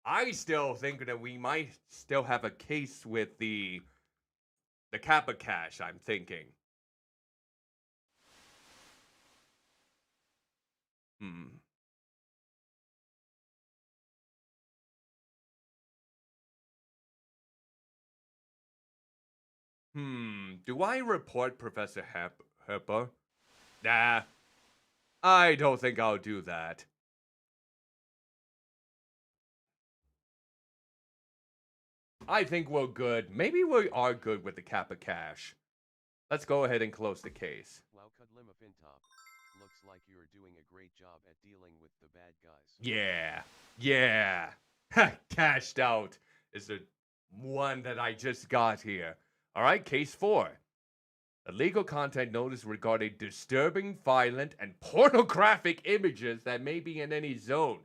I still think that we might still have a case with the Kappa Cache, I'm thinking. Do I report Professor Hepper? Nah, I don't think I'll do that. I think we're good. Maybe we are good with the Kappa Cache. Let's go ahead and close the case. Wow, Cuddlymuffintop. Looks like you're doing a great job at dealing with the bad guys. Yeah. Cashed out is the one that I just got here. Alright, case 4. Illegal content notice regarding disturbing, violent, and pornographic images that may be in any zone.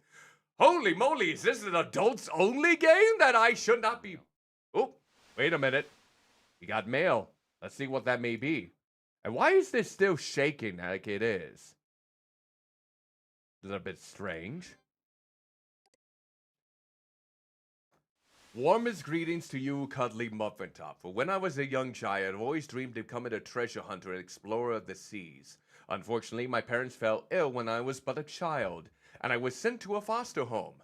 Holy moly, is this an adults-only game that I should not be... Oh, wait a minute. We got mail. Let's see what that may be. And why is this still shaking like it is? Is it a bit strange? Warmest greetings to you, Cuddlymuffintop. For when I was a young child, I've always dreamed of becoming a treasure hunter and explorer of the seas. Unfortunately, my parents fell ill when I was but a child, and I was sent to a foster home.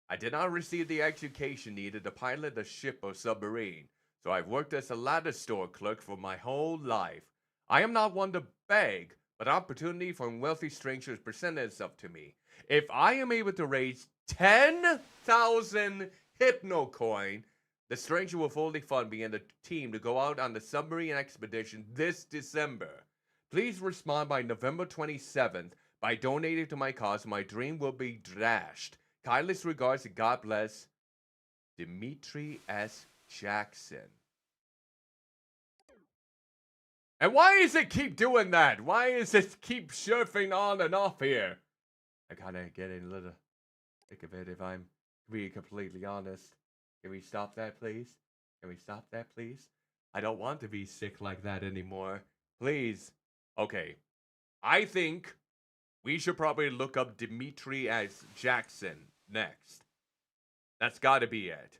I did not receive the education needed to pilot a ship or submarine, so I've worked as a ladder store clerk for my whole life. I am not one to beg, but opportunity from wealthy strangers presented itself to me. If I am able to raise 10,000 Hypnocoin, the stranger will fully fund me and the team to go out on the submarine expedition this December. Please respond by November 27th by donating to my cause. My dream will be dashed. Kindest regards and God bless, Dimitri S. Jackson. And why does it keep doing that? Why does it keep surfing on and off here? I kind of get in a little thick of it if I'm being completely honest. Can we stop that, please? Can we stop that, please? I don't want to be sick like that anymore. Please. Okay. I think we should probably look up Dimitri as Jackson next. That's gotta be it.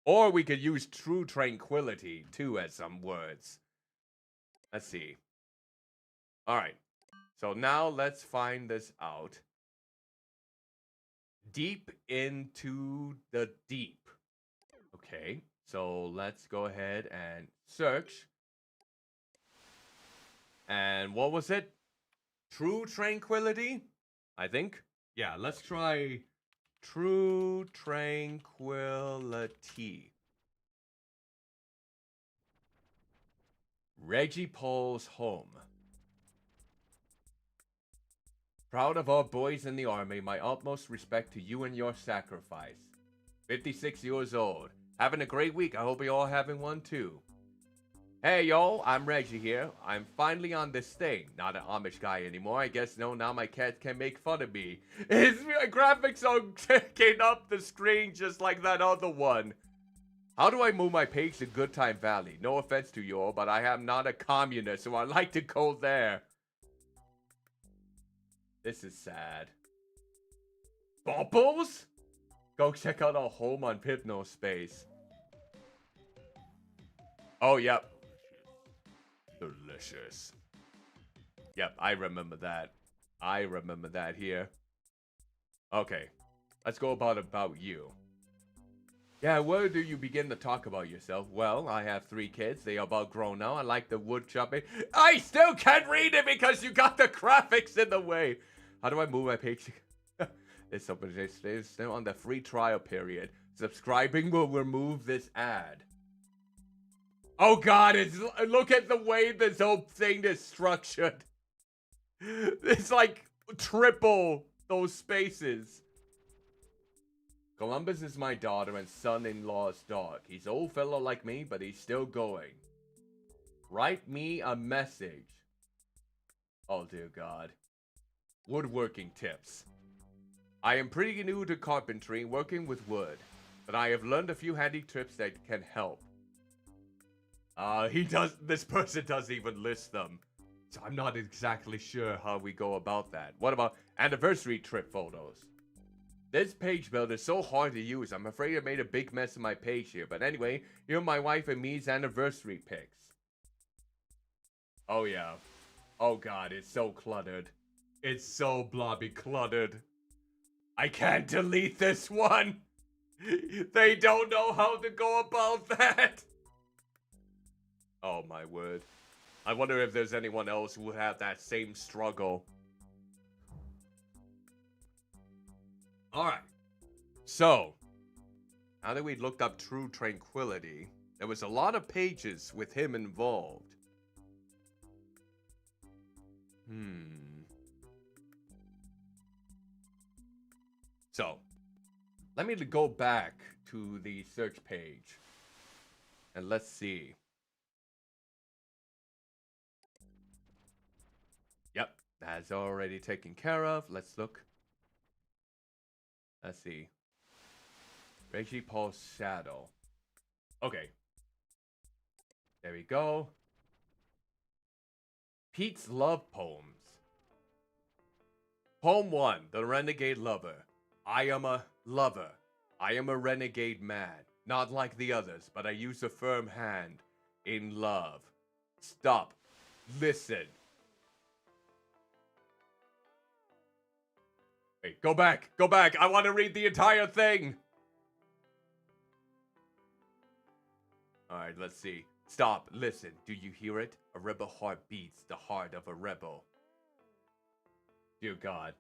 Or we could use True Tranquility, too, as some words. Let's see. Alright. So now let's find this out. Deep into the deep. Okay. So let's go ahead and search. And what was it? True Tranquility? I think. Yeah, let's try True Tranquility. Reggie Paul's home. Proud of our boys in the army, my utmost respect to you and your sacrifice. 56 years old. Having a great week, I hope you're all having one too. Hey yo, I'm Reggie here. I'm finally on this thing. Not an Amish guy anymore. I guess no, now my cat can make fun of me. His graphics are taking up the screen just like that other one. How do I move my page to Good Time Valley? No offense to you all, but I am not a communist, so I like to go there. This is sad. Bubbles? Go check out our home on Hypnospace. Oh, yep. Delicious. Yep, I remember that. I remember that here. Okay, let's go about you. Yeah, where do you begin to talk about yourself? Well, I have 3 kids. They are about grown now. I like the wood chopping. I still can't read it because you got the graphics in the way. How do I move my page? It's open. It's still on the free trial period. Subscribing will remove this ad. Oh God! Look at the way this whole thing is structured. It's like triple those spaces. Columbus is my daughter and son-in-law's dog. He's an old fellow like me, but he's still going. Write me a message. Oh dear God. Woodworking tips. I am pretty new to carpentry, working with wood, but I have learned a few handy tips that can help. This person doesn't even list them, so I'm not exactly sure how we go about that. What about anniversary trip photos? This page builder is so hard to use. I'm afraid I made a big mess of my page here. But anyway, here are my wife and me's anniversary pics. Oh yeah. Oh God, it's so cluttered. It's so blobby cluttered. I can't delete this one. They don't know how to go about that. Oh my word. I wonder if there's anyone else who would have that same struggle. Alright, so, now that we looked up True Tranquility, there was a lot of pages with him involved. So, let me go back to the search page, and let's see. Yep, that's already taken care of. Let's look. Let's see. Reggie Paul's Shadow. Okay. There we go. Pete's Love Poems. Poem 1. The Renegade Lover. I am a lover. I am a renegade man. Not like the others, but I use a firm hand. In love. Stop. Listen. Wait, go back. Go back. I want to read the entire thing. Alright, let's see. Stop. Listen. Do you hear it? A rebel heart beats the heart of a rebel. Dear God.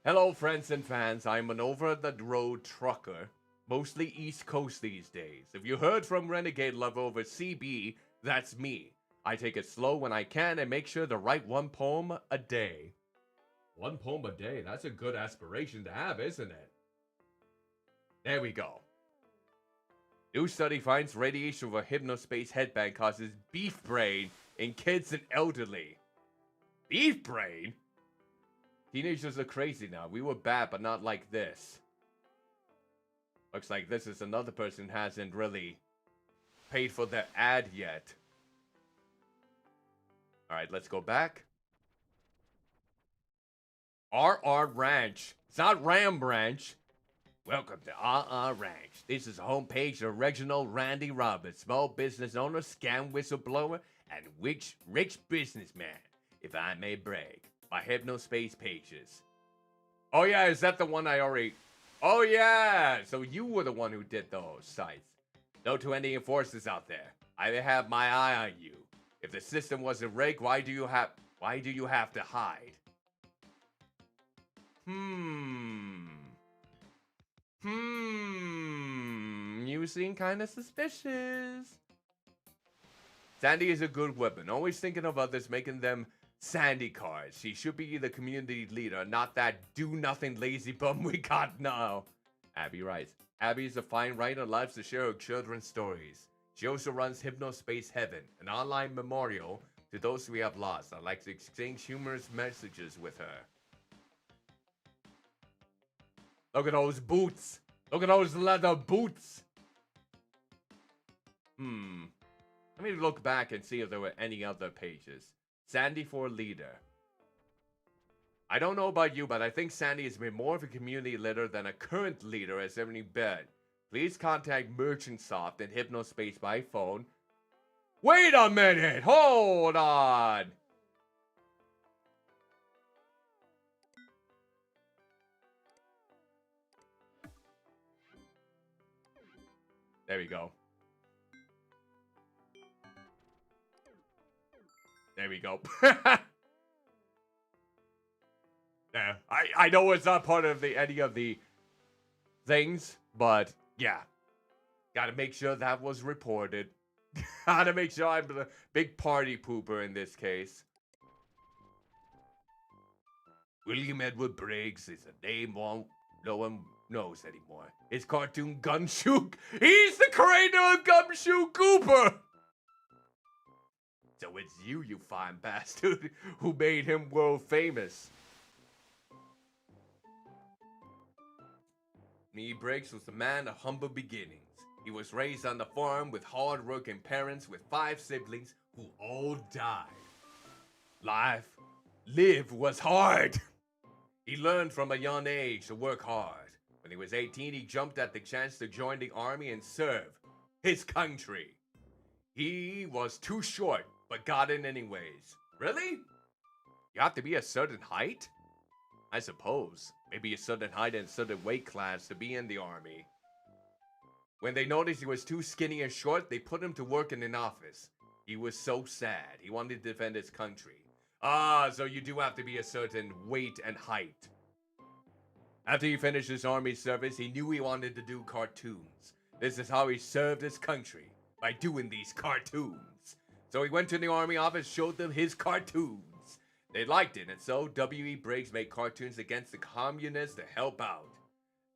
Hello, friends and fans. I'm an over-the-road trucker. Mostly East Coast these days. If you heard from Renegade Lover over CB, that's me. I take it slow when I can and make sure to write 1 poem a day. 1 poem a day? That's a good aspiration to have, isn't it? There we go. New study finds radiation from a Hypnospace headband causes beef brain in kids and elderly. Beef brain? Teenagers are crazy now. We were bad, but not like this. Looks like this is another person who hasn't really paid for their ad yet. Alright, let's go back. RR Ranch. It's not Ram Ranch. Welcome to RR Ranch. This is the homepage of Reginald Randy Roberts, small business owner, scam whistleblower, and rich businessman, if I may brag. My Hypnospace pages. Oh yeah, is that the one I already... Oh yeah! So you were the one who did those sites. No to any enforcers out there. I have my eye on you. If the system wasn't rigged, why do you have to hide? You seem kind of suspicious. Sandy is a good weapon. Always thinking of others, making them Sandy cards. She should be the community leader, not that do-nothing lazy bum we got now. Abby writes, Abby is a fine writer and loves to share her children's stories. She also runs Hypnospace Heaven, an online memorial to those we have lost. I like to exchange humorous messages with her. Look at those boots. Look at those leather boots. Let me look back and see if there were any other pages. Sandy for leader. I don't know about you, but I think Sandy has been more of a community leader than a current leader has ever been. Please contact Merchantsoft and Hypnospace by phone. Wait a minute! Hold on! There we go. There we go. Yeah, I know it's not part of any of the things, but yeah. Gotta make sure that was reported. Gotta make sure I'm the big party pooper in this case. William Edward Briggs is a name no one knows anymore. His cartoon Gumshoe. He's the creator of Gumshoe Cooper! So it's you fine bastard, who made him world famous. Nee Briggs was a man of humble beginnings. He was raised on the farm with hard-working parents with 5 siblings who all died. Live was hard. He learned from a young age to work hard. When he was 18, he jumped at the chance to join the army and serve his country. He was too short, but got in anyways. Really? You have to be a certain height? I suppose. Maybe a certain height and a certain weight class to be in the army. When they noticed he was too skinny and short, they put him to work in an office. He was so sad. He wanted to defend his country. Ah, so you do have to be a certain weight and height. After he finished his army service, he knew he wanted to do cartoons. This is how he served his country, by doing these cartoons. So he went to the army office, showed them his cartoons. They liked it, and so W.E. Briggs made cartoons against the communists to help out.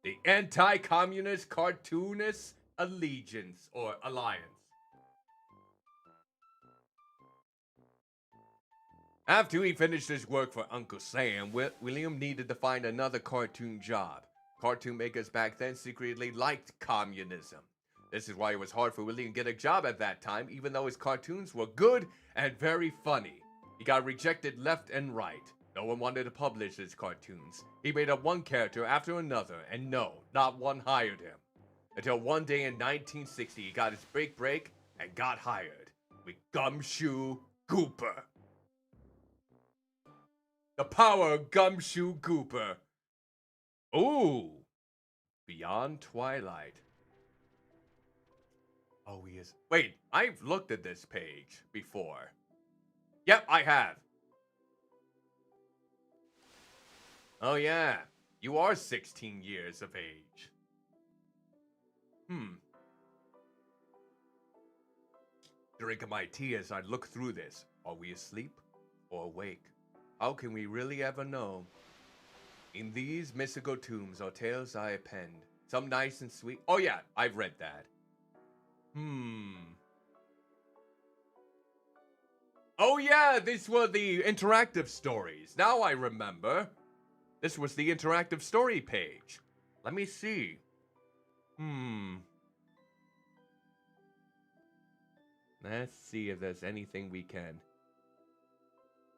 The Anti-Communist Cartoonist Allegiance, or Alliance. After he finished his work for Uncle Sam, William needed to find another cartoon job. Cartoon makers back then secretly liked communism. This is why it was hard for William to get a job at that time, even though his cartoons were good and very funny. He got rejected left and right. No one wanted to publish his cartoons. He made up one character after another, and no, not one hired him. Until one day in 1960, he got his big break and got hired with Gumshoe Gooper. The power of Gumshoe Gooper. Ooh. Beyond Twilight. Oh, he is. Wait, I've looked at this page before. Yep, I have. Oh, yeah. You are 16 years of age. Drinking my tea as I look through this. Are we asleep or awake? How can we really ever know? In these mystical tombs are tales I append. Some nice and sweet. Oh yeah, I've read that. Oh yeah, these were the interactive stories. Now I remember. This was the interactive story page. Let me see. Let's see if there's anything we can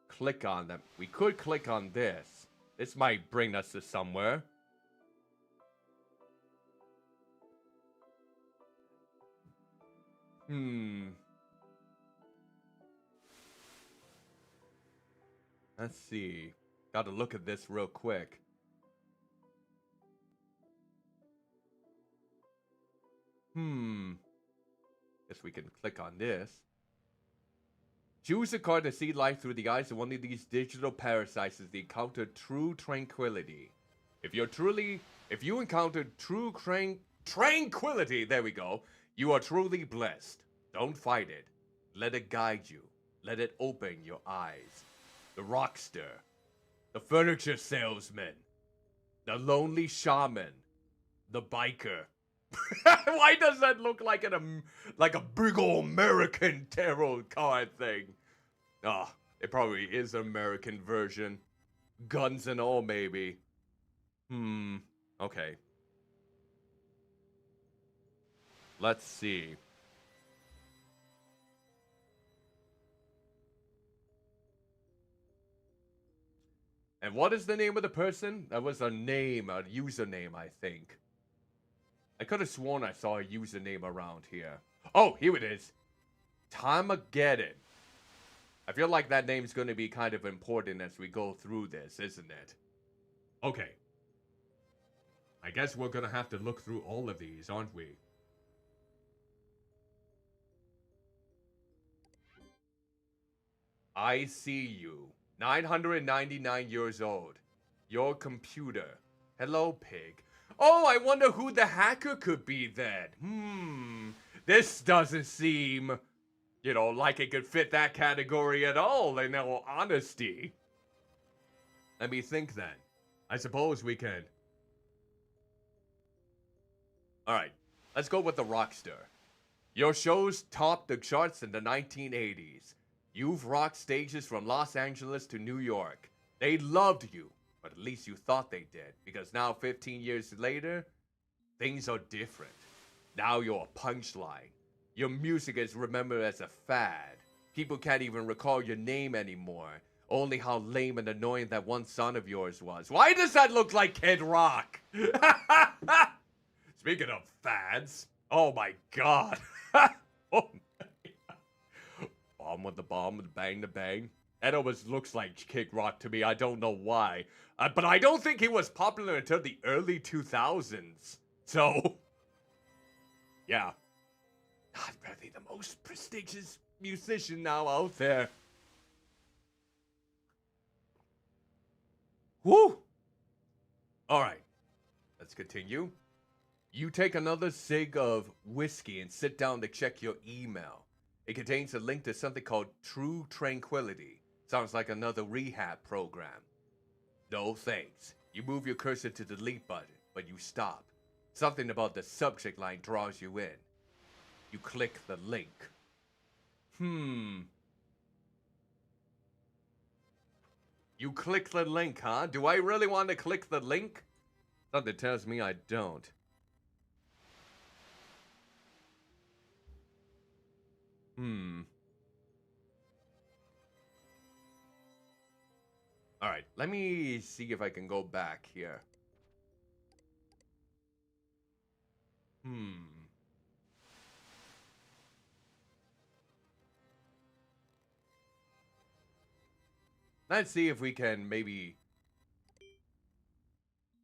click on them. We could click on this. This might bring us to somewhere. Let's see. Gotta look at this real quick. Guess we can click on this. Choose a card to see life through the eyes of one of these digital parasites as they encounter true tranquility. If you encounter true tranquility, there we go, you are truly blessed. Don't fight it. Let it guide you. Let it open your eyes. The rockster. The furniture salesman. The lonely shaman. The biker. Why does that look like a big old American tarot card thing? It probably is an American version. Guns and all, maybe. Okay. Let's see. And what is the name of the person? That was a name, a username, I think. I could have sworn I saw a username around here. Oh, here it is. Tamageddon. I feel like that name's going to be kind of important as we go through this, isn't it? Okay. I guess we're going to have to look through all of these, aren't we? I see you. 999 years old. Your computer. Hello, pig. Oh, I wonder who the hacker could be then. This doesn't seem, like it could fit that category at all, in all honesty. Let me think then. I suppose we can. Alright, let's go with the rockstar. Your shows topped the charts in the 1980s. You've rocked stages from Los Angeles to New York. They loved you, but at least you thought they did, because now 15 years later, things are different. Now you're a punchline. Your music is remembered as a fad. People can't even recall your name anymore. Only how lame and annoying that one son of yours was. Why does that look like Kid Rock? Speaking of fads, oh my god. Oh my. Bomb with the bomb, bang the bang. That always looks like Kid Rock to me. I don't know why. But I don't think he was popular until the early 2000s. So, yeah. Not really the most prestigious musician now out there. Woo! Alright. Let's continue. You take another cig of whiskey and sit down to check your email. It contains a link to something called True Tranquility. Sounds like another rehab program. No thanks. You move your cursor to the delete button, but you stop. Something about the subject line draws you in. You click the link. You click the link, huh? Do I really want to click the link? Something tells me I don't. Alright, let me see if I can go back here. Let's see if we can maybe...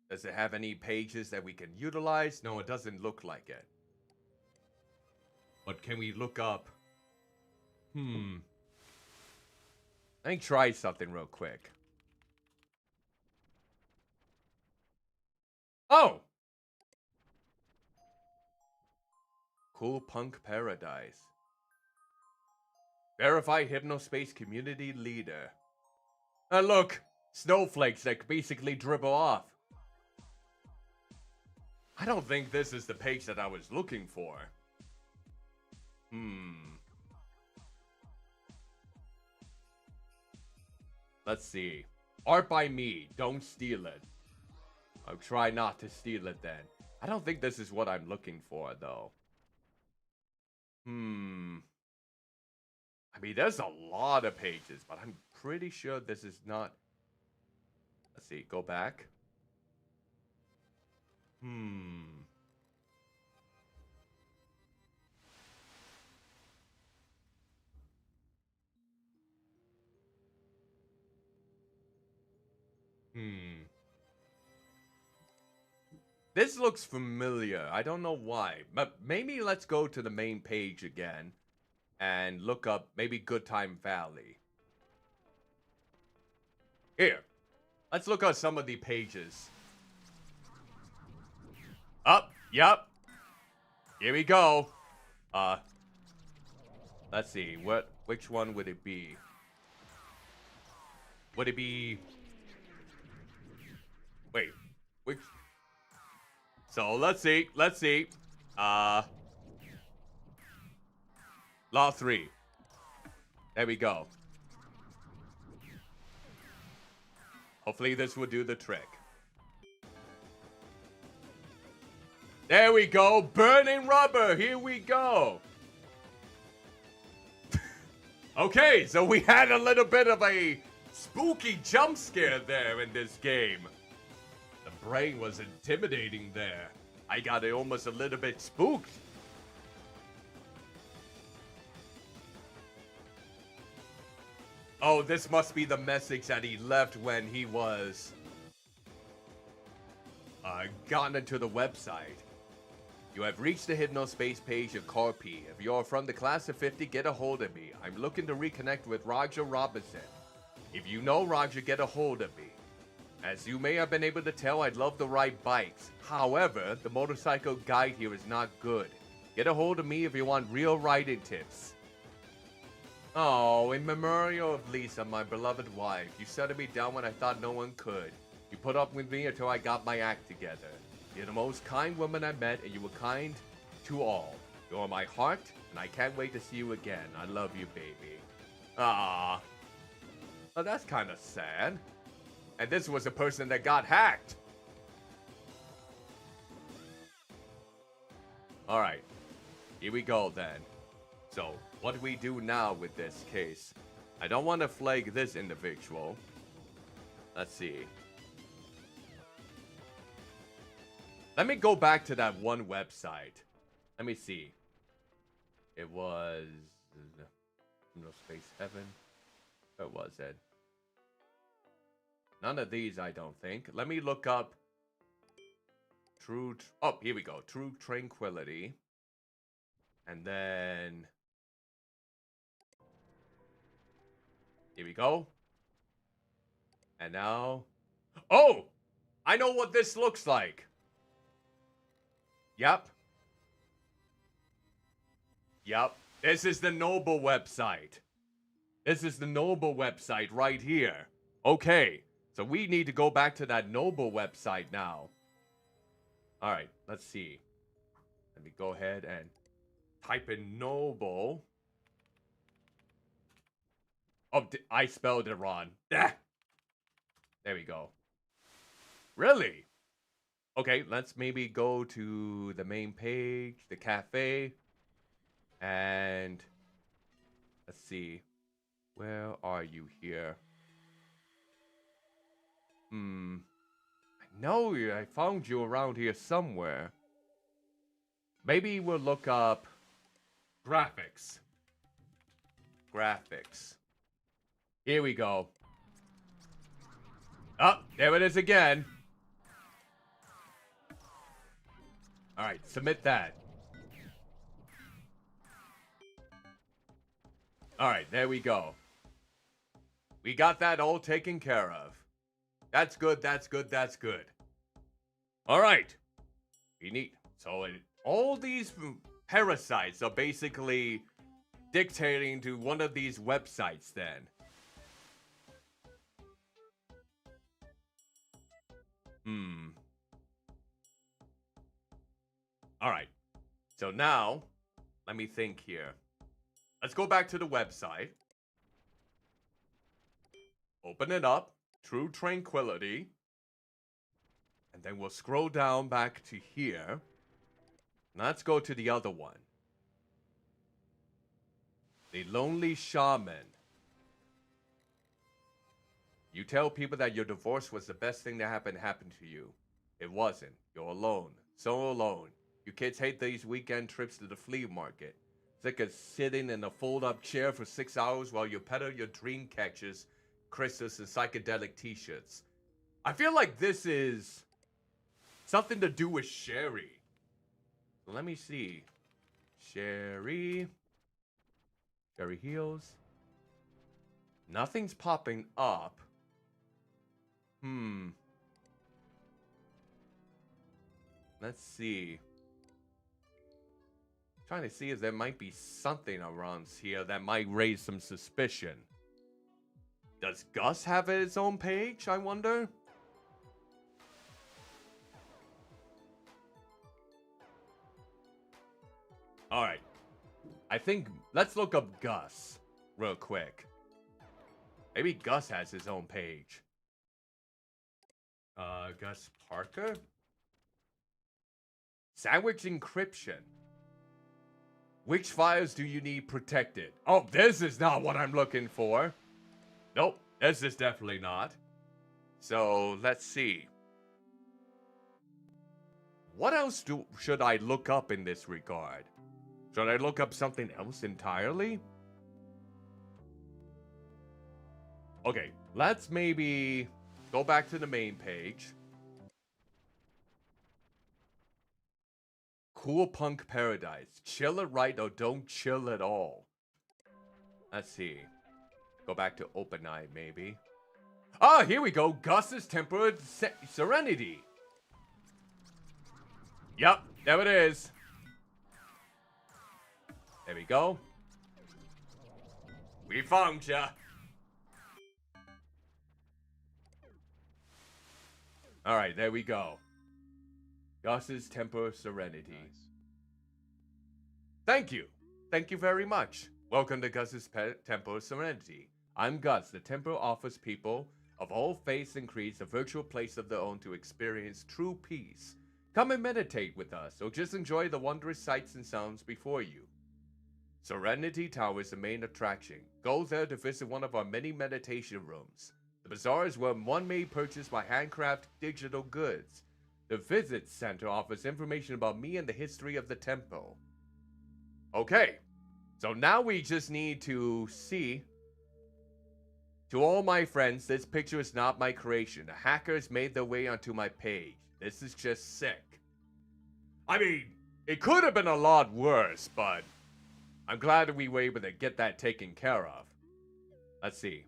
Does it have any pages that we can utilize? No, it doesn't look like it. But can we look up? Let me try something real quick. Oh! Cool Punk Paradise. Verified Hypnospace Community Leader. And look! Snowflakes that basically dribble off. I don't think this is the page that I was looking for. Let's see. Art by me. Don't steal it. I'll try not to steal it then. I don't think this is what I'm looking for, though. I mean, there's a lot of pages, but I'm pretty sure this is not... Let's see. Go back. This looks familiar. I don't know why. But maybe let's go to the main page again and look up maybe Good Time Valley. Here. Let's look at some of the pages. Up. Yep. Here we go. Let's see. Which one would it be? Would it be... Wait. Which... So, let's see. Law 3. There we go. Hopefully this will do the trick. There we go. Burning rubber. Here we go. Okay, so we had a little bit of a spooky jump scare there in this game. The brain was intimidating there. I got it almost a little bit spooked. Oh, this must be the message that he left when he was gotten into the website. You have reached the Hypnospace page of Carpi. If you are from the class of 50, get a hold of me. I'm looking to reconnect with Roger Robinson. If you know Roger, get a hold of me. As you may have been able to tell, I'd love to ride bikes. However, the motorcycle guide here is not good. Get a hold of me if you want real riding tips. Oh, in memorial of Lisa, my beloved wife, you settled me down when I thought no one could. You put up with me until I got my act together. You're the most kind woman I met, and you were kind to all. You're my heart, and I can't wait to see you again. I love you, baby. Ah. Oh, that's kind of sad. And this was a person that got hacked. Alright. Here we go, then. So, what do we do now with this case? I don't want to flag this individual. Let's see. Let me go back to that one website. Let me see. It was... Hypnospace Heaven. Where was it? None of these, I don't think. Let me look up... Oh, here we go. True Tranquility. And then... Here we go. And now... Oh! I know what this looks like. Yep. Yep. This is the Noble website. This is the Noble website right here. Okay. So we need to go back to that Noble website now. Alright, let's see. Let me go ahead and type in Noble. Oh, I spelled it wrong. Ah! There we go. Really? Okay, let's maybe go to the main page, the cafe, and let's see. Where are you here? I know I found you around here somewhere. Maybe we'll look up graphics. Graphics. Here we go. Oh, there it is again. Alright, submit that. Alright, there we go. We got that all taken care of. That's good, that's good, that's good. Alright. We need... So, all these parasites are basically dictating to one of these websites then. Alright, so now, let me think here. Let's go back to the website. Open it up, True Tranquility. And then we'll scroll down back to here. Let's go to the other one. The Lonely Shaman. You tell people that your divorce was the best thing that happened to you. It wasn't. You're alone. So alone. You kids hate these weekend trips to the flea market. Sick of sitting in a fold-up chair for 6 hours while you peddle your dream catchers, crystals, and psychedelic t-shirts. I feel like this is something to do with Sherry. So let me see. Sherry Heals. Nothing's popping up. Let's see. Trying to see if there might be something around here that might raise some suspicion. Does Gus have its own page, I wonder? Alright. I think, let's look up Gus real quick. Maybe Gus has his own page. Gus Parker? Sandwich encryption. Which files do you need protected? Oh, this is not what I'm looking for. Nope. This is definitely not. So, let's see. What else should I look up in this regard? Should I look up something else entirely? Okay, let's maybe go back to the main page. Cool Punk Paradise. Chill it right or don't chill at all. Let's see. Go back to Open Eye, maybe. Ah, here we go. Gus's Tempered Serenity. Yep, there it is. There we go. We found ya. Alright, there we go. Gus's Temper Serenity. Nice. Thank you. Thank you very much. Welcome to Gus's Temper Serenity. I'm Gus. The temple offers people of all faiths and creeds a virtual place of their own to experience true peace. Come and meditate with us, or just enjoy the wondrous sights and sounds before you. Serenity Tower is the main attraction. Go there to visit one of our many meditation rooms. The bazaar is where one may purchase my handcrafted digital goods. The Visit Center offers information about me and the history of the temple. Okay, so now we just need to see. To all my friends, this picture is not my creation. The hackers made their way onto my page. This is just sick. I mean, it could have been a lot worse, but I'm glad that we were able to get that taken care of. Let's see.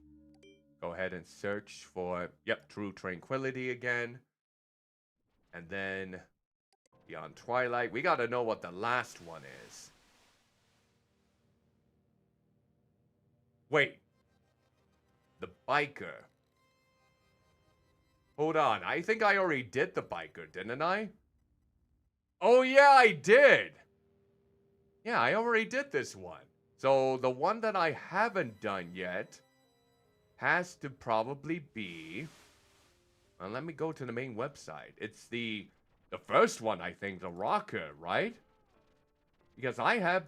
Go ahead and search for, yep, True Tranquility again. And then Beyond Twilight. We gotta know what the last one is. Wait. The biker. Hold on. I think I already did the biker, didn't I? Oh, yeah, I did. Yeah, I already did this one. So the one that I haven't done yet has to probably be... Well, let me go to the main website. It's the first one, I think, the rocker, right? Because I have...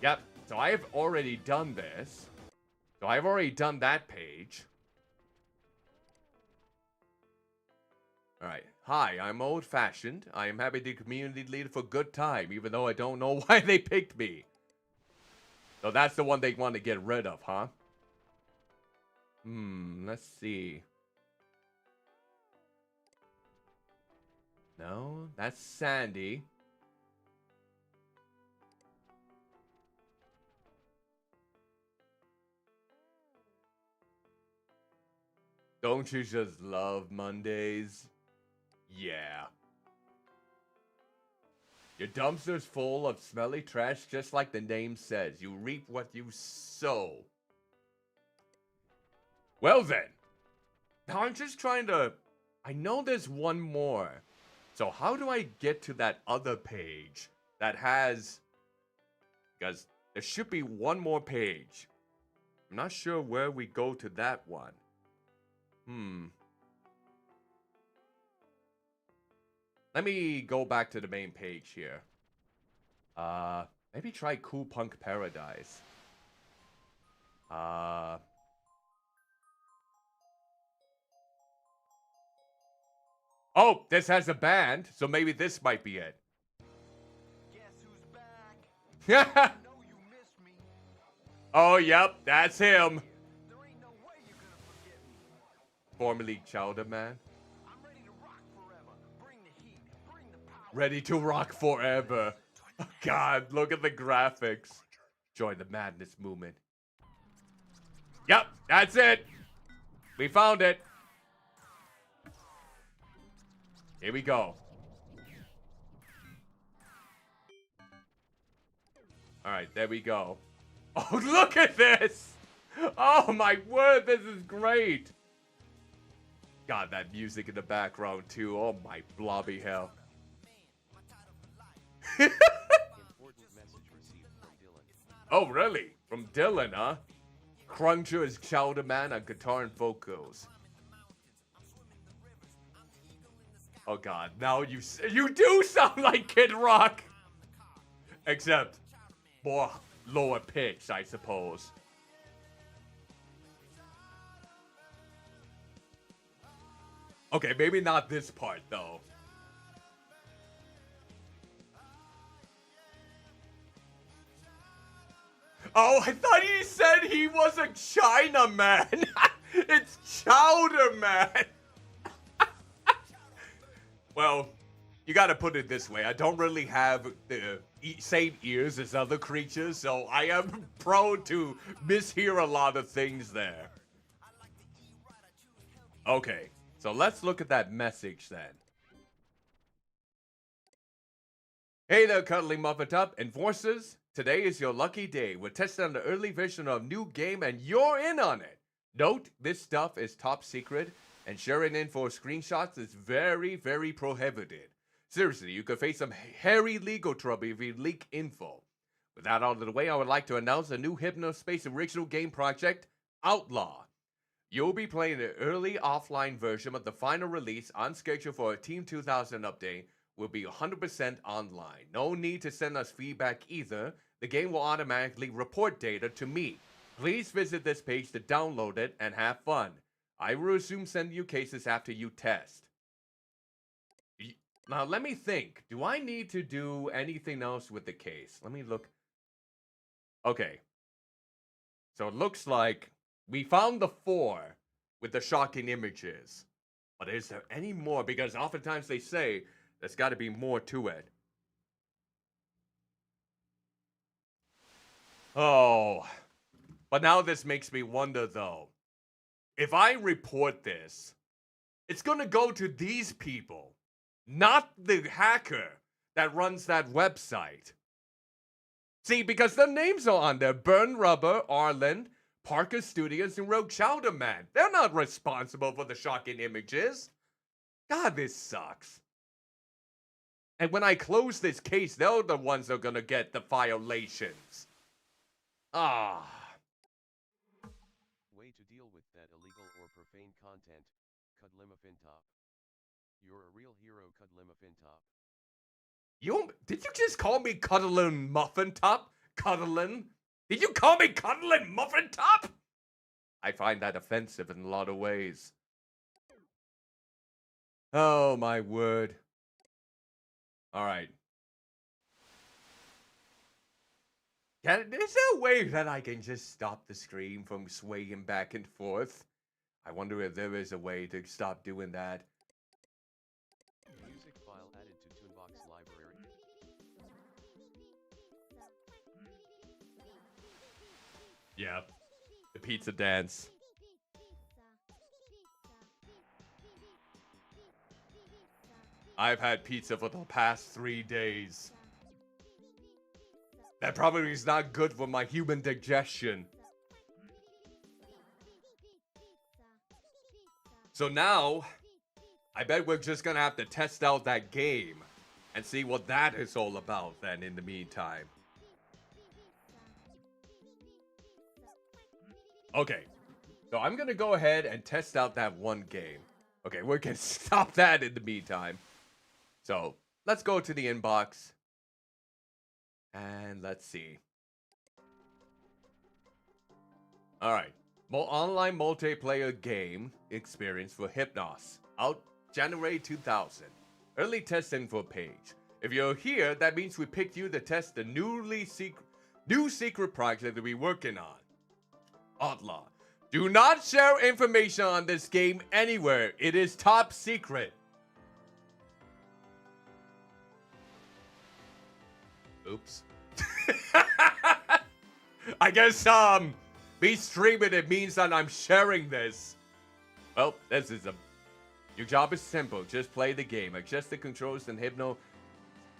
Yep, so I have already done this. So I've already done that page. Alright. Hi, I'm old-fashioned. I am happy to be community leader for good time, even though I don't know why they picked me. So that's the one they want to get rid of, huh? Let's see. No, that's Sandy. Don't you just love Mondays? Yeah. Your dumpster's full of smelly trash, just like the name says. You reap what you sow. Well then. Now I'm just trying to... I know there's one more. So how do I get to that other page that has... Because there should be one more page. I'm not sure where we go to that one. Let me go back to the main page here. Maybe try Cool Punk Paradise. Oh, this has a band, so maybe this might be it. Guess who's back? Know you missed me. Oh, yep, that's him. There ain't no way you're gonna forget me. Formerly Chowder Man. I'm ready to rock forever. Bring the heat, bring the power. Ready to rock forever. Oh, God, look at the graphics. Join the madness movement. Yep, that's it. We found it. Here we go. Alright, there we go. Oh, look at this! Oh my word, this is great! God, that music in the background too. Oh my blobby hell. Important message received from Dylan. Oh, really? From Dylan, huh? Cruncher is Chowder Man on guitar and vocals. Oh God, now you do sound like Kid Rock! Except, more lower pitch, I suppose. Okay, maybe not this part, though. Oh, I thought he said he was a Chinaman. It's Chowder Man. Well, you gotta put it this way. I don't really have the same ears as other creatures, so I am prone to mishear a lot of things there. Okay, so let's look at that message then. Hey there, Cuddlymuffintop Enforcers. Today is your lucky day. We're testing on the early version of new game and you're in on it. Note, this stuff is top secret and sharing info screenshots is very, very prohibited. Seriously, you could face some hairy legal trouble if you leak info. With that out of the way, I would like to announce a new Hypnospace original game project, Outlaw. You'll be playing the early offline version of the final release on schedule for a Team 2000 update. Will be 100% online. No need to send us feedback either. The game will automatically report data to me. Please visit this page to download it and have fun. I will resume sending you cases after you test. Now let me think. Do I need to do anything else with the case? Let me look. Okay. So it looks like we found the 4 with the shocking images. But is there any more? Because oftentimes they say there's got to be more to it. Oh. But now this makes me wonder, though. If I report this, it's going to go to these people, not the hacker that runs that website. See, because their names are on there. Burn Rubber, Arlen, Parker Studios, and Rogue Chowder Man. They're not responsible for the shocking images. God, this sucks. And when I close this case, they're the ones that are gonna get the violations. Ah. Way to deal with that illegal or profane content, Cuddlymuffintop. You're a real hero, Cuddlymuffintop. Did you just call me Cuddlymuffintop? Cuddlin? Did you call me Cuddlymuffintop? I find that offensive in a lot of ways. Oh my word. Alright. Is there a way that I can just stop the screen from swaying back and forth? I wonder if there is a way to stop doing that. Music file added to Toonbox library. Yeah. The pizza dance. I've had pizza for the past 3 days. That probably is not good for my human digestion. So now, I bet we're just gonna have to test out that game and see what that is all about then in the meantime. Okay, so I'm gonna go ahead and test out that one game. Okay, we can stop that in the meantime. So, let's go to the inbox. And let's see. Alright. Online multiplayer game experience for Hypnos. Out January 2000. Early test info page. If you're here, that means we picked you to test the new secret project that we're working on. Outlaw. Do not share information on this game anywhere. It is top secret. Oops. I guess, me streaming it means that I'm sharing this. Well, your job is simple. Just play the game. Adjust the controls and Hypno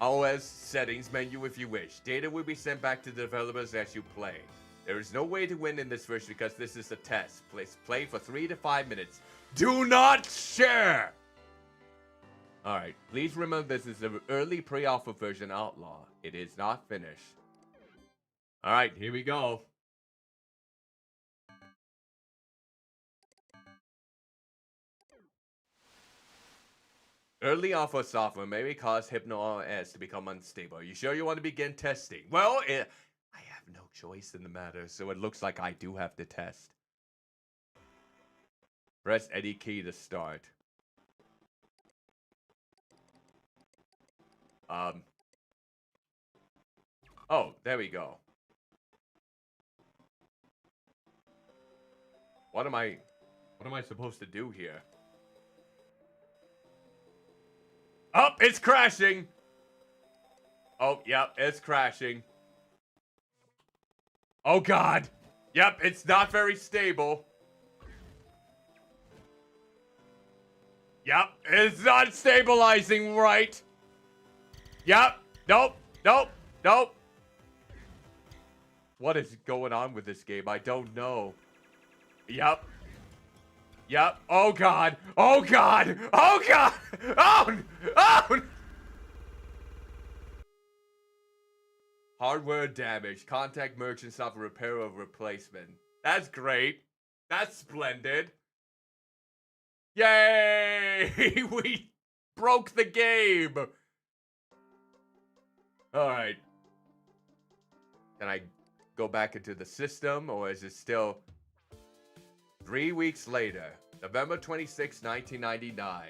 OS settings menu if you wish. Data will be sent back to the developers as you play. There is no way to win in this version because this is a test. Please play for 3 to 5 minutes. Do not share! Alright, please remember this is the early pre-alpha version Outlaw. It is not finished. Alright, here we go. Early alpha software may cause Hypno OS to become unstable. Are you sure you want to begin testing? Well, I have no choice in the matter, so it looks like I do have to test. Press any key to start. Oh, there we go. What am I supposed to do here? Oh, it's crashing. Oh, yep, it's crashing. Oh, God. Yep, it's not very stable. Yep, it's not stabilizing right. Yep, nope, nope, nope. What is going on with this game? I don't know. Yep. Yep. Oh, God. Oh, God. Oh, God. Oh, oh. Hardware damage. Contact merchant shop for repair or replacement. That's great. That's splendid. Yay! We broke the game. All right. Can I go back into the system, or is it still 3 weeks later? November 26, 1999.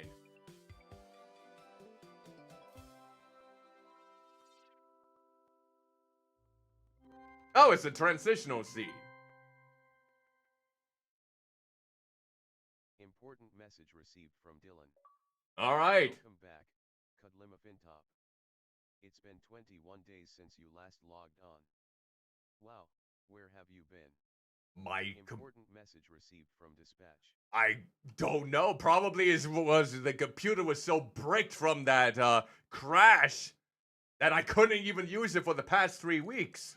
Oh, it's a transitional scene. Important message received from Dylan. All right. Welcome back, Cuddlymuffintop. It's been 21 days since you last logged on. Wow, where have you been? Important message received from dispatch. I don't know. Probably was the computer was so bricked from that crash that I couldn't even use it for the past 3 weeks.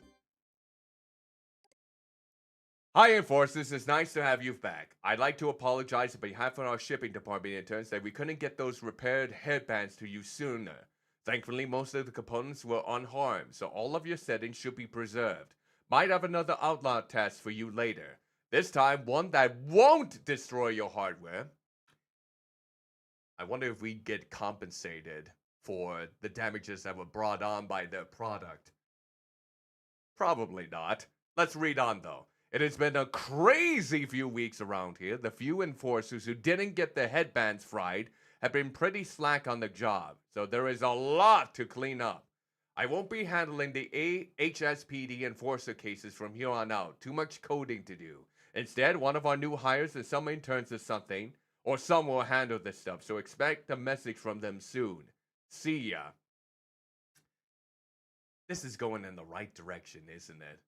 Hi, Enforcers. It's nice to have you back. I'd like to apologize on behalf of our shipping department interns that we couldn't get those repaired headbands to you sooner. Thankfully, most of the components were unharmed, so all of your settings should be preserved. Might have another Outlaw test for you later. This time, one that won't destroy your hardware. I wonder if we get compensated for the damages that were brought on by their product. Probably not. Let's read on, though. It has been a crazy few weeks around here. The few enforcers who didn't get their headbands fried have been pretty slack on the job, so there is a lot to clean up. I won't be handling the HSPD enforcer cases from here on out. Too much coding to do. Instead, one of our new hires and some interns or something, or some will handle this stuff, so expect a message from them soon. See ya. This is going in the right direction, isn't it?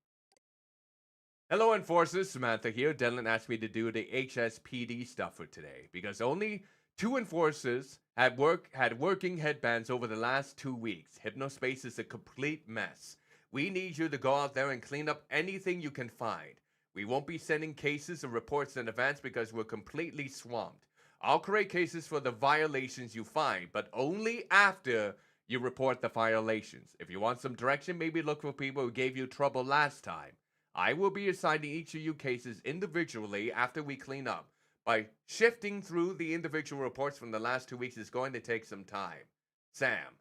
Hello, Enforcers. Samantha here. Dylan asked me to do the HSPD stuff for today, because only 2 enforcers had working headbands over the last 2 weeks. Hypnospace is a complete mess. We need you to go out there and clean up anything you can find. We won't be sending cases or reports in advance because we're completely swamped. I'll create cases for the violations you find, but only after you report the violations. If you want some direction, maybe look for people who gave you trouble last time. I will be assigning each of you cases individually after we clean up. By shifting through the individual reports from the last 2 weeks is going to take some time. Sam.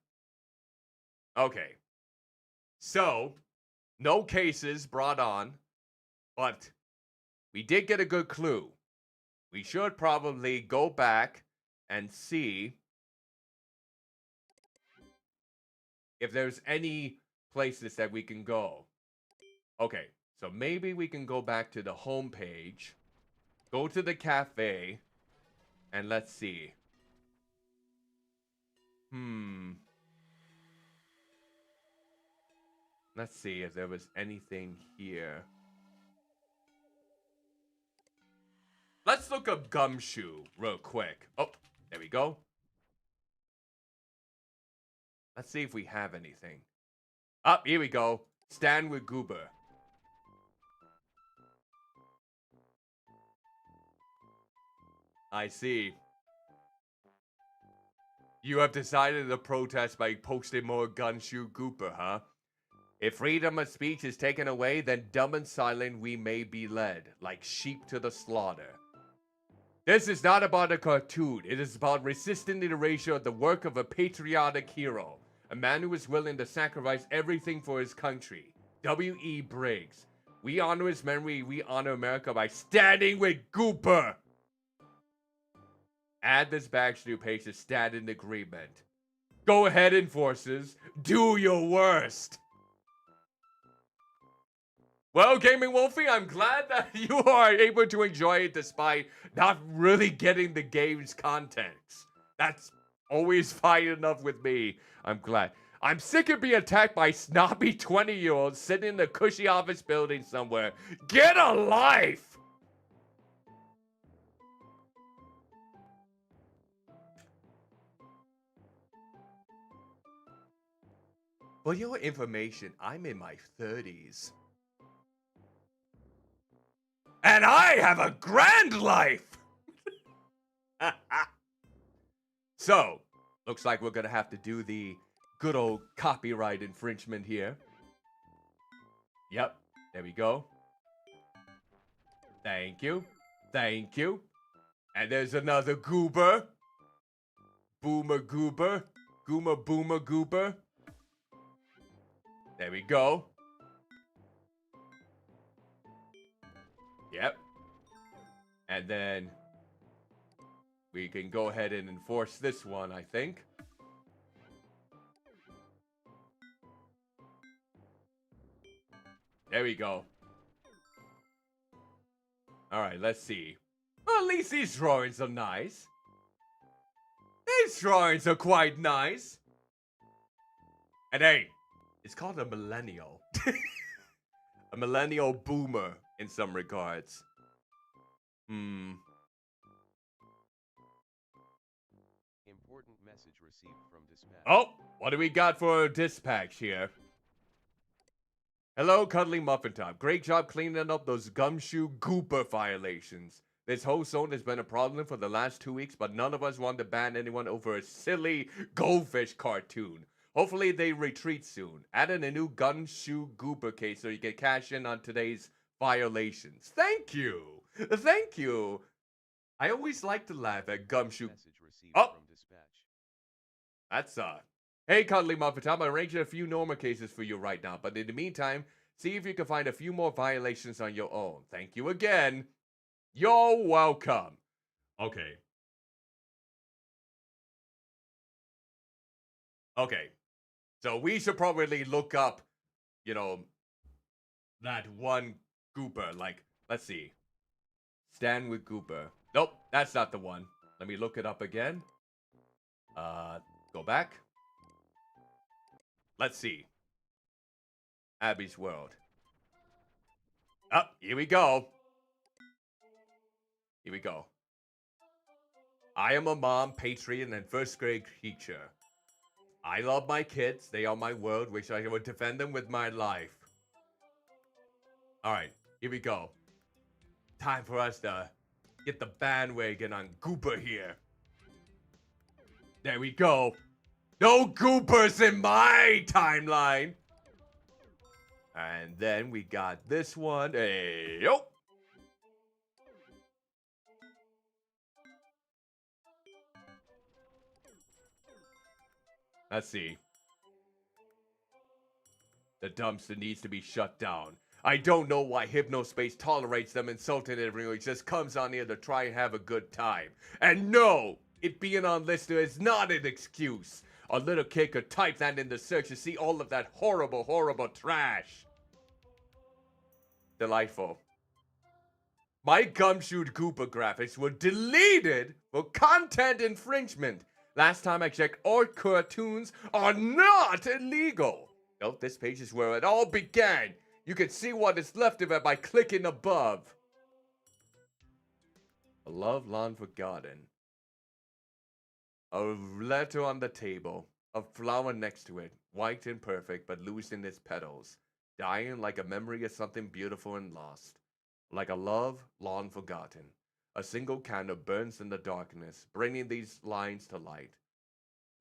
Okay. So, no cases brought on, but we did get a good clue. We should probably go back and see if there's any places that we can go. Okay, so maybe we can go back to the home page. Go to the cafe, and let's see. Let's see if there was anything here. Let's look up Gumshoe real quick. Oh, there we go. Let's see if we have anything. Oh, here we go. Stand with Goober. I see. You have decided to protest by posting more Gumshoe Gooper, huh? If freedom of speech is taken away, then dumb and silent we may be led, like sheep to the slaughter. This is not about a cartoon. It is about resisting the erasure of the work of a patriotic hero. A man who is willing to sacrifice everything for his country. W.E. Briggs. We honor his memory. We honor America by standing with Gooper. Add this badge to your page to stand in agreement. Go ahead, enforcers. Do your worst. Well, Gaming Wolfie, I'm glad that you are able to enjoy it despite not really getting the game's contents. That's always fine enough with me. I'm glad. I'm sick of being attacked by snobby 20-year-olds sitting in a cushy office building somewhere. Get a life! For your information, I'm in my 30s. And I have a grand life! So, looks like we're gonna have to do the good old copyright infringement here. Yep, there we go. Thank you. Thank you. And there's another goober. Boomer goober. Goomer boomer goober. There we go. Yep. And then we can go ahead and enforce this one, I think. There we go. Alright, let's see. Well, at least these drawings are nice. These drawings are quite nice. And hey, it's called a millennial. A millennial boomer in some regards. Important message received from dispatch. Oh, what do we got for dispatch here? Hello, Cuddlymuffintop. Great job cleaning up those gumshoe gooper violations. This whole zone has been a problem for the last 2 weeks, but none of us want to ban anyone over a silly goldfish cartoon. Hopefully they retreat soon. Add in a new gumshoe gooper case so you can cash in on today's violations. Thank you. Thank you. I always like to laugh at gumshoe. Message received Oh. from dispatch. That's Hey, Cuddlymuffintop, I'm arranging a few normal cases for you right now, but in the meantime, see if you can find a few more violations on your own. Thank you again. You're welcome. Okay. Okay. So we should probably look up, you know, that one gooper. Like, let's see. Stand with gooper. Nope, that's not the one. Let me look it up again. Go back. Let's see. Abby's World. Here we go. Here we go. I am a mom, patriot, and first grade teacher. I love my kids. They are my world, which I would defend them with my life. Alright, here we go. Time for us to get the bandwagon on Gooper here. There we go. No Goopers in my timeline. And then we got this one. Hey, yo. Let's see. The dumpster needs to be shut down. I don't know why Hypnospace tolerates them insulting everyone. It just comes on here to try and have a good time. And no, it being on Lister is not an excuse. A little kid could type that in the search to see all of that horrible, horrible trash. Delightful. My gumshoe Gooper graphics were deleted for content infringement. Last time I checked, all cartoons are not illegal. Nope, this page is where it all began. You can see what is left of it by clicking above. A love long forgotten. A letter on the table. A flower next to it. White and perfect, but losing its petals. Dying like a memory of something beautiful and lost. Like a love long forgotten. A single candle burns in the darkness, bringing these lines to light.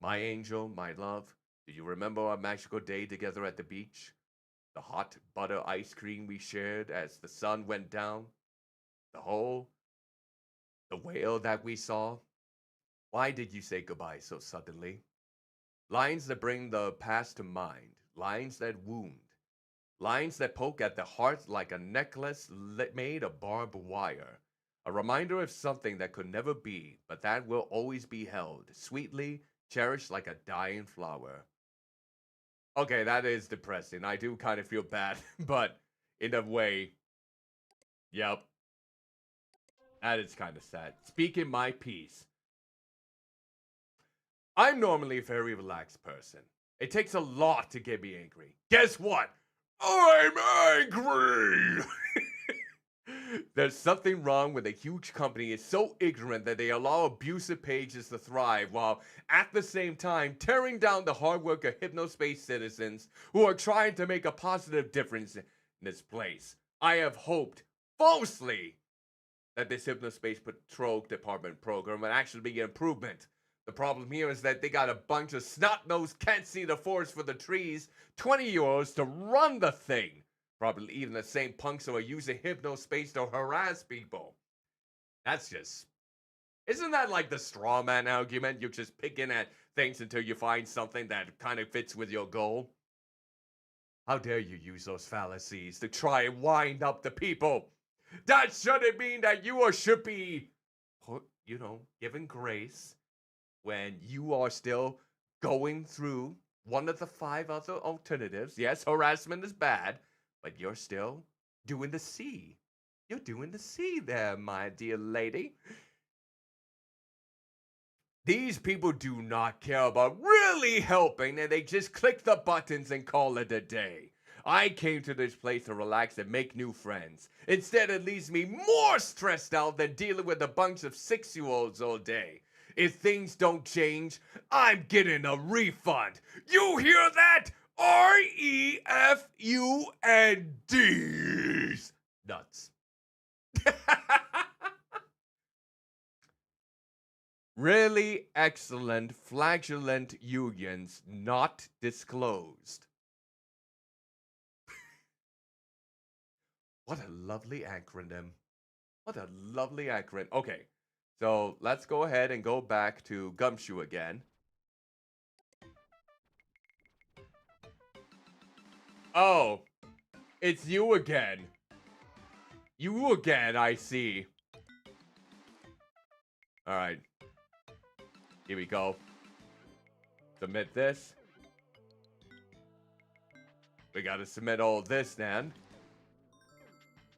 My angel, my love, do you remember our magical day together at the beach? The hot butter ice cream we shared as the sun went down? The whale that we saw? Why did you say goodbye so suddenly? Lines that bring the past to mind. Lines that wound. Lines that poke at the heart like a necklace made of barbed wire. A reminder of something that could never be, but that will always be held, sweetly Cherished like a dying flower. Okay, that is depressing. I do kind of feel bad, but in a way, yep. That is kind of sad. Speaking my piece. I'm normally a very relaxed person. It takes a lot to get me angry. Guess what? I'm angry! There's something wrong when a huge company is so ignorant that they allow abusive pages to thrive while at the same time tearing down the hard work of Hypnospace citizens who are trying to make a positive difference in this place. I have hoped, falsely, that this Hypnospace Patrol Department program would actually be an improvement. The problem here is that they got a bunch of snot-nosed, can't see the forest for the trees, 20-year-olds to run the thing. Probably even the same punks who are using Hypnospace to harass people. That's just... Isn't that like the straw man argument? You're just picking at things until you find something that kind of fits with your goal? How dare you use those fallacies to try and wind up the people? That shouldn't mean that you should be, you know, given grace when you are still going through one of the 5 other alternatives. Yes, harassment is bad, but you're still doing the C. You're doing the C there, my dear lady. These people do not care about really helping, and they just click the buttons and call it a day. I came to this place to relax and make new friends. Instead, it leaves me more stressed out than dealing with a bunch of 6-year-olds all day. If things don't change, I'm getting a refund. You hear that? REFUNDs. Nuts. Really excellent flagellant unions not disclosed. What a lovely acronym. What a lovely acronym. Okay, so let's go ahead and go back to Gumshoe again. Oh, it's you again. You again, I see. Alright. Here we go. Submit this. We gotta submit all this then.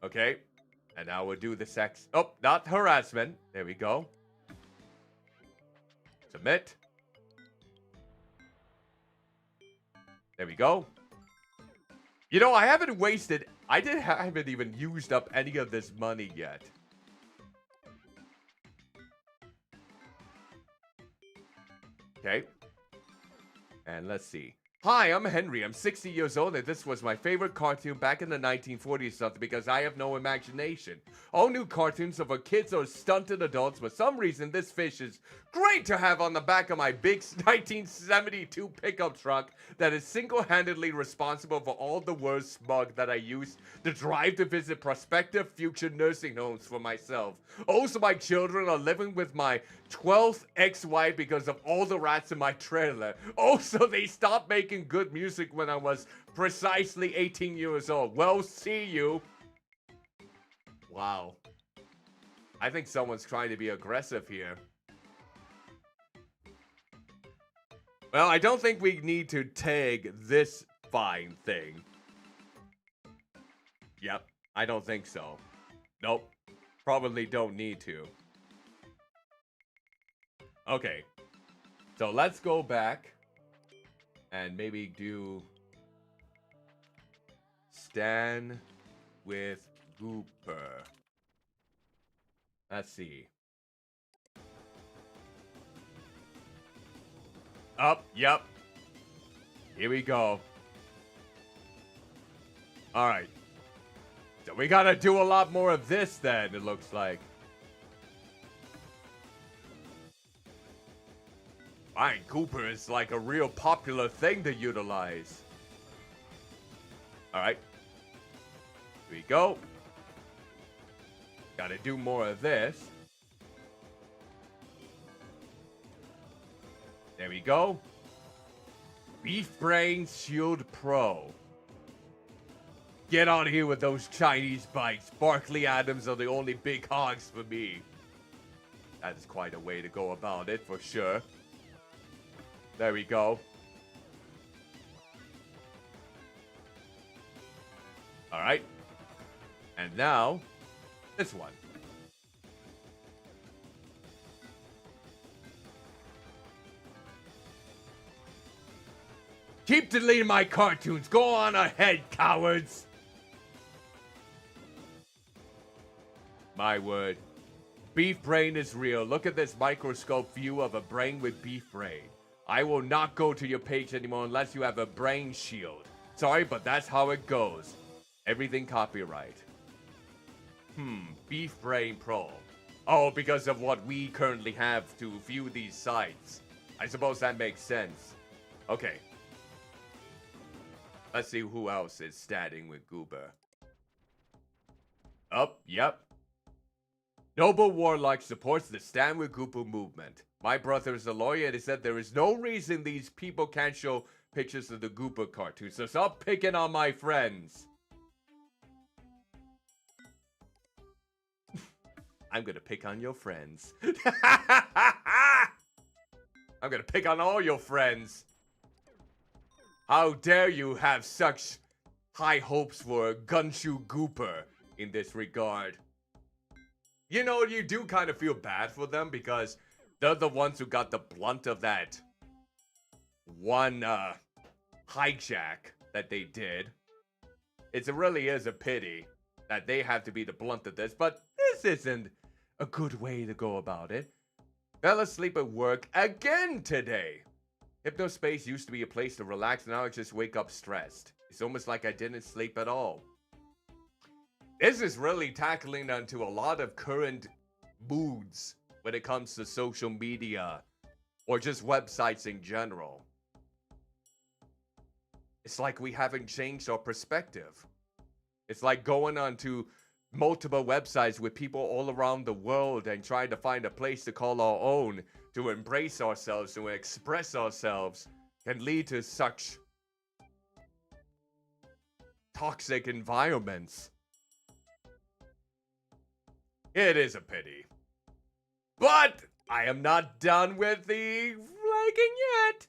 Okay. And now we'll do the sex. Oh, not harassment. There we go. Submit. There we go. You know, I haven't wasted... I haven't even used up any of this money yet. Okay. And let's see. Hi, I'm Henry. I'm 60 years old, and this was my favorite cartoon back in the 1940s something because I have no imagination. All new cartoons are for kids or stunted adults. For some reason, this fish is great to have on the back of my big 1972 pickup truck that is single-handedly responsible for all the worst smog that I used to drive to visit prospective future nursing homes for myself. Also, my children are living with my 12th ex-wife because of all the rats in my trailer. Also, they stopped making good music when I was precisely 18 years old. Well, see you. Wow. I think someone's trying to be aggressive here. Well, I don't think we need to tag this fine thing. Yep, I don't think so. Nope, probably don't need to. Okay, so let's go back and maybe do Stan with Gooper. Let's see. Up, yep. Here we go. Alright. So we gotta do a lot more of this then, it looks like. Fine, Cooper is like a real popular thing to utilize. Alright. Here we go. Gotta do more of this. There we go. Beef Brains Shield Pro. Get out of here with those Chinese bites. Barkley Adams are the only big hogs for me. That is quite a way to go about it, for sure. There we go. Alright. And now, this one. Keep deleting my cartoons. Go on ahead, cowards. My word. Beef brain is real. Look at this microscope view of a brain with beef brain. I will not go to your page anymore unless you have a brain shield. Sorry, but that's how it goes. Everything copyright. Beef Brain Pro. Oh, because of what we currently have to view these sites. I suppose that makes sense. Okay. Let's see who else is standing with Goober. Oh, yep. Noble Warlock supports the Stand with Goober movement. My brother is a lawyer and he said there is no reason these people can't show pictures of the Goober cartoon, so stop picking on my friends. I'm gonna pick on your friends. I'm gonna pick on all your friends. How dare you have such high hopes for Gunshoe Gooper in this regard. You know, you do kind of feel bad for them because they're the ones who got the blunt of that one hijack that they did. It really is a pity that they have to be the blunt of this, but this isn't a good way to go about it. Fell asleep at work again today. Hypnospace used to be a place to relax, now I just wake up stressed. It's almost like I didn't sleep at all. This is really tackling onto a lot of current moods when it comes to social media or just websites in general. It's like we haven't changed our perspective. It's like going onto multiple websites with people all around the world and trying to find a place to call our own, to embrace ourselves, to express ourselves, can lead to such toxic environments. It is a pity. But I am not done with the flagging yet.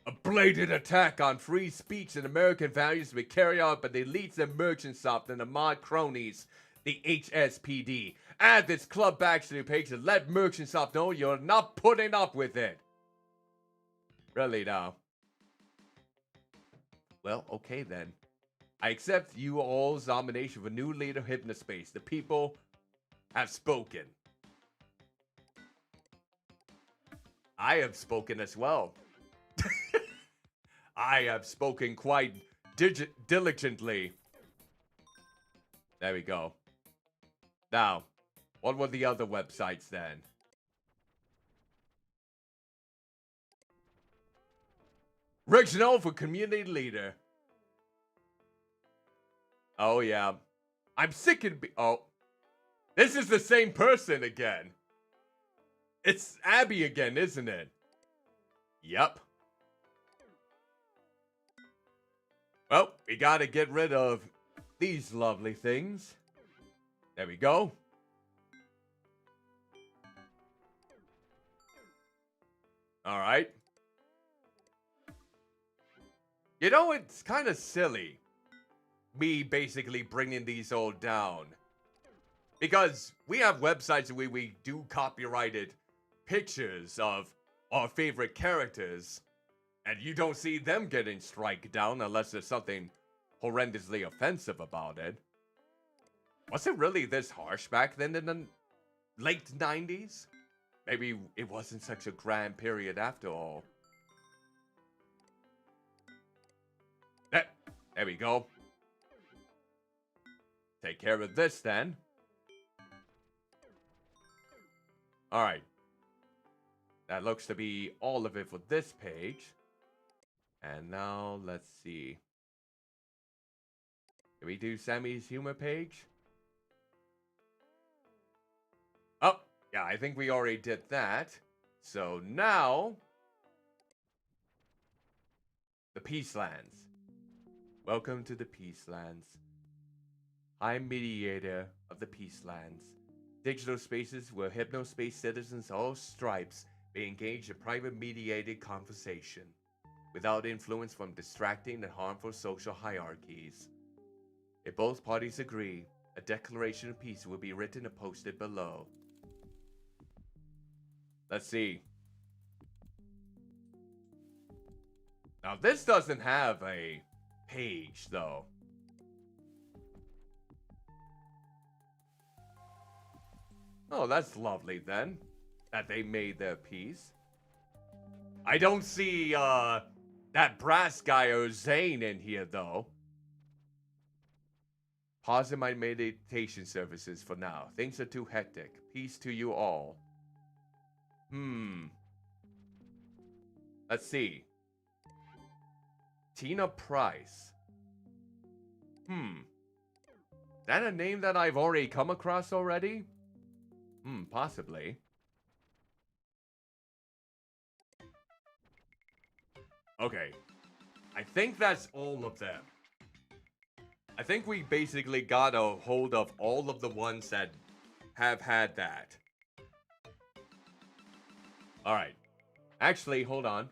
A blatant attack on free speech and American values to be carried out by the elites and Merchantsoft and the mod cronies, the HSPD. Add this club back to the page and let Merchantsoft know you're not putting up with it. Really now. Well, okay then. I accept you all's nomination for new leader Hypnospace. The people have spoken. I have spoken as well. I have spoken quite diligently. There we go. Now, what were the other websites then? Original for community leader. Oh yeah. I'm sick and oh. This is the same person again. It's Abby again, isn't it? Yep. Well, we gotta get rid of these lovely things. There we go. Alright. You know, it's kind of silly. Me basically bringing these all down. Because we have websites where we do copyrighted pictures of our favorite characters. And you don't see them getting strike down unless there's something horrendously offensive about it. Was it really this harsh back then in the late 90s? Maybe it wasn't such a grand period after all. There we go. Take care of this then. Alright. That looks to be all of it for this page. And now, let's see. Can we do Sammy's humor page? Oh, yeah, I think we already did that. So now, the Peacelands. Welcome to the Peacelands. I'm mediator of the Peacelands. Digital spaces where Hypnospace citizens of all stripes may engage in private mediated conversation without influence from distracting and harmful social hierarchies. If both parties agree, a declaration of peace will be written and posted below. Let's see. Now this doesn't have a page though. Oh, that's lovely then, that they made their peace. I don't see that brass guy or Zane in here though. Pausing my meditation services for now. Things are too hectic. Peace to you all. Let's see. Tina Price. That a name that I've already come across already? Possibly. Okay. I think that's all of them. I think we basically got a hold of all of the ones that have had that. Alright. Actually, hold on.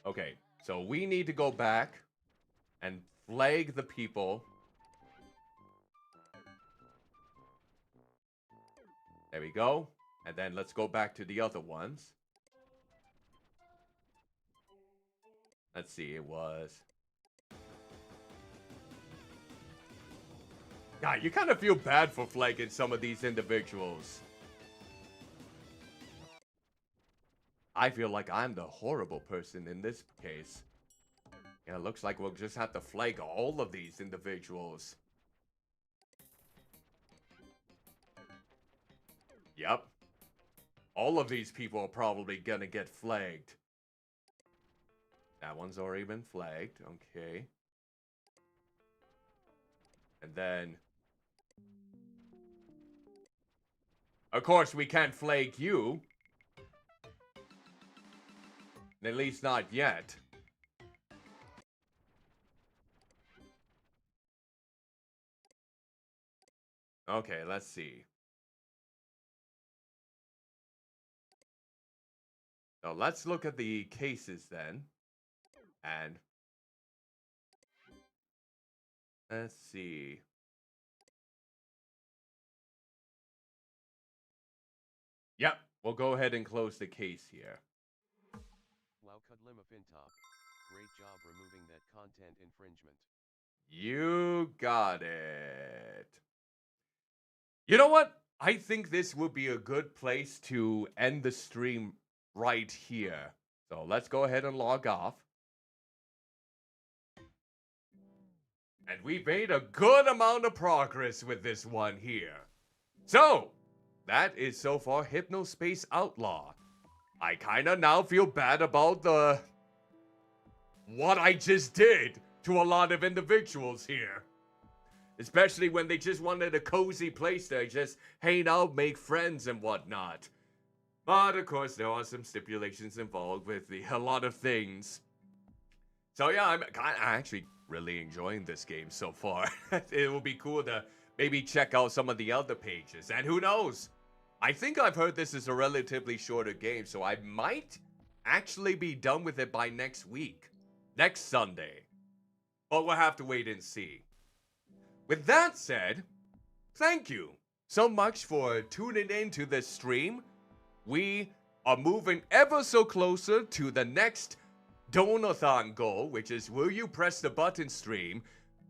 Okay, so we need to go back and flag the people. There we go. And then let's go back to the other ones. Let's see, it was... God, you kind of feel bad for flagging some of these individuals. I feel like I'm the horrible person in this case. Yeah, it looks like we'll just have to flag all of these individuals. Yep. All of these people are probably gonna get flagged. That one's already been flagged. Okay. And then... Of course, we can't flag you. At least not yet. Okay, let's see. So let's look at the cases then. And let's see. Yep, we'll go ahead and close the case here. Wow, Cuddlymuffintop. Great job removing that content infringement. You got it. You know what? I think this would be a good place to end the stream right here. So let's go ahead and log off. And we made a good amount of progress with this one here. So, that is so far Hypnospace Outlaw. I kinda now feel bad about what I just did to a lot of individuals here. Especially when they just wanted a cozy place to just hang out, make friends and whatnot. But of course, there are some stipulations involved with a lot of things. So yeah, I'm actually really enjoying this game so far. It will be cool to maybe check out some of the other pages. And who knows? I think I've heard this is a relatively shorter game, so I might actually be done with it by next week. Next Sunday. But we'll have to wait and see. With that said, thank you so much for tuning in to this stream. We are moving ever so closer to the next Donathon goal, which is will you press the button stream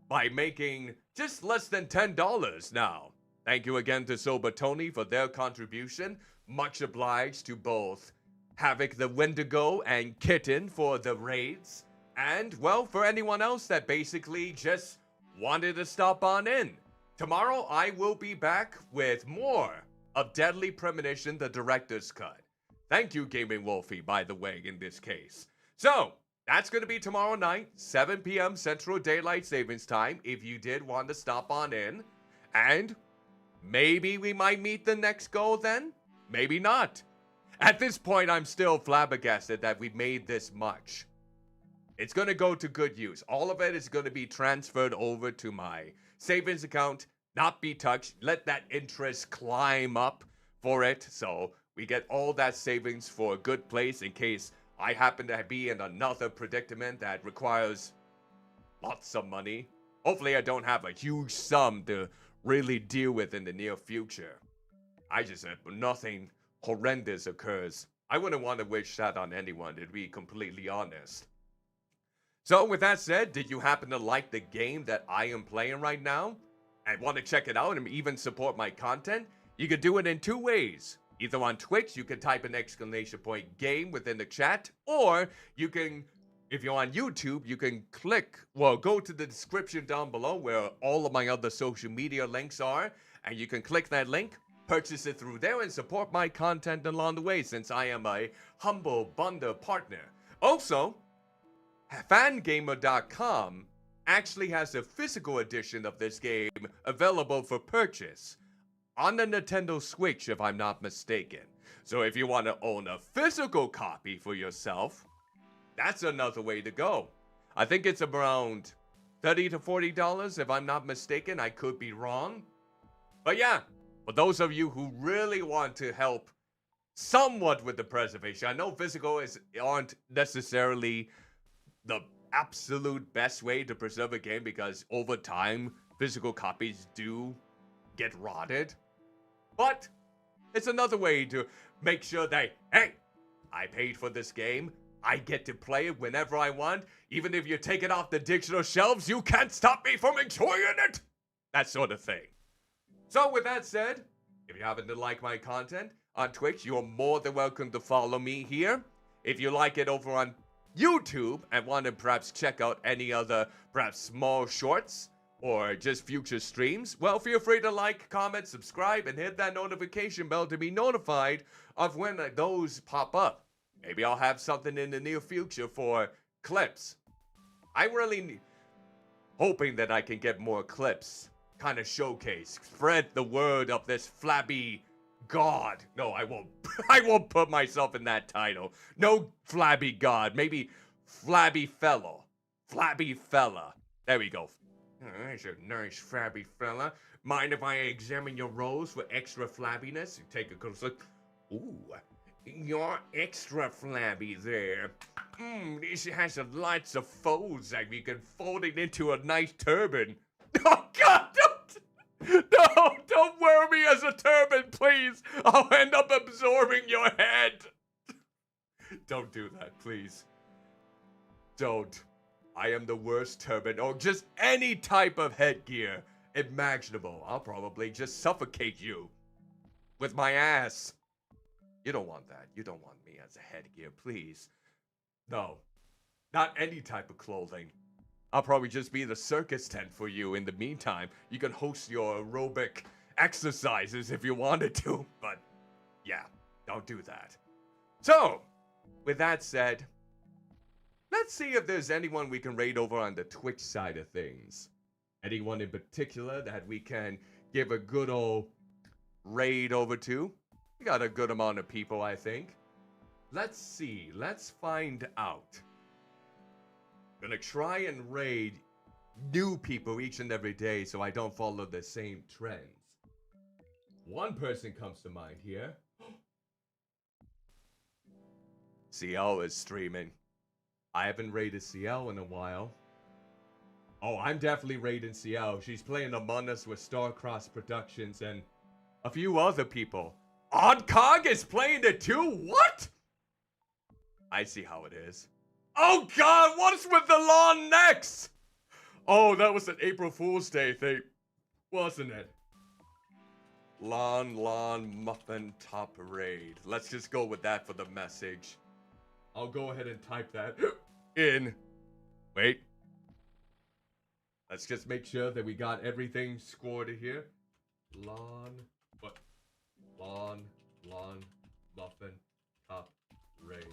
by making just less than $10 now. Thank you again to Sober Tony for their contribution. Much obliged to both Havoc the Wendigo and Kitten for the raids. And, well, for anyone else that basically just wanted to stop on in. Tomorrow I will be back with more of Deadly Premonition, the Director's Cut. Thank you, Gaming Wolfie, by the way, in this case. So, that's going to be tomorrow night, 7 p.m. Central Daylight Savings Time, if you did want to stop on in. And maybe we might meet the next goal then? Maybe not. At this point, I'm still flabbergasted that we made this much. It's going to go to good use. All of it is going to be transferred over to my savings account, not be touched. Let that interest climb up for it. So We get all that savings for a good place in case I happen to be in another predicament that requires lots of money. Hopefully I don't have a huge sum to really deal with in the near future. I just hope nothing horrendous occurs. I wouldn't want to wish that on anyone, to be completely honest. So with that said, did you happen to like the game that I am playing right now and want to check it out and even support my content? You could do it in two ways. Either on Twitch, you can type an exclamation point game within the chat, or you can, if you're on YouTube, you can go to the description down below where all of my other social media links are, and you can click that link, purchase it through there, and support my content along the way since I am a humble bundle partner. Also, fangamer.com actually has a physical edition of this game available for purchase on the Nintendo Switch, if I'm not mistaken. So if you want to own a physical copy for yourself, that's another way to go. I think it's around $30 to $40 if I'm not mistaken. I could be wrong. But yeah, for those of you who really want to help somewhat with the preservation, I know physical aren't necessarily the absolute best way to preserve a game because over time, physical copies do get rotted. But it's another way to make sure that, hey, I paid for this game. I get to play it whenever I want. Even if you take it off the digital shelves, you can't stop me from enjoying it. That sort of thing. So with that said, if you happen to like my content on Twitch, you're more than welcome to follow me here. If you like it over on YouTube and want to perhaps check out any other perhaps small shorts or just future streams, well, feel free to like, comment, subscribe, and hit that notification bell to be notified of when those pop up. Maybe I'll have something in the near future for clips. I'm really hoping that I can get more clips, kind of showcase, spread the word of this flabby god. No, I won't. I won't put myself in that title. No flabby god. Maybe flabby fellow. Flabby fella. There we go. That's a nice flabby fella. Mind if I examine your rolls for extra flabbiness? Take a close look. Ooh, you're extra flabby there. This has lots of folds that we can fold it into a nice turban. Oh God, don't wear me as a turban, please. I'll end up absorbing your head. Don't do that, please. Don't. I am the worst turban, or just any type of headgear imaginable. I'll probably just suffocate you with my ass. You don't want that. You don't want me as a headgear, please. No, not any type of clothing. I'll probably just be the circus tent for you in the meantime. You can host your aerobic exercises if you wanted to, but yeah, don't do that. So, with that said, let's see if there's anyone we can raid over on the Twitch side of things. Anyone in particular that we can give a good old raid over to? We got a good amount of people, I think. Let's see. Let's find out. Gonna try and raid new people each and every day so I don't follow the same trends. One person comes to mind here. CL is streaming. I haven't raided CL in a while. Oh, I'm definitely raiding CL. She's playing Among Us with Starcross Productions and a few other people. Oddcog is playing it too? What? I see how it is. Oh God, what's with the long necks? Oh, that was an April Fool's Day thing, wasn't it? Lawn Muffin Top Raid. Let's just go with that for the message. I'll go ahead and type that in. Wait. Let's just make sure that we got everything scored here. Lawn Muffin Top Raid.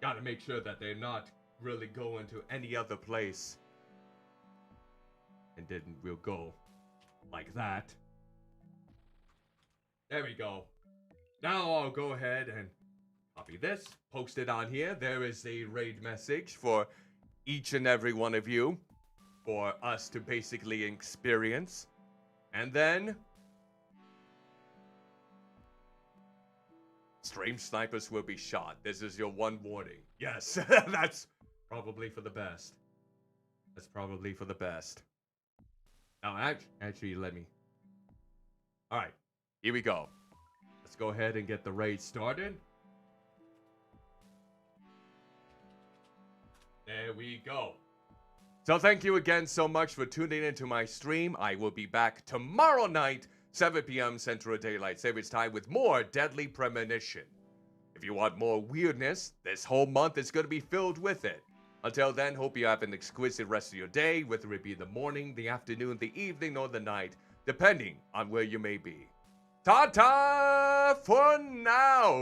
Gotta make sure that they're not really going to any other place. And then we'll go like that. There we go. Now I'll go ahead and copy this, post it on here. There is a raid message for each and every one of you for us to basically experience. And then Stream snipers will be shot. This is your one warning. Yes, that's probably for the best. That's probably for the best. Now, actually, let me. All right, here we go. Let's go ahead and get the raid started. There we go. So thank you again so much for tuning into my stream. I will be back tomorrow night, 7 p.m. Central Daylight Savings Time with more Deadly Premonition. If you want more weirdness, this whole month is going to be filled with it. Until then, hope you have an exquisite rest of your day, whether it be the morning, the afternoon, the evening, or the night, depending on where you may be. Ta-ta for now!